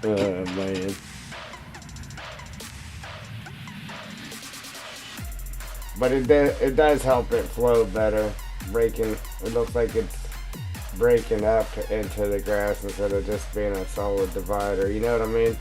Oh man. But it does help it flow better. Breaking, it looks like it's breaking up into the grass instead of just being a solid divider. You know what I mean?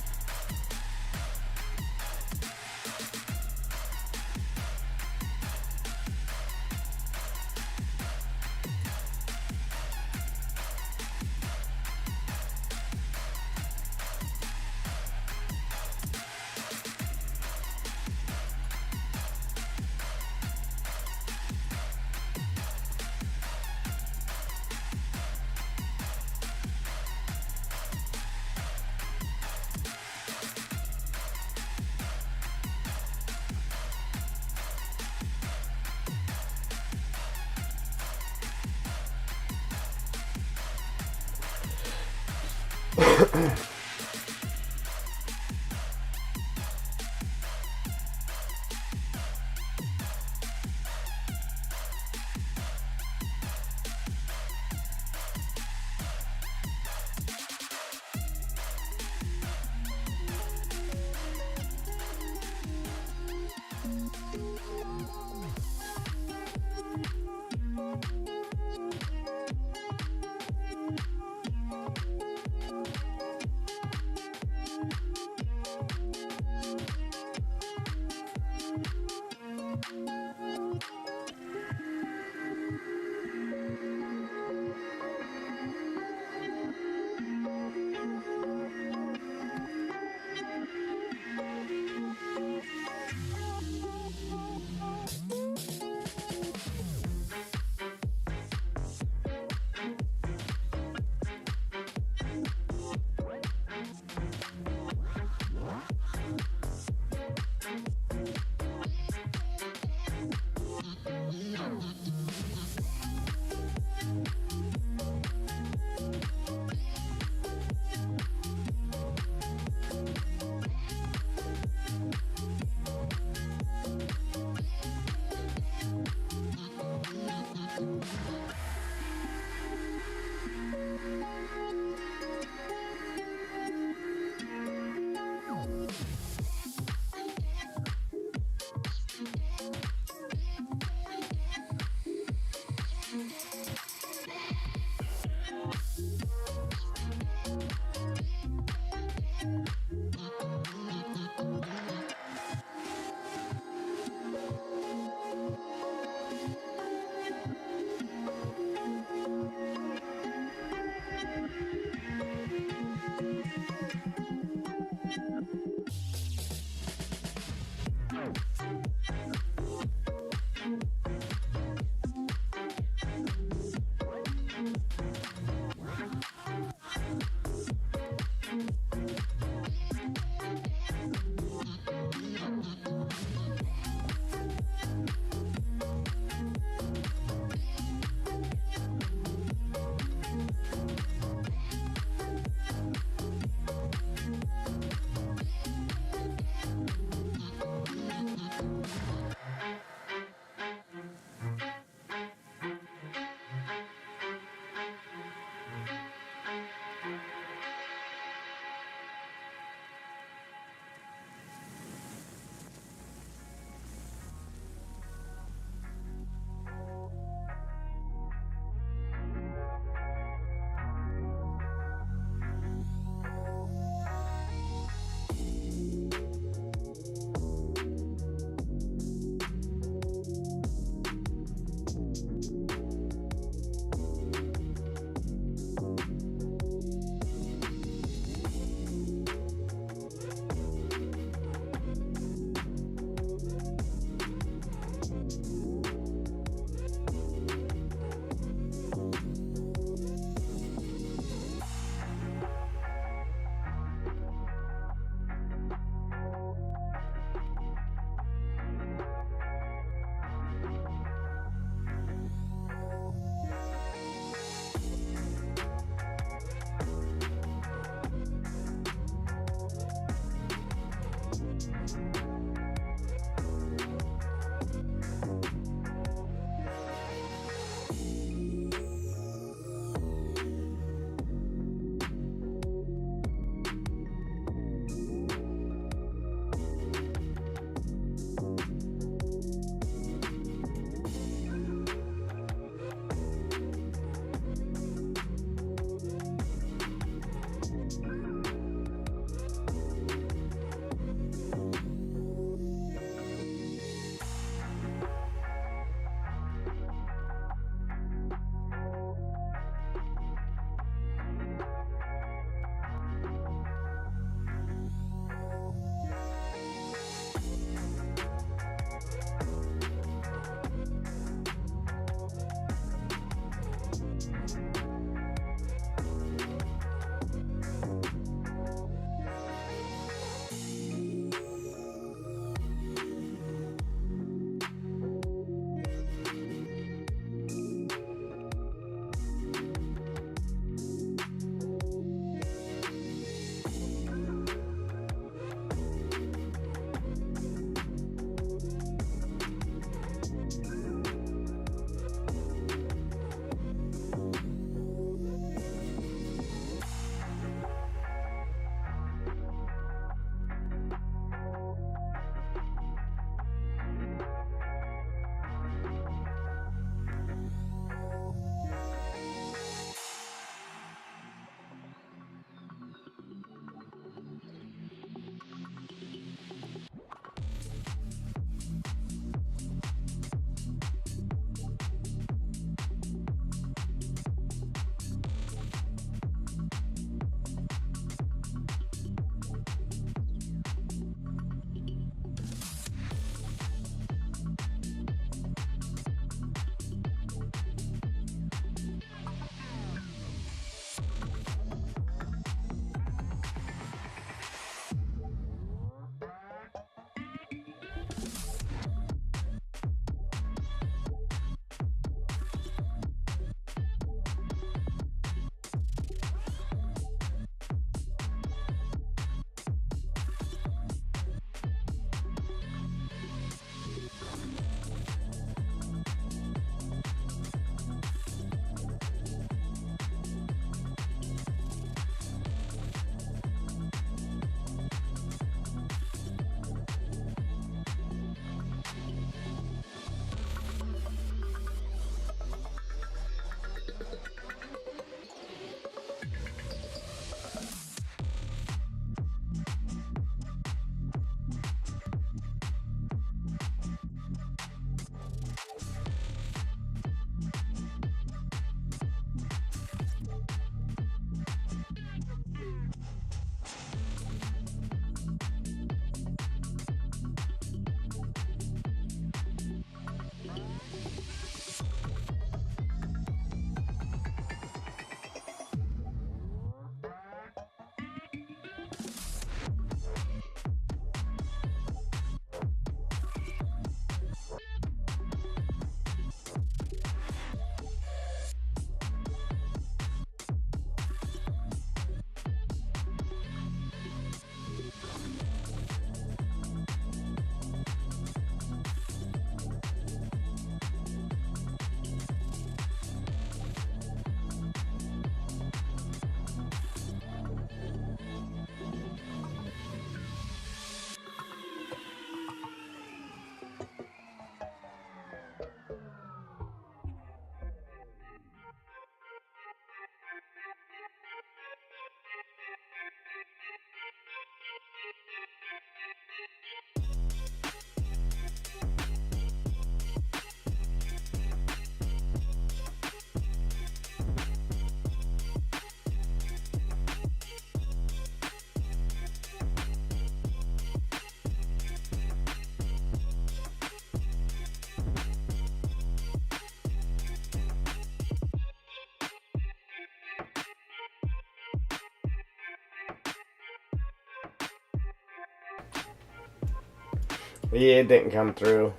Yeah, it didn't come through.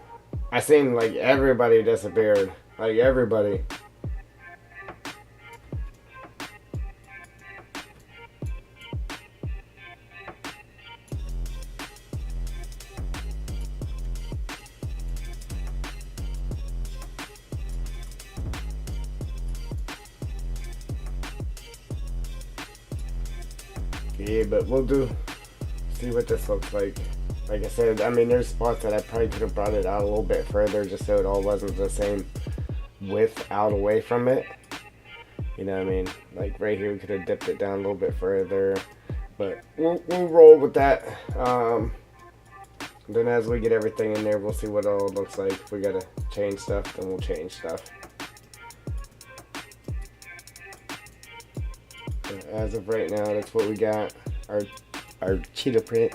I seen like everybody disappeared. Like everybody. Yeah, but we'll see what this looks like. Like I said, I mean, there's spots that I probably could have brought it out a little bit further just so it all wasn't the same width out away from it. You know what I mean? Like right here, we could have dipped it down a little bit further. But we'll roll with that. Then as we get everything in there, we'll see what it all looks like. If we got to change stuff, then we'll change stuff. But as of right now, that's what we got. Our cheetah print.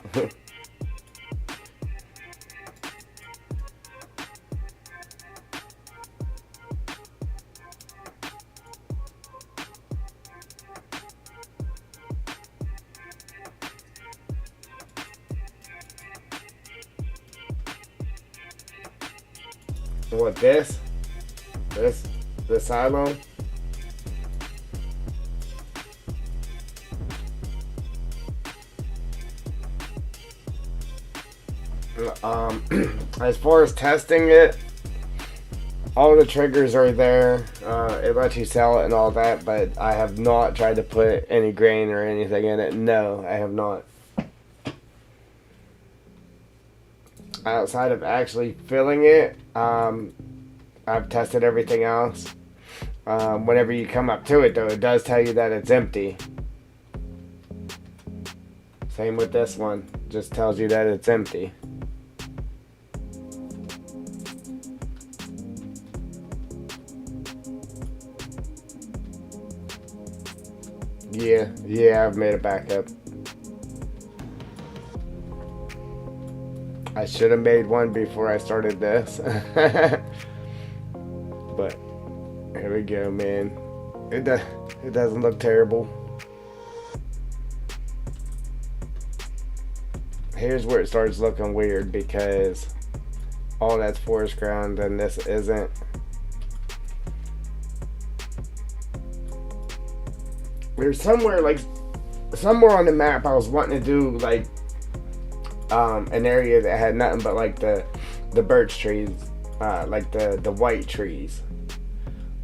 What, this silo? As far as testing it, all the triggers are there. It lets you sell it and all that, but I have not tried to put any grain or anything in it. No, I have not. Outside of actually filling it, I've tested everything else. Whenever you come up to it, though, it does tell you that it's empty. Same with this one, just tells you that it's empty. Yeah, I've made a backup. I should have made one before I started this. But here we go, man. It doesn't look terrible. Here's where it starts looking weird because all that's forest ground and this isn't. There's somewhere on the map I was wanting to do like an area that had nothing but like the birch trees, like the white trees.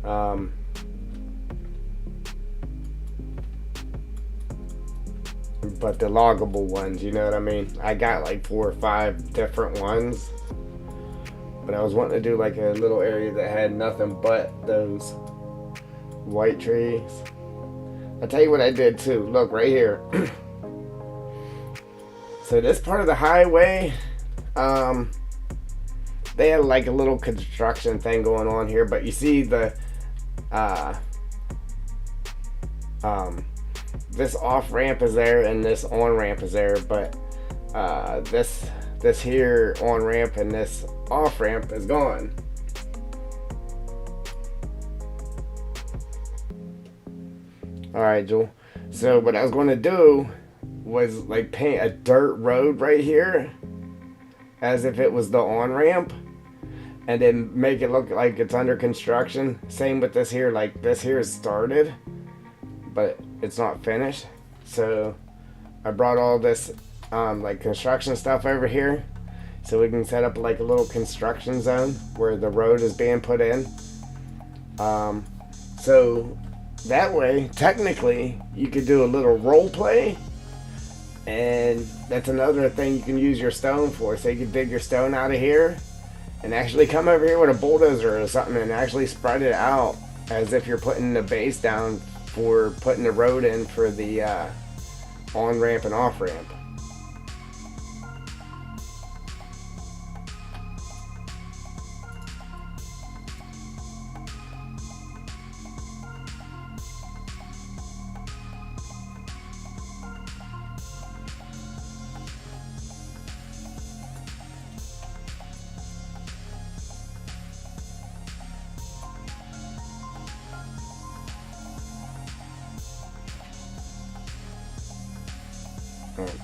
But the loggable ones, you know what I mean? I got like 4 or 5 different ones, but I was wanting to do like a little area that had nothing but those white trees. I'll tell you what I did too. Look right here. So this part of the highway, they had like a little construction thing going on here, but you see the this off ramp is there and this on ramp is there, but this here on ramp and this off ramp is gone. Alright, Jewel. So what I was going to do was like paint a dirt road right here as if it was the on-ramp and then make it look like it's under construction. Same with this here, like this here is started but it's not finished. So I brought all this like construction stuff over here so we can set up like a little construction zone where the road is being put in. So that way, technically, you could do a little role play, and that's another thing you can use your stone for. So you could dig your stone out of here and actually come over here with a bulldozer or something and actually spread it out as if you're putting the base down for putting the road in for the on-ramp and off-ramp.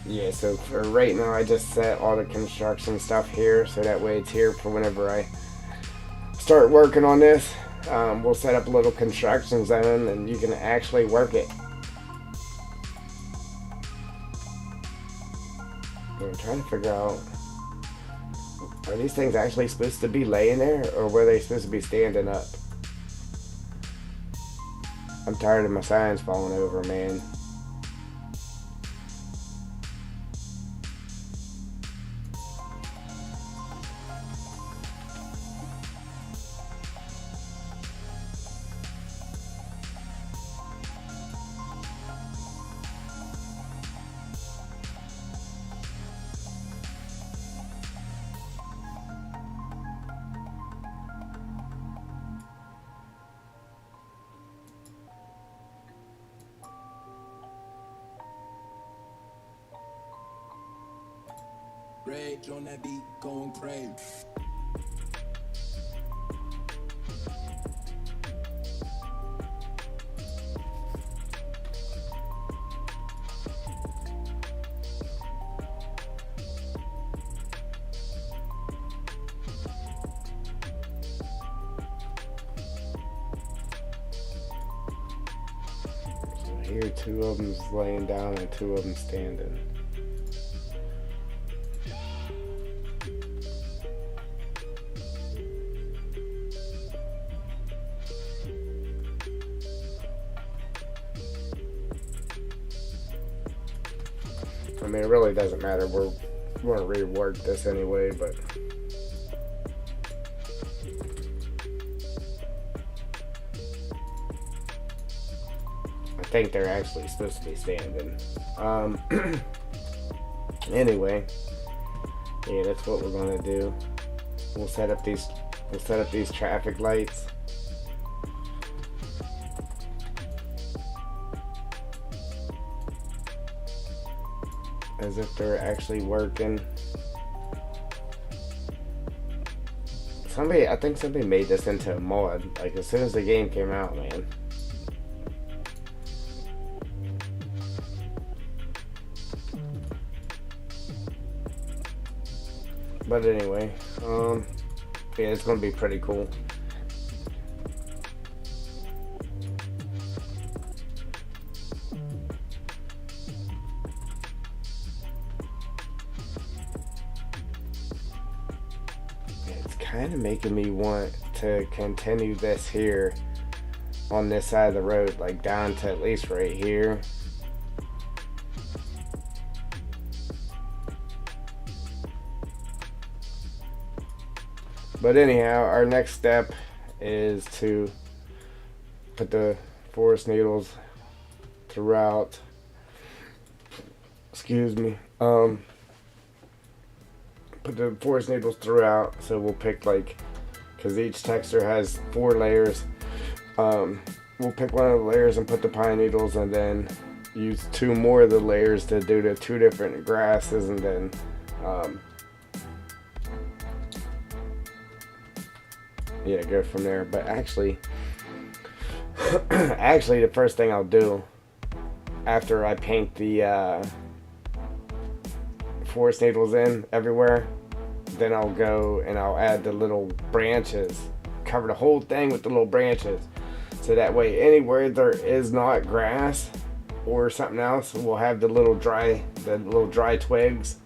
Yeah, so for right now, I just set all the construction stuff here, so that way it's here for whenever I start working on this. We'll set up a little construction zone, and you can actually work it. I'm trying to figure out, are these things actually supposed to be laying there, or were they supposed to be standing up? I'm tired of my signs falling over, man. Rage on that beat, going crazy. So here, two of them's laying down and two of them standing. I mean, it really doesn't matter. We're going to rework this anyway, but I think they're actually supposed to be standing. Anyway, yeah, that's what we're going to do. We'll set up these traffic lights. As if they're actually working. I think somebody made this into a mod, like as soon as the game came out, man. But anyway, yeah, it's gonna be pretty cool. Kind of making me want to continue this here on this side of the road, like down to at least right here. But anyhow, our next step is to put the forest needles throughout. Excuse me. Put the forest needles throughout, so we'll pick, like, because each texture has 4 layers. We'll pick one of the layers and put the pine needles, and then use 2 more of the layers to do the 2 different grasses, and then yeah, go from there. But actually the first thing I'll do after I paint the forest needles in everywhere, then I'll go and I'll add the little branches, cover the whole thing with the little branches, so that way anywhere there is not grass or something else, we'll have the little dry twigs.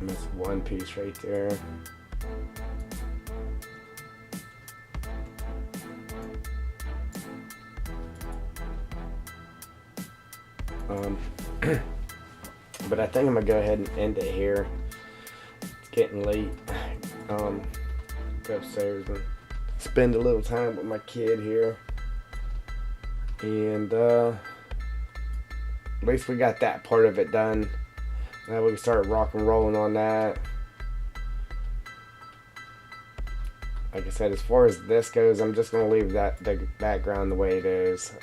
And that's one piece right there. But I think I'm gonna go ahead and end it here. It's getting late. Go upstairs and spend a little time with my kid here, and at least we got that part of it done. Now we can start rock and rolling on that. Like I said, as far as this goes, I'm just gonna leave the background the way it is.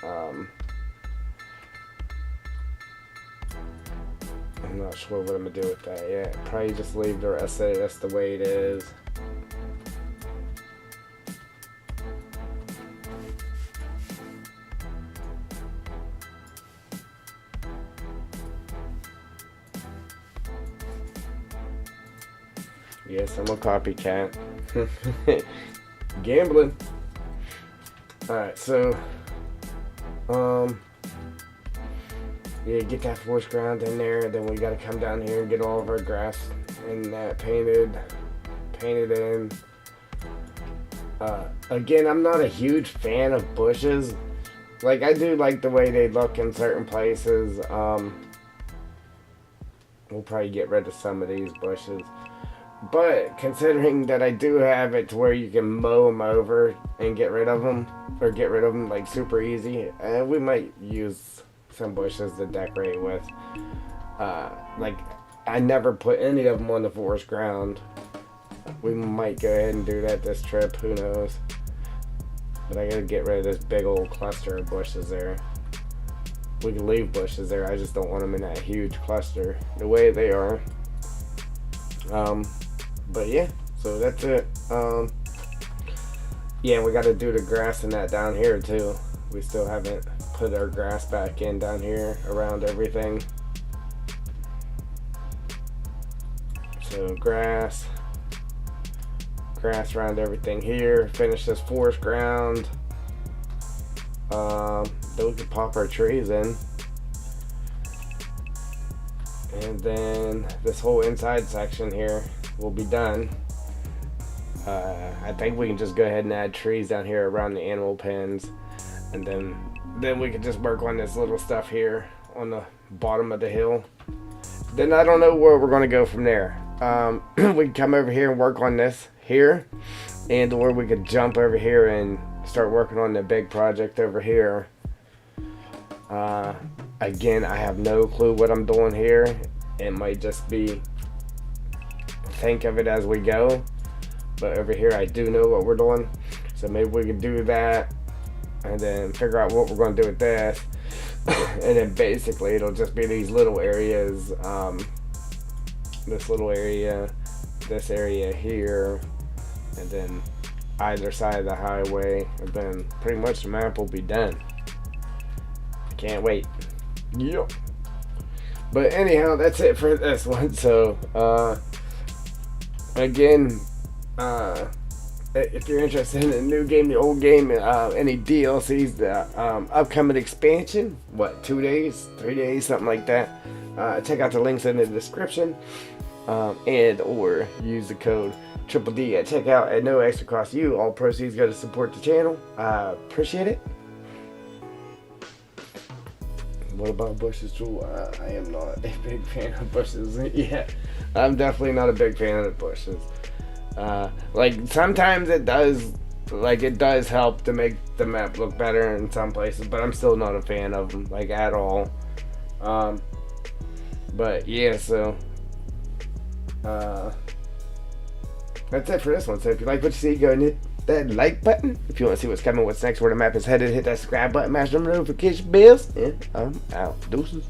I'm not sure what I'm gonna do with that yet. Probably just leave the rest of it just the way it is. I'm a copycat. Gambling. Alright, so yeah, get that forest ground in there, then we gotta come down here and get all of our grass and that painted in. Again, I'm not a huge fan of bushes. Like, I do like the way they look in certain places. We'll probably get rid of some of these bushes. But considering that I do have it to where you can mow them over and get rid of them, like super easy, we might use some bushes to decorate with. Like, I never put any of them on the forest ground. We might go ahead and do that this trip, who knows. But I gotta get rid of this big old cluster of bushes there. We can leave bushes there, I just don't want them in that huge cluster the way they are. But yeah, so that's it. Yeah, we gotta do the grass and that down here too. We still haven't put our grass back in down here around everything. So grass around everything here. Finish this forest ground. Then we can pop our trees in. And then this whole inside section here will be done. I think we can just go ahead and add trees down here around the animal pens. And then we can just work on this little stuff here on the bottom of the hill. Then I don't know where we're going to go from there. We can come over here and work on this here, and or we could jump over here and start working on the big project over here. Again, I have no clue what I'm doing here. It might just be think of it as we go, but over here I do know what we're doing, so maybe we could do that and then figure out what we're going to do with this. And then basically it'll just be these little areas, this little area, this area here, and then either side of the highway, and then pretty much the map will be done. Can't wait. Yep. But anyhow, that's it for this one. So again, if you're interested in the new game, the old game, any DLCs, the upcoming expansion, 2 days, 3 days, something like that, check out the links in the description, and or use the code Triple D at checkout at no extra cost to you. All proceeds go to support the channel. Appreciate it. What about bushes, Drew? I am not a big fan of bushes. Yeah, I'm definitely not a big fan of bushes. Like sometimes it does help to make the map look better in some places, but I'm still not a fan of them, like, at all. But yeah, so that's it for this one. So if you like what you see, go and hit that like button. If you want to see what's coming, what's next, where the map is headed, hit that subscribe button, mash them notification bells, and I'm out. Deuces.